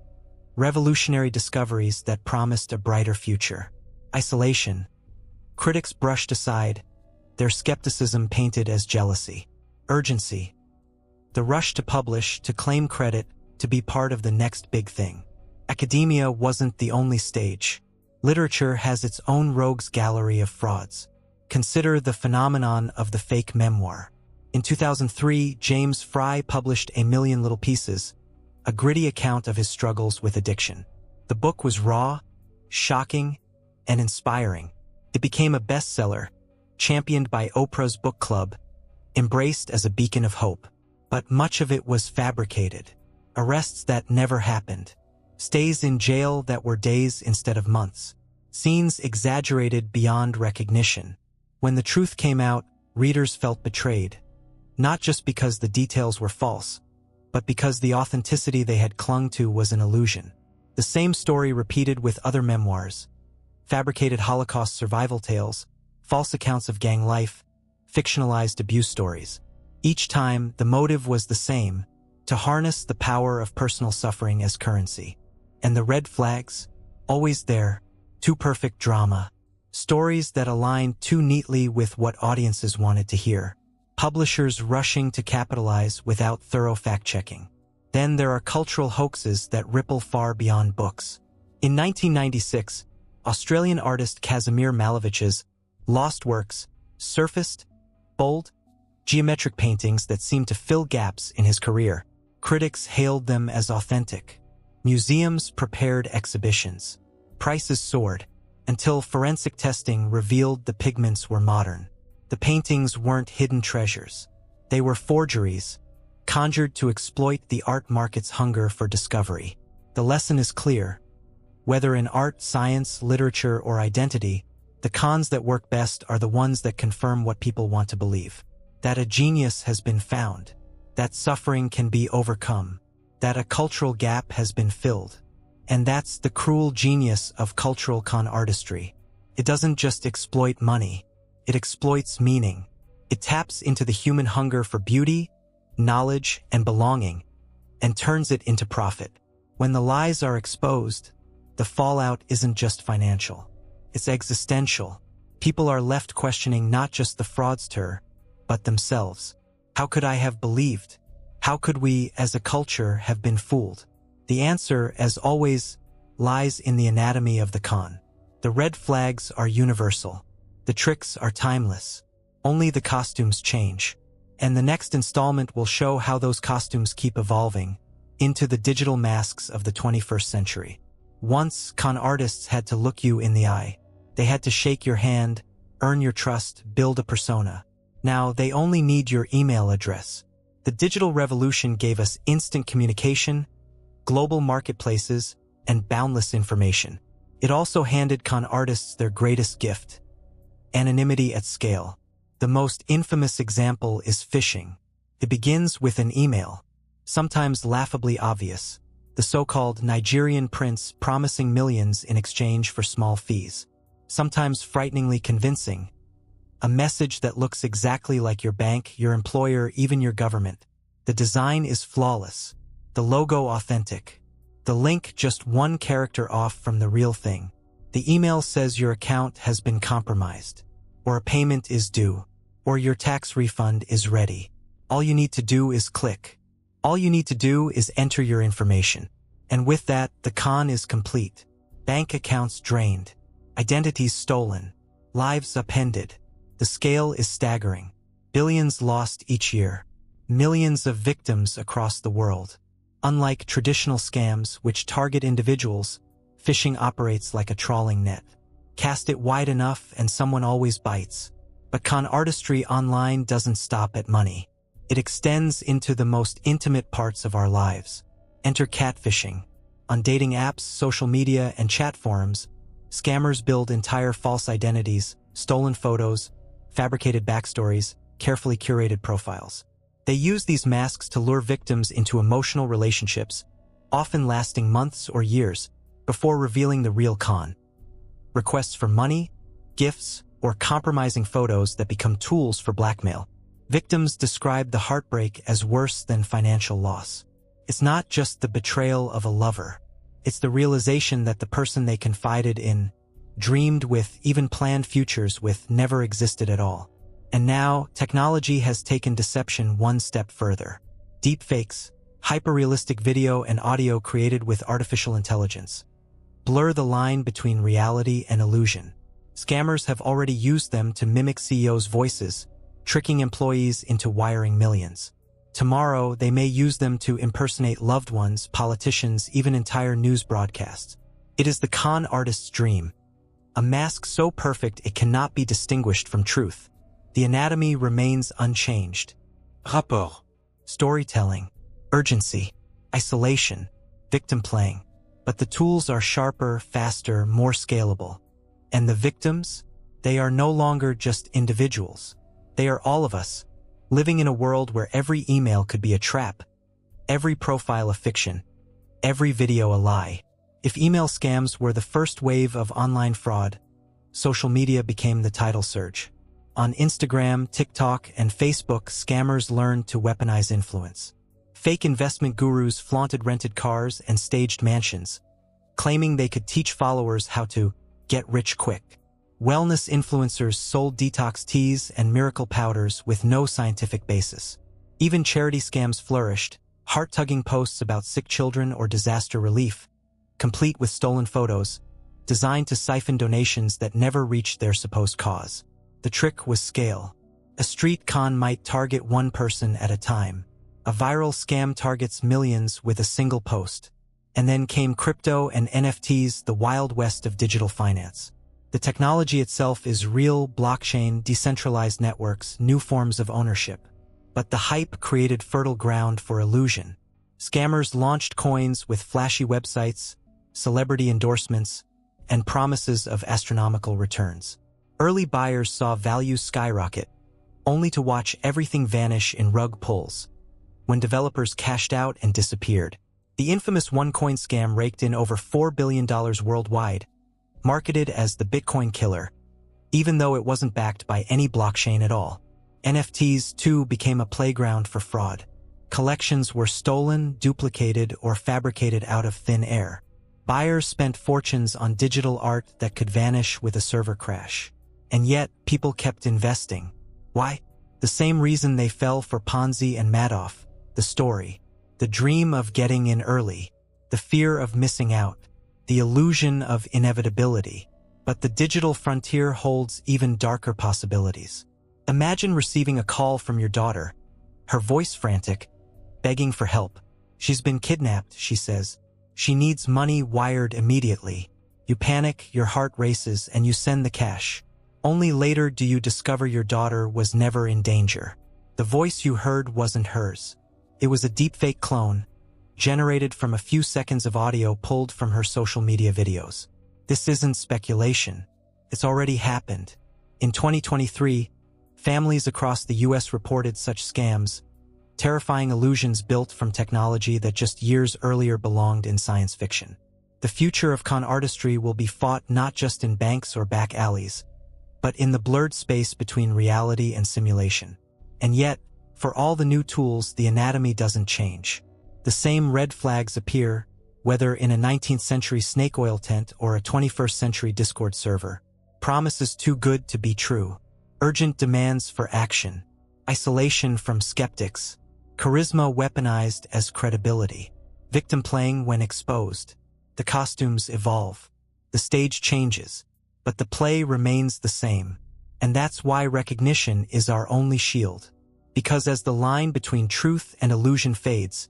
revolutionary discoveries that promised a brighter future; isolation, critics brushed aside, their skepticism painted as jealousy; urgency, the rush to publish, to claim credit, to be part of the next big thing. Academia wasn't the only stage. Literature has its own rogues gallery of frauds. Consider the phenomenon of the fake memoir. In 2003, James Fry published A Million Little Pieces, a gritty account of his struggles with addiction. The book was raw, shocking, and inspiring. It became a bestseller, championed by Oprah's book club, embraced as a beacon of hope. But much of it was fabricated. Arrests that never happened. Stays in jail that were days instead of months. Scenes exaggerated beyond recognition. When the truth came out, readers felt betrayed. Not just because the details were false, but because the authenticity they had clung to was an illusion. The same story repeated with other memoirs. Fabricated Holocaust survival tales, false accounts of gang life, fictionalized abuse stories. Each time, the motive was the same: to harness the power of personal suffering as currency. And the red flags? Always there. Too perfect drama. Stories that aligned too neatly with what audiences wanted to hear. Publishers rushing to capitalize without thorough fact-checking. Then there are cultural hoaxes that ripple far beyond books. In 1996, Australian artist Kazimir Malevich's lost works surfaced, bold, geometric paintings that seemed to fill gaps in his career. Critics hailed them as authentic. Museums prepared exhibitions. Prices soared, until forensic testing revealed the pigments were modern. The paintings weren't hidden treasures. They were forgeries, conjured to exploit the art market's hunger for discovery. The lesson is clear. Whether in art, science, literature, or identity, the cons that work best are the ones that confirm what people want to believe. That a genius has been found. That suffering can be overcome. That a cultural gap has been filled. And that's the cruel genius of cultural con artistry. It doesn't just exploit money. It exploits meaning. It taps into the human hunger for beauty, knowledge, and belonging, and turns it into profit. When the lies are exposed, the fallout isn't just financial. It's existential. People are left questioning not just the fraudster, but themselves. How could I have believed? How could we, as a culture, have been fooled? The answer, as always, lies in the anatomy of the con. The red flags are universal. The tricks are timeless. Only the costumes change. And the next installment will show how those costumes keep evolving into the digital masks of the 21st century. Once, con artists had to look you in the eye. They had to shake your hand, earn your trust, build a persona. Now, they only need your email address. The digital revolution gave us instant communication, global marketplaces, and boundless information. It also handed con artists their greatest gift: anonymity at scale. The most infamous example is phishing. It begins with an email, sometimes laughably obvious, the so-called Nigerian prince promising millions in exchange for small fees. Sometimes frighteningly convincing. A message that looks exactly like your bank, your employer, even your government. The design is flawless. The logo authentic. The link just one character off from the real thing. The email says your account has been compromised, or a payment is due, or your tax refund is ready. All you need to do is click. All you need to do is enter your information. And with that, the con is complete. Bank accounts drained. Identities stolen. Lives upended. The scale is staggering. Billions lost each year. Millions of victims across the world. Unlike traditional scams which target individuals, phishing operates like a trawling net. Cast it wide enough and someone always bites. But con artistry online doesn't stop at money. It extends into the most intimate parts of our lives. Enter catfishing. On dating apps, social media, and chat forums, scammers build entire false identities, stolen photos, fabricated backstories, carefully curated profiles. They use these masks to lure victims into emotional relationships, often lasting months or years, before revealing the real con. Requests for money, gifts, or compromising photos that become tools for blackmail. Victims describe the heartbreak as worse than financial loss. It's not just the betrayal of a lover. It's the realization that the person they confided in, dreamed with, even planned futures with, never existed at all. And now, technology has taken deception one step further. Deepfakes, hyper-realistic video and audio created with artificial intelligence, blur the line between reality and illusion. Scammers have already used them to mimic CEOs' voices, tricking employees into wiring millions. Tomorrow, they may use them to impersonate loved ones, politicians, even entire news broadcasts. It is the con artist's dream. A mask so perfect it cannot be distinguished from truth. The anatomy remains unchanged. Rapport. Storytelling, urgency, isolation, victim playing. But the tools are sharper, faster, more scalable. And the victims? They are no longer just individuals. They are all of us, living in a world where every email could be a trap, every profile a fiction, every video a lie. If email scams were the first wave of online fraud, social media became the tidal surge. On Instagram, TikTok, and Facebook, scammers learned to weaponize influence. Fake investment gurus flaunted rented cars and staged mansions, claiming they could teach followers how to get rich quick. Wellness influencers sold detox teas and miracle powders with no scientific basis. Even charity scams flourished, heart-tugging posts about sick children or disaster relief, complete with stolen photos, designed to siphon donations that never reached their supposed cause. The trick was scale. A street con might target one person at a time. A viral scam targets millions with a single post. And then came crypto and NFTs, the wild west of digital finance. The technology itself is real, blockchain, decentralized networks, new forms of ownership. But the hype created fertile ground for illusion. Scammers launched coins with flashy websites, celebrity endorsements, and promises of astronomical returns. Early buyers saw values skyrocket, only to watch everything vanish in rug pulls, when developers cashed out and disappeared. The infamous OneCoin scam raked in over $4 billion worldwide, marketed as the Bitcoin killer, even though it wasn't backed by any blockchain at all. NFTs, too, became a playground for fraud. Collections were stolen, duplicated, or fabricated out of thin air. Buyers spent fortunes on digital art that could vanish with a server crash. And yet, people kept investing. Why? The same reason they fell for Ponzi and Madoff: the story, the dream of getting in early, the fear of missing out, the illusion of inevitability. But the digital frontier holds even darker possibilities. Imagine receiving a call from your daughter, her voice frantic, begging for help. She's been kidnapped, she says. She needs money wired immediately. You panic, your heart races, and you send the cash. Only later do you discover your daughter was never in danger. The voice you heard wasn't hers. It was a deepfake clone, generated from a few seconds of audio pulled from her social media videos. This isn't speculation. It's already happened. In 2023, families across the US reported such scams, terrifying illusions built from technology that just years earlier belonged in science fiction. The future of con artistry will be fought not just in banks or back alleys, but in the blurred space between reality and simulation. And yet, for all the new tools, the anatomy doesn't change. The same red flags appear, whether in a 19th century snake oil tent or a 21st century Discord server. Promises too good to be true. Urgent demands for action. Isolation from skeptics. Charisma weaponized as credibility. Victim playing when exposed. The costumes evolve. The stage changes. But the play remains the same. And that's why recognition is our only shield. Because as the line between truth and illusion fades,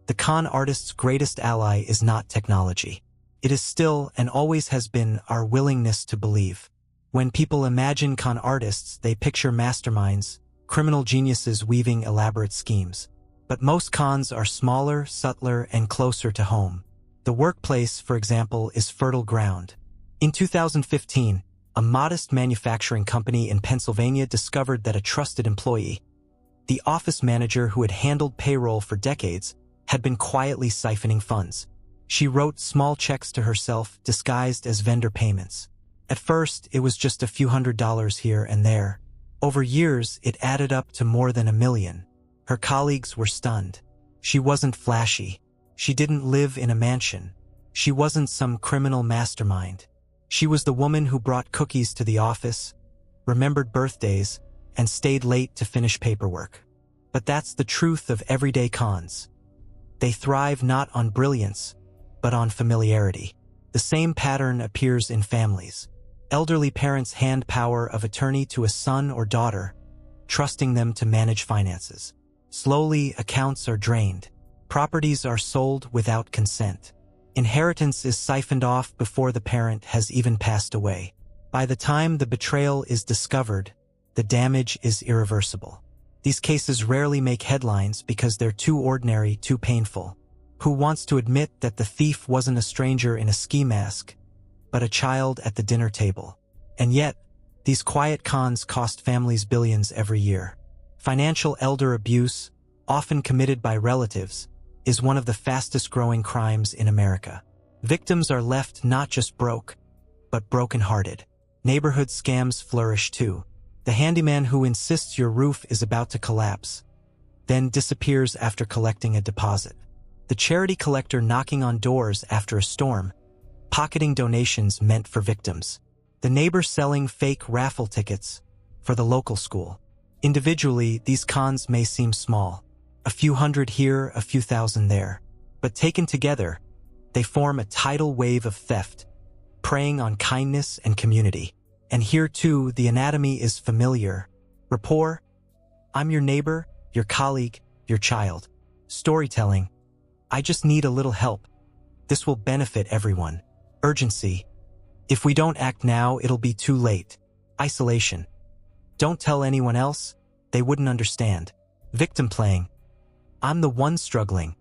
the con artist's greatest ally is not technology. It is still, and always has been, our willingness to believe. When people imagine con artists, they picture masterminds, criminal geniuses weaving elaborate schemes. But most cons are smaller, subtler, and closer to home. The workplace, for example, is fertile ground. In 2015, a modest manufacturing company in Pennsylvania discovered that a trusted employee, the office manager who had handled payroll for decades, had been quietly siphoning funds. She wrote small checks to herself disguised as vendor payments. At first, it was just a few $100s here and there. Over years, it added up to more than $1 million. Her colleagues were stunned. She wasn't flashy. She didn't live in a mansion. She wasn't some criminal mastermind. She was the woman who brought cookies to the office, remembered birthdays, and stayed late to finish paperwork. But that's the truth of everyday cons. They thrive not on brilliance, but on familiarity. The same pattern appears in families. Elderly parents hand power of attorney to a son or daughter, trusting them to manage finances. Slowly, accounts are drained. Properties are sold without consent. Inheritance is siphoned off before the parent has even passed away. By the time the betrayal is discovered, the damage is irreversible. These cases rarely make headlines because they're too ordinary, too painful. Who wants to admit that the thief wasn't a stranger in a ski mask, but a child at the dinner table? And yet, these quiet cons cost families billions every year. Financial elder abuse, often committed by relatives, is one of the fastest-growing crimes in America. Victims are left not just broke, but broken-hearted. Neighborhood scams flourish too. The handyman who insists your roof is about to collapse, then disappears after collecting a deposit. The charity collector knocking on doors after a storm, pocketing donations meant for victims. The neighbor selling fake raffle tickets for the local school. Individually, these cons may seem small. A few hundred here, a few thousand there. But taken together, they form a tidal wave of theft, preying on kindness and community. And here too, the anatomy is familiar. Rapport. I'm your neighbor, your colleague, your child. Storytelling. I just need a little help. This will benefit everyone. Urgency. If we don't act now, it'll be too late. Isolation. Don't tell anyone else, they wouldn't understand. Victim playing. I'm the one struggling.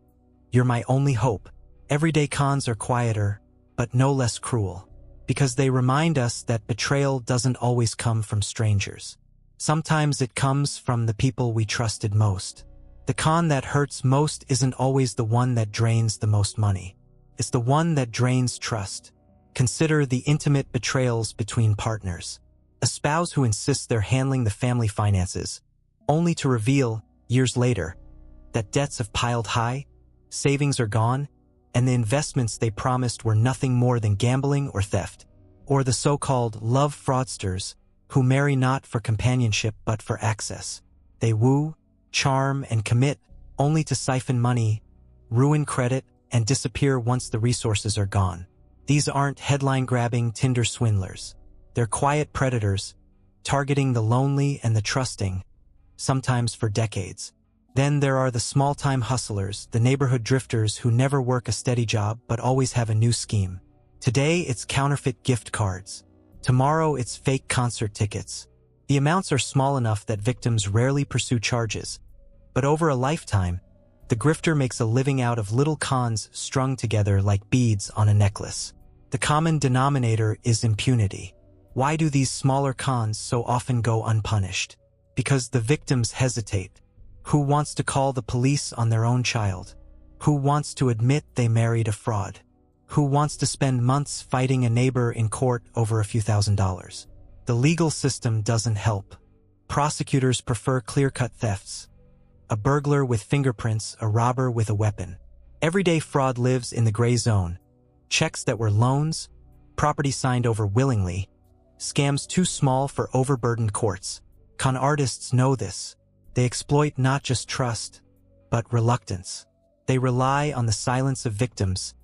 You're my only hope. Everyday cons are quieter, but no less cruel. Because they remind us that betrayal doesn't always come from strangers. Sometimes it comes from the people we trusted most. The con that hurts most isn't always the one that drains the most money. It's the one that drains trust. Consider the intimate betrayals between partners. A spouse who insists they're handling the family finances, only to reveal, years later, that debts have piled high, savings are gone, and the investments they promised were nothing more than gambling or theft. Or the so-called love fraudsters, who marry not for companionship but for access. They woo, charm, and commit, only to siphon money, ruin credit, and disappear once the resources are gone. These aren't headline-grabbing Tinder swindlers. They're quiet predators, targeting the lonely and the trusting, sometimes for decades. Then there are the small-time hustlers, the neighborhood drifters who never work a steady job but always have a new scheme. Today it's counterfeit gift cards. Tomorrow it's fake concert tickets. The amounts are small enough that victims rarely pursue charges. But over a lifetime, the grifter makes a living out of little cons strung together like beads on a necklace. The common denominator is impunity. Why do these smaller cons so often go unpunished? Because the victims hesitate. Who wants to call the police on their own child? Who wants to admit they married a fraud? Who wants to spend months fighting a neighbor in court over a few $1,000s? The legal system doesn't help. Prosecutors prefer clear-cut thefts. A burglar with fingerprints, a robber with a weapon. Everyday fraud lives in the gray zone. Checks that were loans, property signed over willingly, scams too small for overburdened courts. Con artists know this. They exploit not just trust, but reluctance. They rely on the silence of victims,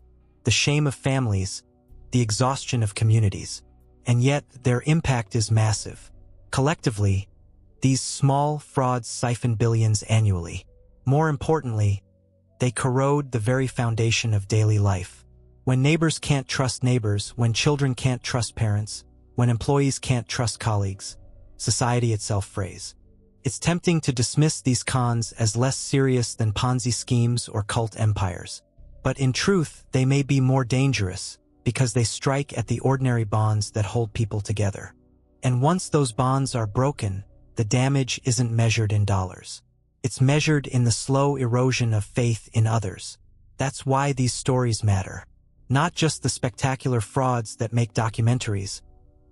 the shame of families, the exhaustion of communities. And yet, their impact is massive. Collectively, these small frauds siphon billions annually. More importantly, they corrode the very foundation of daily life. When neighbors can't trust neighbors, when children can't trust parents, when employees can't trust colleagues, society itself frays. It's tempting to dismiss these cons as less serious than Ponzi schemes or cult empires. But in truth, they may be more dangerous because they strike at the ordinary bonds that hold people together. And once those bonds are broken, the damage isn't measured in dollars. It's measured in the slow erosion of faith in others. That's why these stories matter. Not just the spectacular frauds that make documentaries,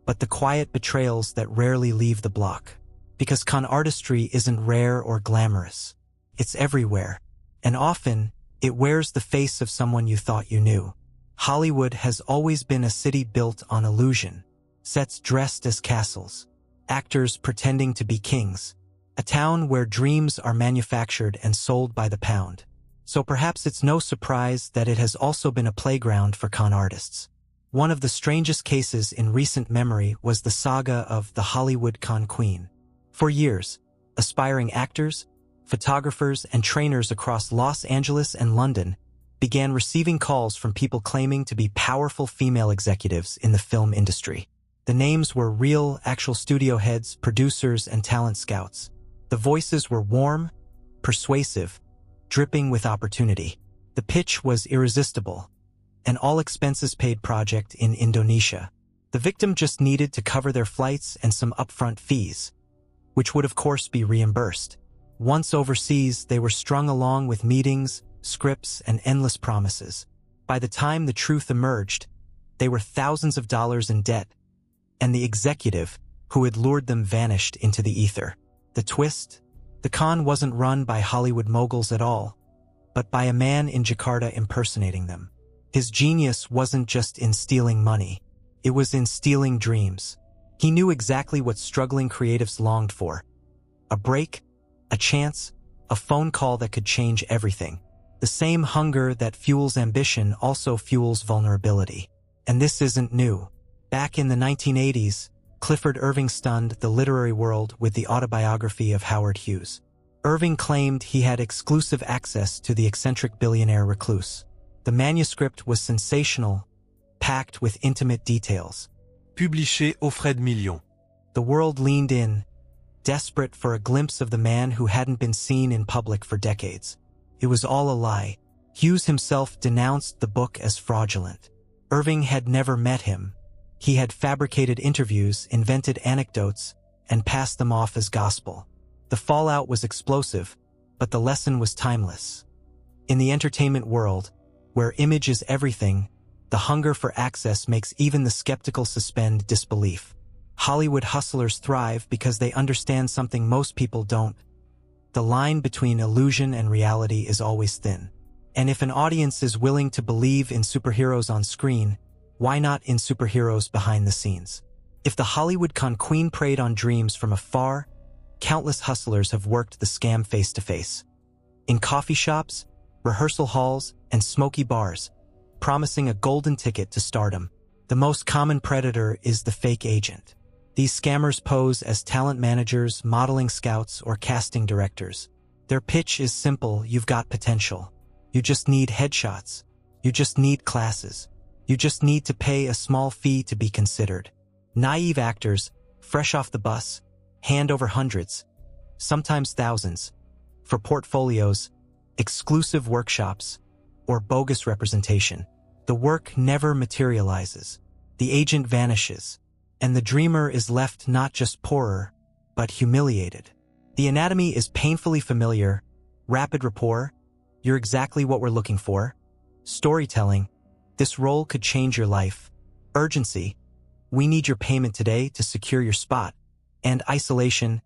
but the quiet betrayals that rarely leave the block. Because con artistry isn't rare or glamorous. It's everywhere. And often, it wears the face of someone you thought you knew. Hollywood has always been a city built on illusion. Sets dressed as castles. Actors pretending to be kings. A town where dreams are manufactured and sold by the pound. So perhaps it's no surprise that it has also been a playground for con artists. One of the strangest cases in recent memory was the saga of the Hollywood Con Queen. For years, aspiring actors, photographers, and trainers across Los Angeles and London began receiving calls from people claiming to be powerful female executives in the film industry. The names were real, actual studio heads, producers, and talent scouts. The voices were warm, persuasive, dripping with opportunity. The pitch was irresistible. An all-expenses-paid project in Indonesia. The victim just needed to cover their flights and some upfront fees, which would of course be reimbursed. Once overseas, they were strung along with meetings, scripts, and endless promises. By the time the truth emerged, they were thousands of dollars in debt, and the executive who had lured them vanished into the ether. The twist? The con wasn't run by Hollywood moguls at all, but by a man in Jakarta impersonating them. His genius wasn't just in stealing money. It was in stealing dreams. He knew exactly what struggling creatives longed for. A break, a chance, a phone call that could change everything. The same hunger that fuels ambition also fuels vulnerability. And this isn't new. Back in the 1980s, Clifford Irving stunned the literary world with the autobiography of Howard Hughes. Irving claimed he had exclusive access to the eccentric billionaire recluse. The manuscript was sensational, packed with intimate details. Publié aux frais de millions. The world leaned in, desperate for a glimpse of the man who hadn't been seen in public for decades. It was all a lie. Hughes himself denounced the book as fraudulent. Irving had never met him. He had fabricated interviews, invented anecdotes, and passed them off as gospel. The fallout was explosive, but the lesson was timeless. In the entertainment world, where image is everything, the hunger for access makes even the skeptical suspend disbelief. Hollywood hustlers thrive because they understand something most people don't. The line between illusion and reality is always thin. And if an audience is willing to believe in superheroes on screen, why not in superheroes behind the scenes? If the Hollywood Con Queen preyed on dreams from afar, countless hustlers have worked the scam face-to-face. In coffee shops, rehearsal halls, and smoky bars, promising a golden ticket to stardom. The most common predator is the fake agent. These scammers pose as talent managers, modeling scouts, or casting directors. Their pitch is simple: you've got potential. You just need headshots. You just need classes. You just need to pay a small fee to be considered. Naive actors, fresh off the bus, hand over hundreds, sometimes thousands, for portfolios, exclusive workshops, or bogus representation. The work never materializes. The agent vanishes, and the dreamer is left not just poorer, but humiliated. The anatomy is painfully familiar. Rapid rapport, you're exactly what we're looking for. Storytelling, this role could change your life. Urgency, we need your payment today to secure your spot. And isolation,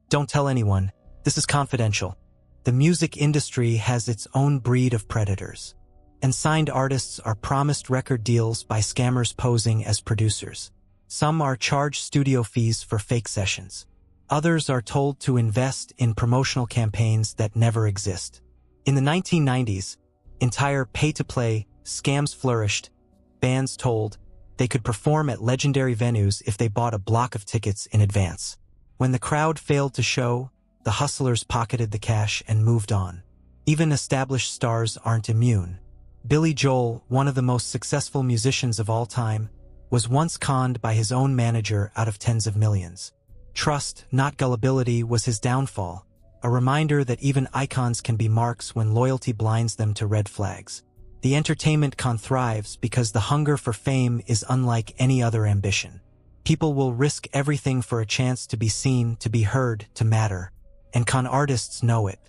don't tell anyone, this is confidential. The music industry has its own breed of predators. And signed artists are promised record deals by scammers posing as producers. Some are charged studio fees for fake sessions. Others are told to invest in promotional campaigns that never exist. In the 1990s, entire pay-to-play scams flourished. Bands told they could perform at legendary venues if they bought a block of tickets in advance. When the crowd failed to show, the hustlers pocketed the cash and moved on. Even established stars aren't immune. Billy Joel, one of the most successful musicians of all time, was once conned by his own manager out of tens of millions. Trust, not gullibility, was his downfall, a reminder that even icons can be marks when loyalty blinds them to red flags. The entertainment con thrives because the hunger for fame is unlike any other ambition. People will risk everything for a chance to be seen, to be heard, to matter. And con artists know it.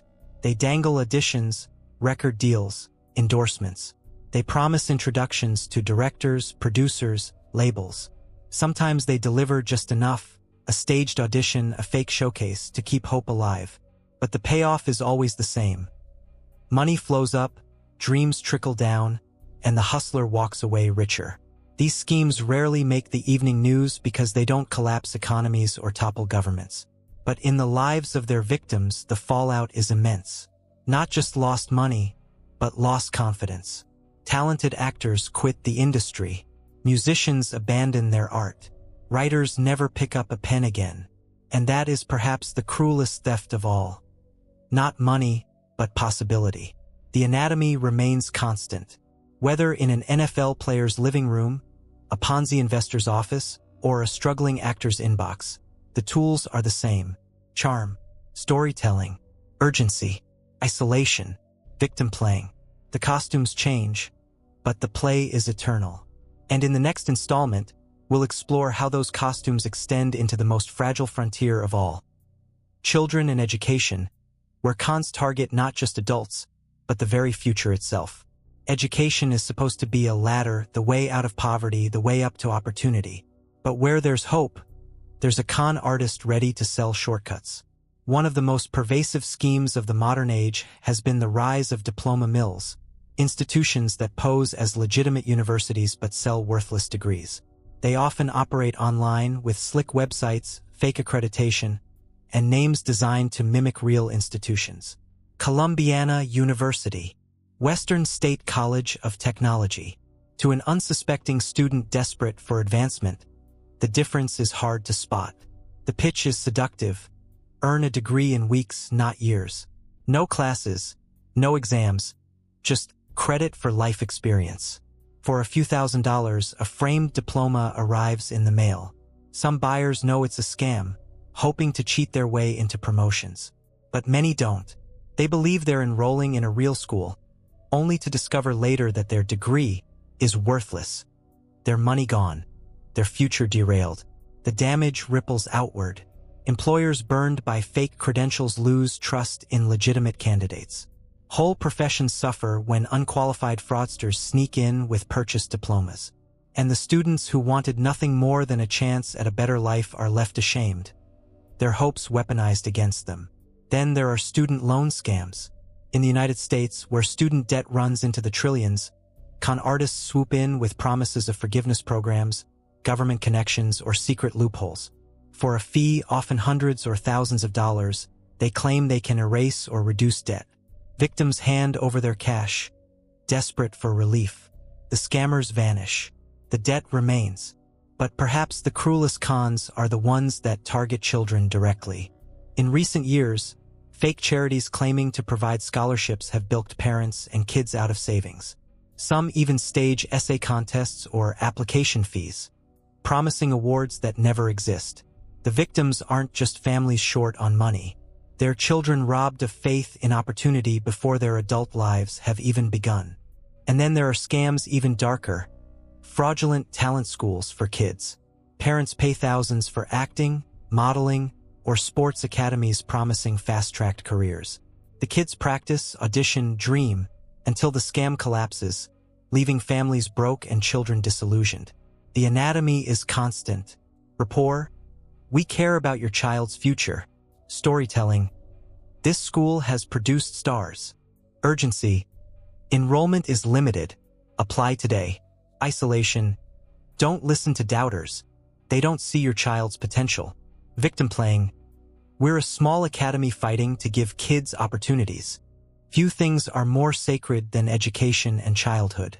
They dangle auditions, record deals, endorsements. They promise introductions to directors, producers, labels. Sometimes they deliver just enough, a staged audition, a fake showcase, to keep hope alive. But the payoff is always the same. Money flows up, dreams trickle down, and the hustler walks away richer. These schemes rarely make the evening news because they don't collapse economies or topple governments. But in the lives of their victims, the fallout is immense. Not just lost money, but lost confidence. Talented actors quit the industry. Musicians abandon their art. Writers never pick up a pen again. And that is perhaps the cruelest theft of all. Not money, but possibility. The anatomy remains constant. Whether in an NFL player's living room, a Ponzi investor's office, or a struggling actor's inbox, the tools are the same. Charm, storytelling, urgency, isolation, victim playing. The costumes change, but the play is eternal. And in the next installment, we'll explore how those costumes extend into the most fragile frontier of all. Children and education, where cons target not just adults, but the very future itself. Education is supposed to be a ladder, the way out of poverty, the way up to opportunity. But where there's hope, there's a con artist ready to sell shortcuts. One of the most pervasive schemes of the modern age has been the rise of diploma mills, institutions that pose as legitimate universities but sell worthless degrees. They often operate online with slick websites, fake accreditation, and names designed to mimic real institutions. Columbiana University, Western State College of Technology. To an unsuspecting student desperate for advancement, the difference is hard to spot. The pitch is seductive. Earn a degree in weeks, not years. No classes, no exams, just credit for life experience. For a few $1,000s, a framed diploma arrives in the mail. Some buyers know it's a scam, hoping to cheat their way into promotions. But many don't. They believe they're enrolling in a real school, only to discover later that their degree is worthless. Their money gone, their future derailed. The damage ripples outward. Employers burned by fake credentials lose trust in legitimate candidates. Whole professions suffer when unqualified fraudsters sneak in with purchased diplomas. And the students who wanted nothing more than a chance at a better life are left ashamed, their hopes weaponized against them. Then there are student loan scams. In the United States, where student debt runs into the trillions, con artists swoop in with promises of forgiveness programs, government connections, or secret loopholes. For a fee, often hundreds or thousands of dollars, they claim they can erase or reduce debt. Victims hand over their cash, desperate for relief. The scammers vanish. The debt remains. But perhaps the cruelest cons are the ones that target children directly. In recent years, fake charities claiming to provide scholarships have bilked parents and kids out of savings. Some even stage essay contests or application fees, promising awards that never exist. The victims aren't just families short on money. They're children robbed of faith in opportunity before their adult lives have even begun. And then there are scams even darker. Fraudulent talent schools for kids. Parents pay thousands for acting, modeling, or sports academies promising fast-tracked careers. The kids practice, audition, dream, until the scam collapses, leaving families broke and children disillusioned. The anatomy is constant. Rapport, we care about your child's future. Storytelling, this school has produced stars. Urgency, enrollment is limited. Apply today. Isolation, don't listen to doubters. They don't see your child's potential. Victim playing, we're a small academy fighting to give kids opportunities. Few things are more sacred than education and childhood.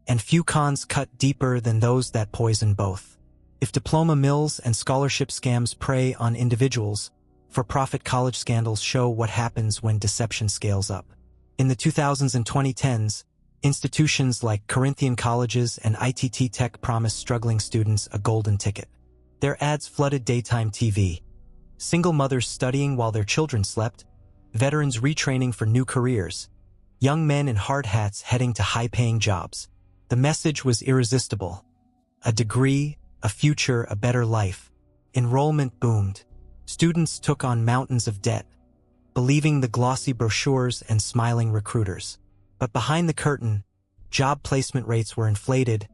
And few cons cut deeper than those that poison both. If diploma mills and scholarship scams prey on individuals, for-profit college scandals show what happens when deception scales up. In the 2000s and 2010s, institutions like Corinthian colleges and ITT Tech promised struggling students a golden ticket. Their ads flooded daytime TV. Single mothers studying while their children slept, veterans retraining for new careers, young men in hard hats heading to high-paying jobs. The message was irresistible. A degree, a future, a better life. Enrollment boomed. Students took on mountains of debt, believing the glossy brochures and smiling recruiters. But behind the curtain, job placement rates were inflated,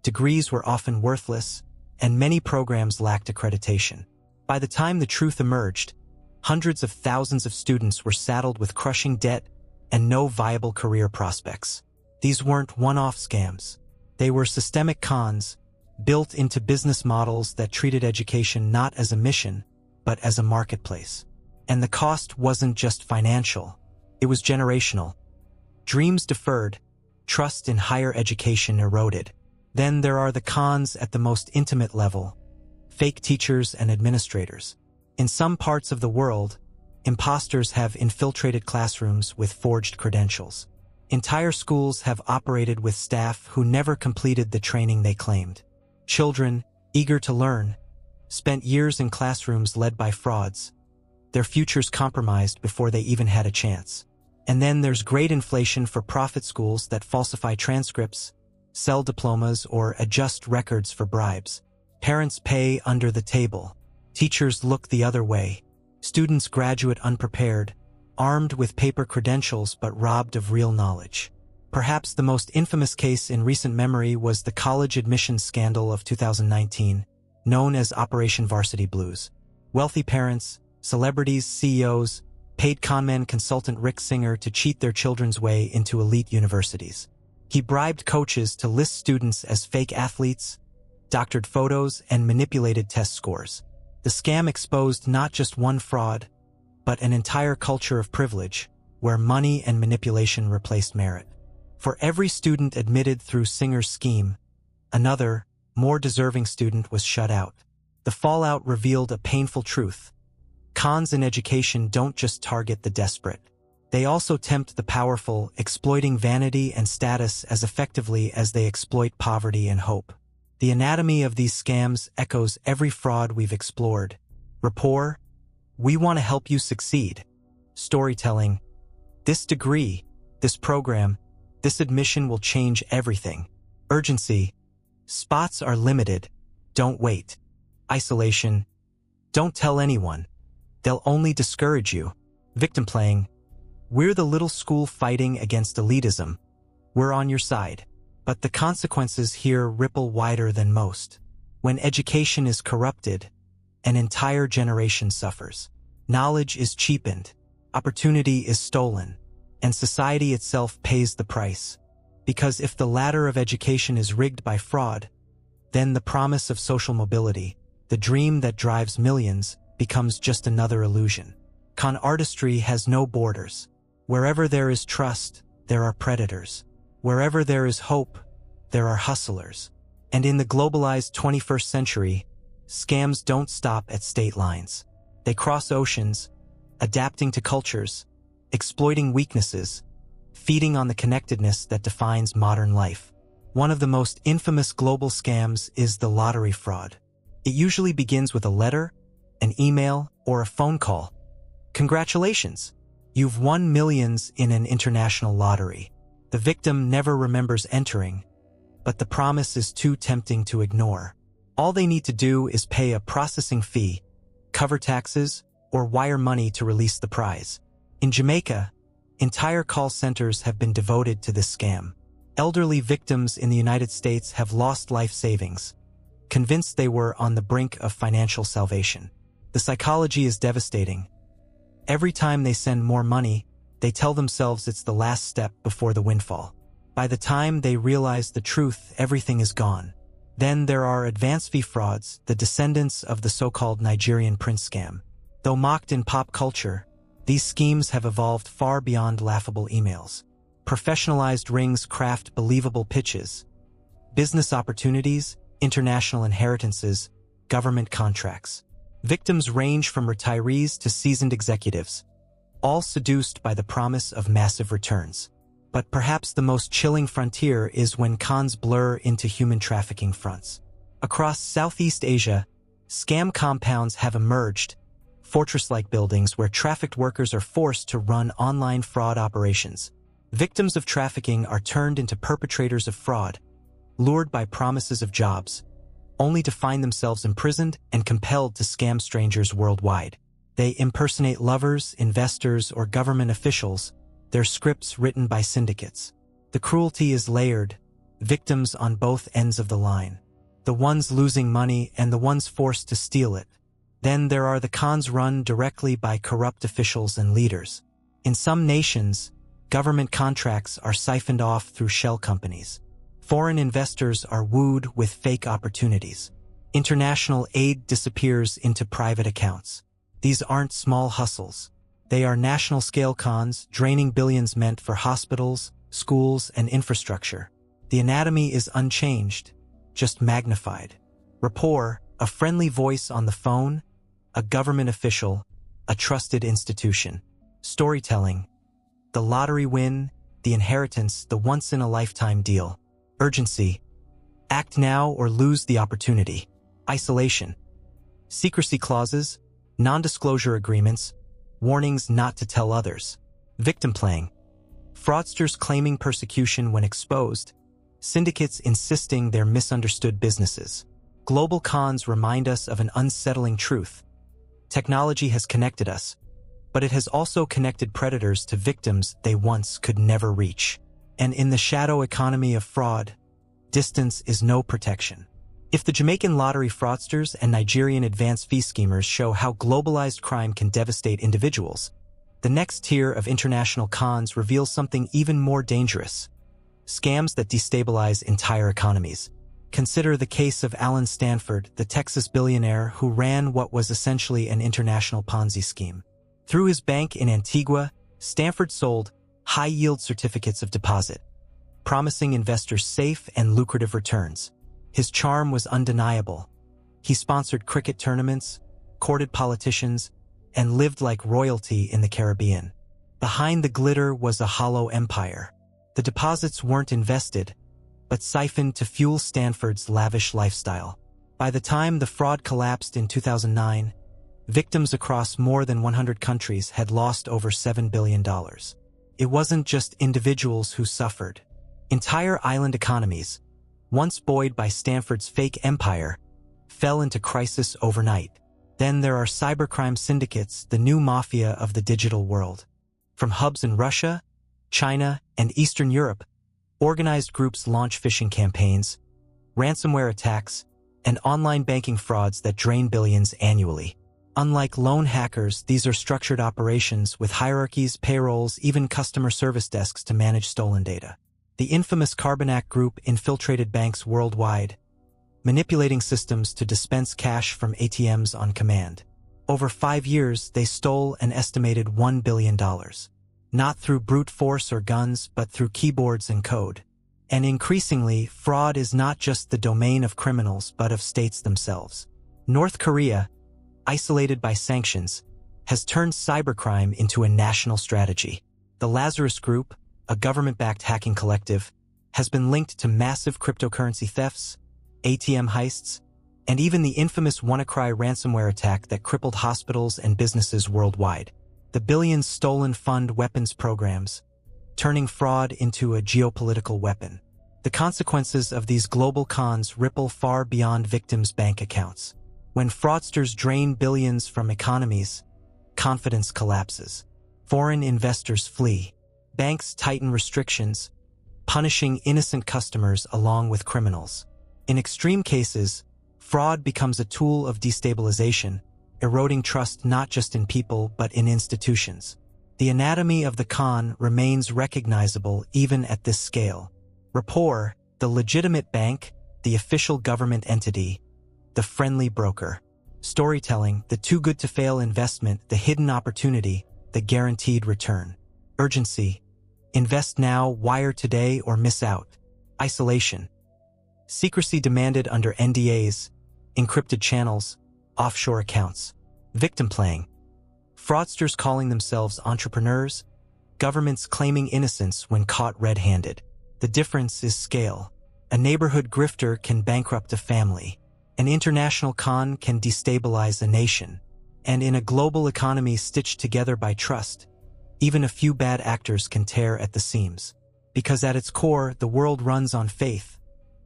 degrees were often worthless, and many programs lacked accreditation. By the time the truth emerged, hundreds of thousands of students were saddled with crushing debt and no viable career prospects. These weren't one-off scams. They were systemic cons, built into business models that treated education not as a mission, but as a marketplace. And the cost wasn't just financial, it was generational. Dreams deferred, trust in higher education eroded. Then there are the cons at the most intimate level: fake teachers and administrators. In some parts of the world, imposters have infiltrated classrooms with forged credentials. Entire schools have operated with staff who never completed the training they claimed. Children, eager to learn, spent years in classrooms led by frauds, their futures compromised before they even had a chance. And then there's great inflation for profit schools that falsify transcripts, sell diplomas, or adjust records for bribes. Parents pay under the table. Teachers look the other way. Students graduate unprepared, armed with paper credentials but robbed of real knowledge. Perhaps the most infamous case in recent memory was the college admissions scandal of 2019, known as Operation Varsity Blues. Wealthy parents, celebrities, CEOs, paid conman consultant Rick Singer to cheat their children's way into elite universities. He bribed coaches to list students as fake athletes, doctored photos, and manipulated test scores. The scam exposed not just one fraud, but an entire culture of privilege, where money and manipulation replaced merit. For every student admitted through Singer's scheme, another, more deserving student was shut out. The fallout revealed a painful truth. Cons in education don't just target the desperate. They also tempt the powerful, exploiting vanity and status as effectively as they exploit poverty and hope. The anatomy of these scams echoes every fraud we've explored. Rapport: we want to help you succeed. Storytelling: this degree, this program, this admission will change everything. Urgency: spots are limited, don't wait. Isolation: don't tell anyone, they'll only discourage you. Victim playing: we're the little school fighting against elitism. We're on your side. But the consequences here ripple wider than most. When education is corrupted, an entire generation suffers. Knowledge is cheapened, opportunity is stolen, and society itself pays the price. Because if the ladder of education is rigged by fraud, then the promise of social mobility, the dream that drives millions, becomes just another illusion. Con artistry has no borders. Wherever there is trust, there are predators. Wherever there is hope, there are hustlers. And in the globalized 21st century, scams don't stop at state lines. They cross oceans, adapting to cultures, exploiting weaknesses, feeding on the connectedness that defines modern life. One of the most infamous global scams is the lottery fraud. It usually begins with a letter, an email, or a phone call. Congratulations! You've won millions in an international lottery. The victim never remembers entering, but the promise is too tempting to ignore. All they need to do is pay a processing fee, cover taxes, or wire money to release the prize. In Jamaica, entire call centers have been devoted to this scam. Elderly victims in the United States have lost life savings, convinced they were on the brink of financial salvation. The psychology is devastating. Every time they send more money, they tell themselves it's the last step before the windfall. By the time they realize the truth, everything is gone. Then there are advance fee frauds, the descendants of the so-called Nigerian prince scam. Though mocked in pop culture, these schemes have evolved far beyond laughable emails. Professionalized rings craft believable pitches, business opportunities, international inheritances, government contracts. Victims range from retirees to seasoned executives, all seduced by the promise of massive returns. But perhaps the most chilling frontier is when cons blur into human trafficking fronts. Across Southeast Asia, scam compounds have emerged, fortress-like buildings where trafficked workers are forced to run online fraud operations. Victims of trafficking are turned into perpetrators of fraud, lured by promises of jobs, only to find themselves imprisoned and compelled to scam strangers worldwide. They impersonate lovers, investors, or government officials, their scripts written by syndicates. The cruelty is layered, victims on both ends of the line. The ones losing money and the ones forced to steal it. Then there are the cons run directly by corrupt officials and leaders. In some nations, government contracts are siphoned off through shell companies. Foreign investors are wooed with fake opportunities. International aid disappears into private accounts. These aren't small hustles. They are national-scale cons, draining billions meant for hospitals, schools, and infrastructure. The anatomy is unchanged, just magnified. Rapport, a friendly voice on the phone, a government official, a trusted institution. Storytelling, the lottery win, the inheritance, the once-in-a-lifetime deal. Urgency, act now or lose the opportunity. Isolation, secrecy clauses, non-disclosure agreements, warnings not to tell others. Victim playing, fraudsters claiming persecution when exposed, syndicates insisting they're misunderstood businesses. Global cons remind us of an unsettling truth. Technology has connected us, but it has also connected predators to victims they once could never reach. And in the shadow economy of fraud, distance is no protection. If the Jamaican lottery fraudsters and Nigerian advance fee schemers show how globalized crime can devastate individuals, the next tier of international cons reveals something even more dangerous: scams that destabilize entire economies. Consider the case of Alan Stanford, the Texas billionaire who ran what was essentially an international Ponzi scheme. Through his bank in Antigua, Stanford sold high-yield certificates of deposit, promising investors safe and lucrative returns. His charm was undeniable. He sponsored cricket tournaments, courted politicians, and lived like royalty in the Caribbean. Behind the glitter was a hollow empire. The deposits weren't invested, but siphoned to fuel Stanford's lavish lifestyle. By the time the fraud collapsed in 2009, victims across more than 100 countries had lost over $7 billion. It wasn't just individuals who suffered. Entire island economies, once buoyed by Stanford's fake empire, fell into crisis overnight. Then there are cybercrime syndicates, the new mafia of the digital world. From hubs in Russia, China, and Eastern Europe, organized groups launch phishing campaigns, ransomware attacks, and online banking frauds that drain billions annually. Unlike lone hackers, these are structured operations with hierarchies, payrolls, even customer service desks to manage stolen data. The infamous Carbonac Group infiltrated banks worldwide, manipulating systems to dispense cash from ATMs on command. Over 5 years, they stole an estimated $1 billion. Not through brute force or guns, but through keyboards and code. And increasingly, fraud is not just the domain of criminals, but of states themselves. North Korea, isolated by sanctions, has turned cybercrime into a national strategy. The Lazarus Group, a government-backed hacking collective, has been linked to massive cryptocurrency thefts, ATM heists, and even the infamous WannaCry ransomware attack that crippled hospitals and businesses worldwide. The billions stolen fund weapons programs, turning fraud into a geopolitical weapon. The consequences of these global cons ripple far beyond victims' bank accounts. When fraudsters drain billions from economies, confidence collapses. Foreign investors flee. Banks tighten restrictions, punishing innocent customers along with criminals. In extreme cases, fraud becomes a tool of destabilization, eroding trust not just in people but in institutions. The anatomy of the con remains recognizable even at this scale. Rapport, the legitimate bank, the official government entity, the friendly broker. Storytelling, the too-good-to-fail investment, the hidden opportunity, the guaranteed return. Urgency, invest now, wire today, or miss out. Isolation, secrecy demanded under NDAs, encrypted channels, offshore accounts. Victim playing, fraudsters calling themselves entrepreneurs, governments claiming innocence when caught red-handed. The difference is scale. A neighborhood grifter can bankrupt a family. An international con can destabilize a nation. And in a global economy stitched together by trust, even a few bad actors can tear at the seams. Because at its core, the world runs on faith.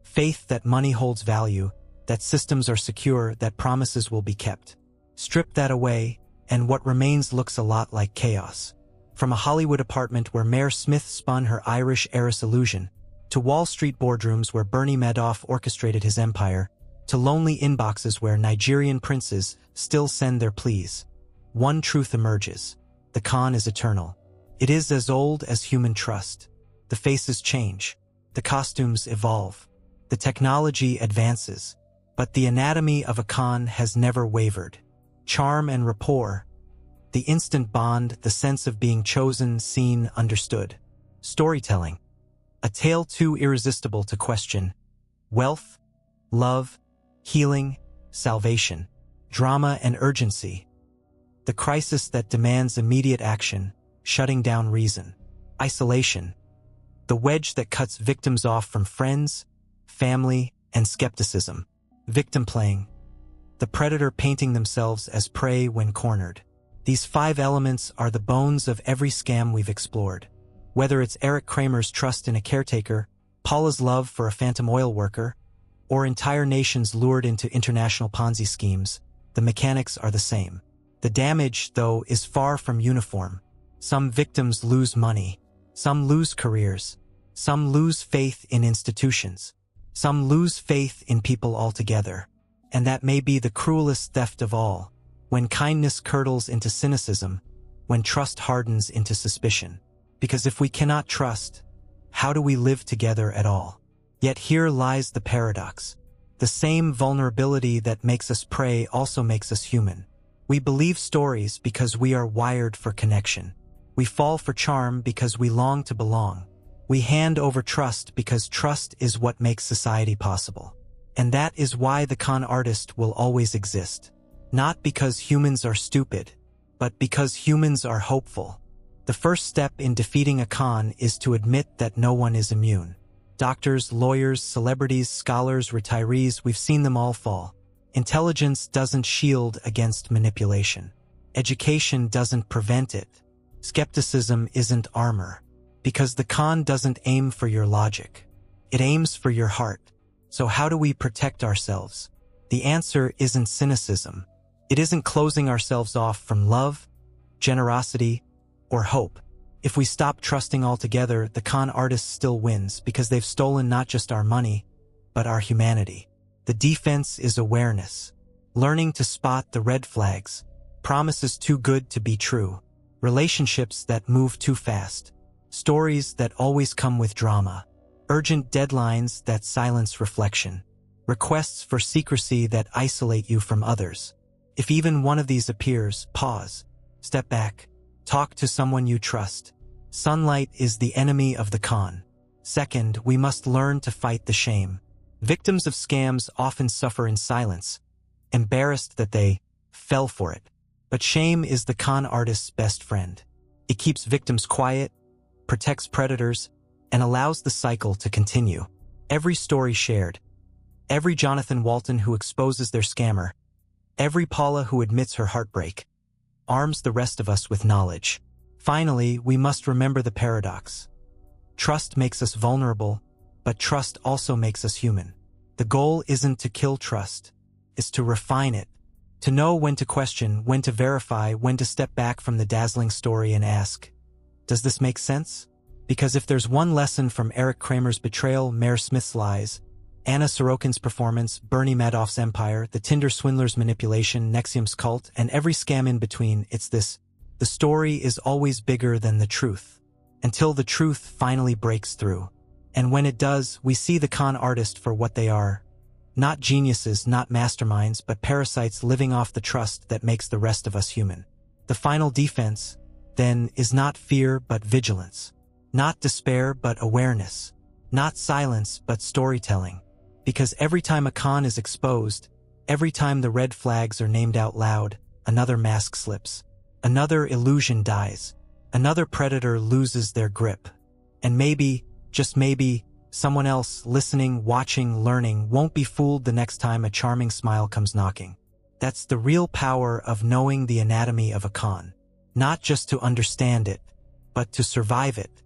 Faith that money holds value, that systems are secure, that promises will be kept. Strip that away, and what remains looks a lot like chaos. From a Hollywood apartment where Mair Smyth spun her Irish heiress illusion, to Wall Street boardrooms where Bernie Madoff orchestrated his empire, to lonely inboxes where Nigerian princes still send their pleas, one truth emerges: the con is eternal. It is as old as human trust. The faces change, the costumes evolve, the technology advances, but the anatomy of a con has never wavered. Charm and rapport, the instant bond, the sense of being chosen, seen, understood. Storytelling, a tale too irresistible to question. Wealth, love, healing, salvation, drama and urgency. The crisis that demands immediate action, shutting down reason. Isolation, the wedge that cuts victims off from friends, family, and skepticism. Victim playing, the predator painting themselves as prey when cornered. These 5 elements are the bones of every scam we've explored. Whether it's Erik Kramer's trust in a caretaker, Paula's love for a phantom oil worker, or entire nations lured into international Ponzi schemes, the mechanics are the same. The damage, though, is far from uniform. Some victims lose money, some lose careers, some lose faith in institutions, some lose faith in people altogether. And that may be the cruelest theft of all, when kindness curdles into cynicism, when trust hardens into suspicion. Because if we cannot trust, how do we live together at all? Yet here lies the paradox. The same vulnerability that makes us prey also makes us human. We believe stories because we are wired for connection. We fall for charm because we long to belong. We hand over trust because trust is what makes society possible. And that is why the con artist will always exist. Not because humans are stupid, but because humans are hopeful. The first step in defeating a con is to admit that no one is immune. Doctors, lawyers, celebrities, scholars, retirees, we've seen them all fall. Intelligence doesn't shield against manipulation. Education doesn't prevent it. Skepticism isn't armor. Because the con doesn't aim for your logic. It aims for your heart. So how do we protect ourselves? The answer isn't cynicism. It isn't closing ourselves off from love, generosity, or hope. If we stop trusting altogether, the con artist still wins because they've stolen not just our money, but our humanity. The defense is awareness. Learning to spot the red flags. Promises too good to be true. Relationships that move too fast. Stories that always come with drama. Urgent deadlines that silence reflection. Requests for secrecy that isolate you from others. If even one of these appears, pause. Step back. Talk to someone you trust. Sunlight is the enemy of the con. Second, we must learn to fight the shame. Victims of scams often suffer in silence, embarrassed that they fell for it. But shame is the con artist's best friend. It keeps victims quiet, protects predators, and allows the cycle to continue. Every story shared, every Johnathan Walton who exposes their scammer, every Paula who admits her heartbreak, arms the rest of us with knowledge. Finally, we must remember the paradox. Trust makes us vulnerable, but trust also makes us human. The goal isn't to kill trust, it's to refine it, to know when to question, when to verify, when to step back from the dazzling story and ask, does this make sense? Because if there's one lesson from Erik Kramer's betrayal, Mair Smyth's lies, Anna Sorokin's performance, Bernie Madoff's empire, the Tinder swindler's manipulation, NXIVM's cult, and every scam in between, it's this: the story is always bigger than the truth, until the truth finally breaks through. And when it does, we see the con artist for what they are. Not geniuses, not masterminds, but parasites living off the trust that makes the rest of us human. The final defense, then, is not fear but vigilance. Not despair but awareness. Not silence but storytelling. Because every time a con is exposed, every time the red flags are named out loud, another mask slips. Another illusion dies. Another predator loses their grip. And maybe, just maybe, someone else listening, watching, learning won't be fooled the next time a charming smile comes knocking. That's the real power of knowing the anatomy of a con. Not just to understand it, but to survive it.